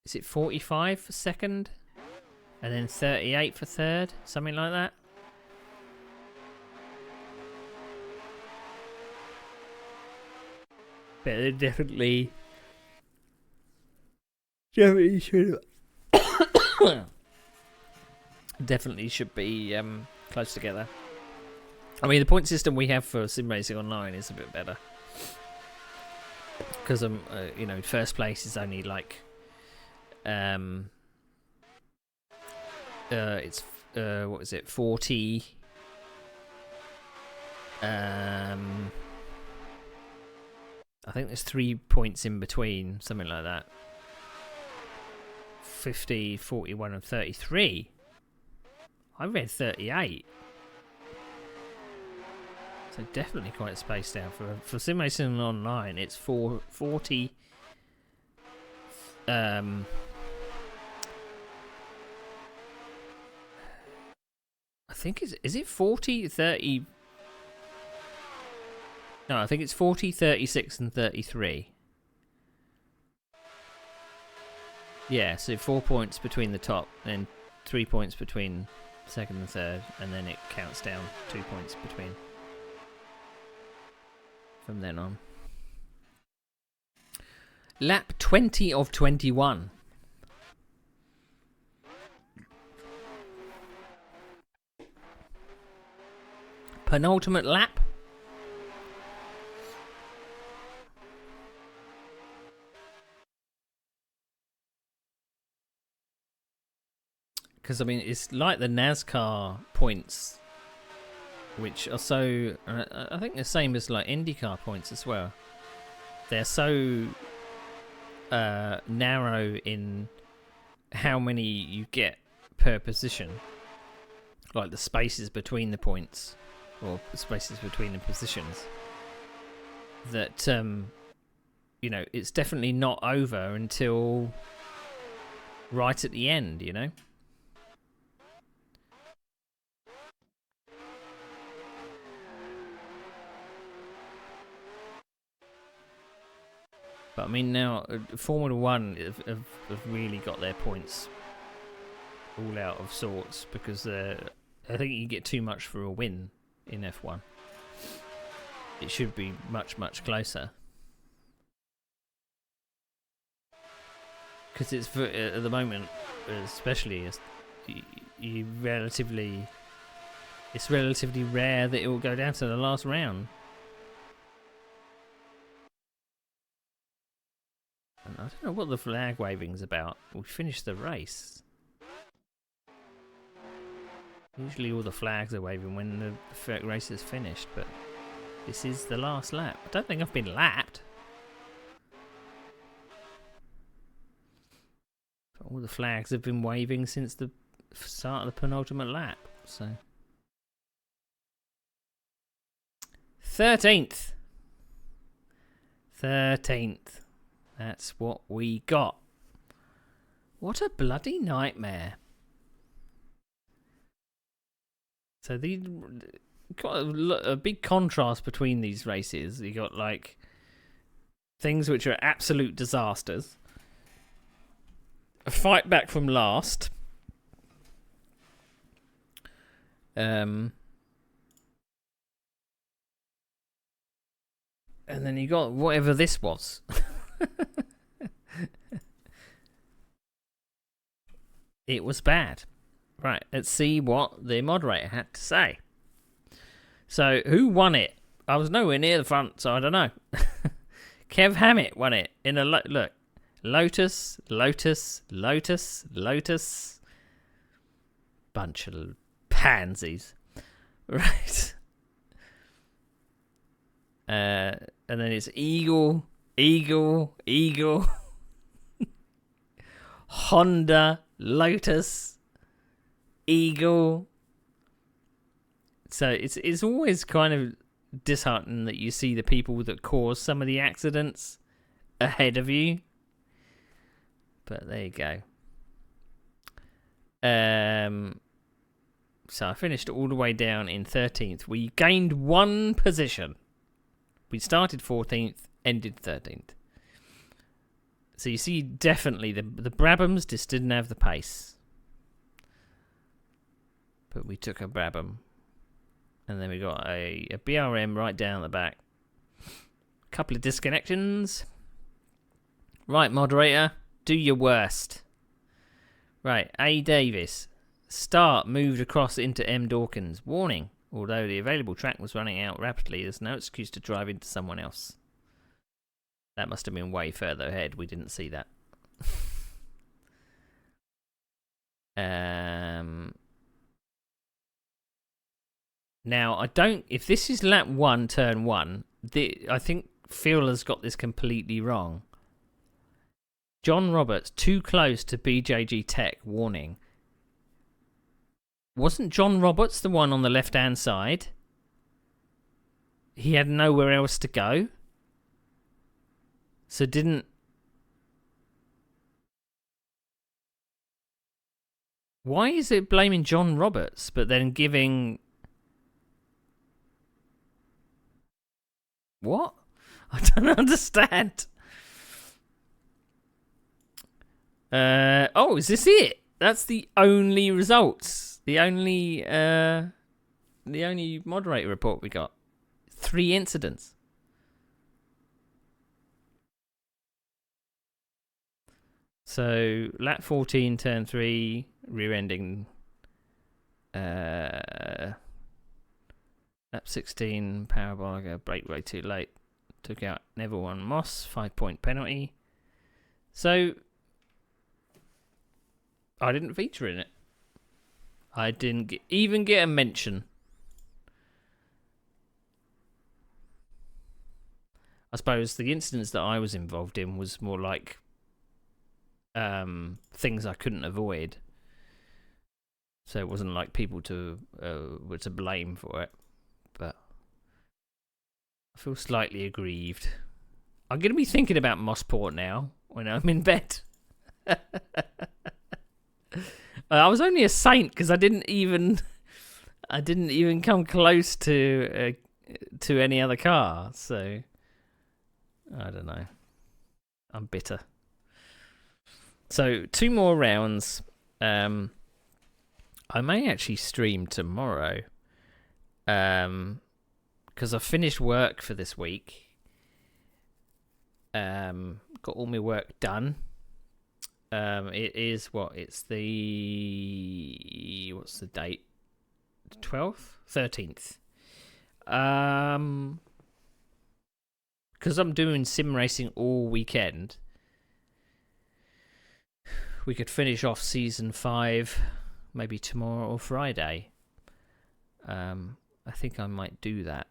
Is it 45 for second? And then 38 for third? Something like that? But it definitely should definitely should be close together. I mean, the point system we have for Sim Racing Online is a bit better because you know, first place is only like it's what is it, 40 I think there's 3 points in between, something like that. 50, 41 and 33. I read 38. So definitely quite spaced out. For Sim Racing Online, it's 40... I think is it 40, 30... No, I think it's 40, 36 and 33. Yeah, so 4 points between the top, then 3 points between second and third, and then it counts down 2 points between from then on. Lap 20 of 21. Penultimate lap. Because, I mean, it's like the NASCAR points, which are so... I think the same as, like, IndyCar points as well. They're so narrow in how many you get per position. Like the spaces between the points, or spaces between the positions. That, you know, it's definitely not over until right at the end, you know? But I mean, now Formula One have really got their points all out of sorts because I think you get too much for a win in F1. It should be much, much closer. Because it's at the moment, especially, it's relatively rare that it will go down to the last round. I don't know what the flag waving's about. We finished the race. Usually all the flags are waving when the race is finished, but this is the last lap. I don't think I've been lapped. But all the flags have been waving since the start of the penultimate lap. So 13th. That's what we got. What a bloody nightmare. So these got a big contrast between these races. You got like things which are absolute disasters. A fight back from last. And then you got whatever this was. It was bad. Right, let's see what the moderator had to say. So, who won it? I was nowhere near the front, so I don't know. Kev Hammett won it in a look. Lotus. Bunch of pansies. Right. And then it's Eagle. Honda, Lotus, Eagle. So it's always kind of disheartening that you see the people that cause some of the accidents ahead of you. But there you go. So I finished all the way down in 13th. We gained 1 position. We started 14th, ended 13th. So you see, definitely the Brabhams just didn't have the pace. But we took a Brabham. And then we got a BRM right down the back. A couple of disconnections. Right, moderator, do your worst. Right, A. Davis. Start moved across into M. Dawkins. Warning. Although the available track was running out rapidly, there's no excuse to drive into someone else. That must have been way further ahead. We didn't see that. Now, I don't... If this is lap 1, turn 1, I think Phil has got this completely wrong. John Roberts, too close to BJG Tech, warning. Wasn't John Roberts the one on the left-hand side? He had nowhere else to go. So didn't... Why is it blaming John Roberts, but then giving... What? I don't understand. Oh, is this it? That's the only results. The only moderator report we got. 3 incidents. So, lap 14, turn 3, rear-ending. Lap 16, parabolic, brake way too late. Took out Neville and Moss, 5-point penalty. So, I didn't feature in it. I didn't even get a mention. I suppose the incidents that I was involved in was more like things I couldn't avoid. So it wasn't like people were to blame for it. But I feel slightly aggrieved. I'm going to be thinking about Mossport now when I'm in bed. I was only a saint because I didn't even come close to any other car. So I don't know. I'm bitter. So 2 more rounds. I may actually stream tomorrow. Because I've finished work for this week. Got all my work done. It is what's the date? 12th? 13th. Because I'm doing sim racing all weekend, we could finish off season 5 maybe tomorrow or Friday. I think I might do that.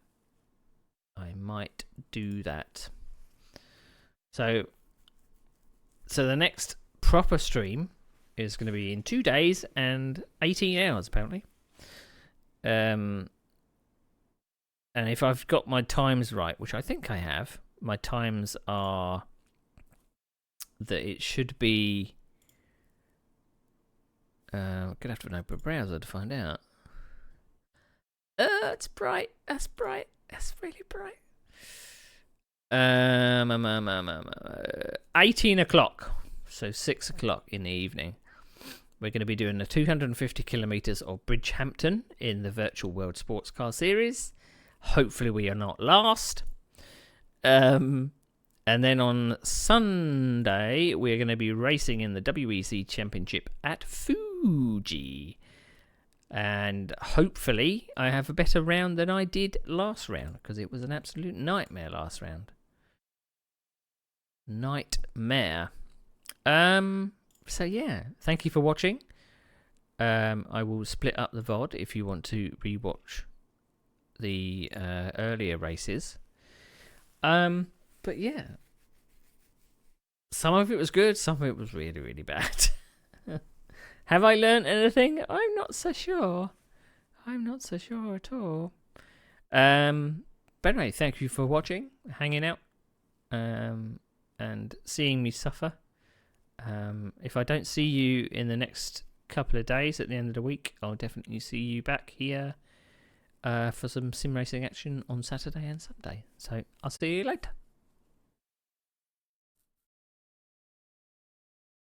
So the next proper stream is going to be in 2 days and 18 hours, apparently. And if I've got my times right, which I think I have, my times are that it should be... I'm going to have to open a browser to find out. It's bright. That's bright. That's really bright. 18 o'clock. So 6 o'clock in the evening. We're going to be doing the 250 kilometres of Bridgehampton in the Virtual World Sports Car Series. Hopefully we are not last. And then on Sunday, we're going to be racing in the WEC Championship at Fuji. And hopefully I have a better round than I did last round, because it was an absolute nightmare last round. Nightmare. So yeah, thank you for watching. I will split up the VOD if you want to rewatch the earlier races. But yeah, some of it was good, some of it was really, really bad. Have I learned anything? I'm not so sure. I'm not so sure at all. But anyway, thank you for watching, hanging out, and seeing me suffer. If I don't see you in the next couple of days at the end of the week, I'll definitely see you back here for some sim racing action on Saturday and Sunday. So I'll see you later.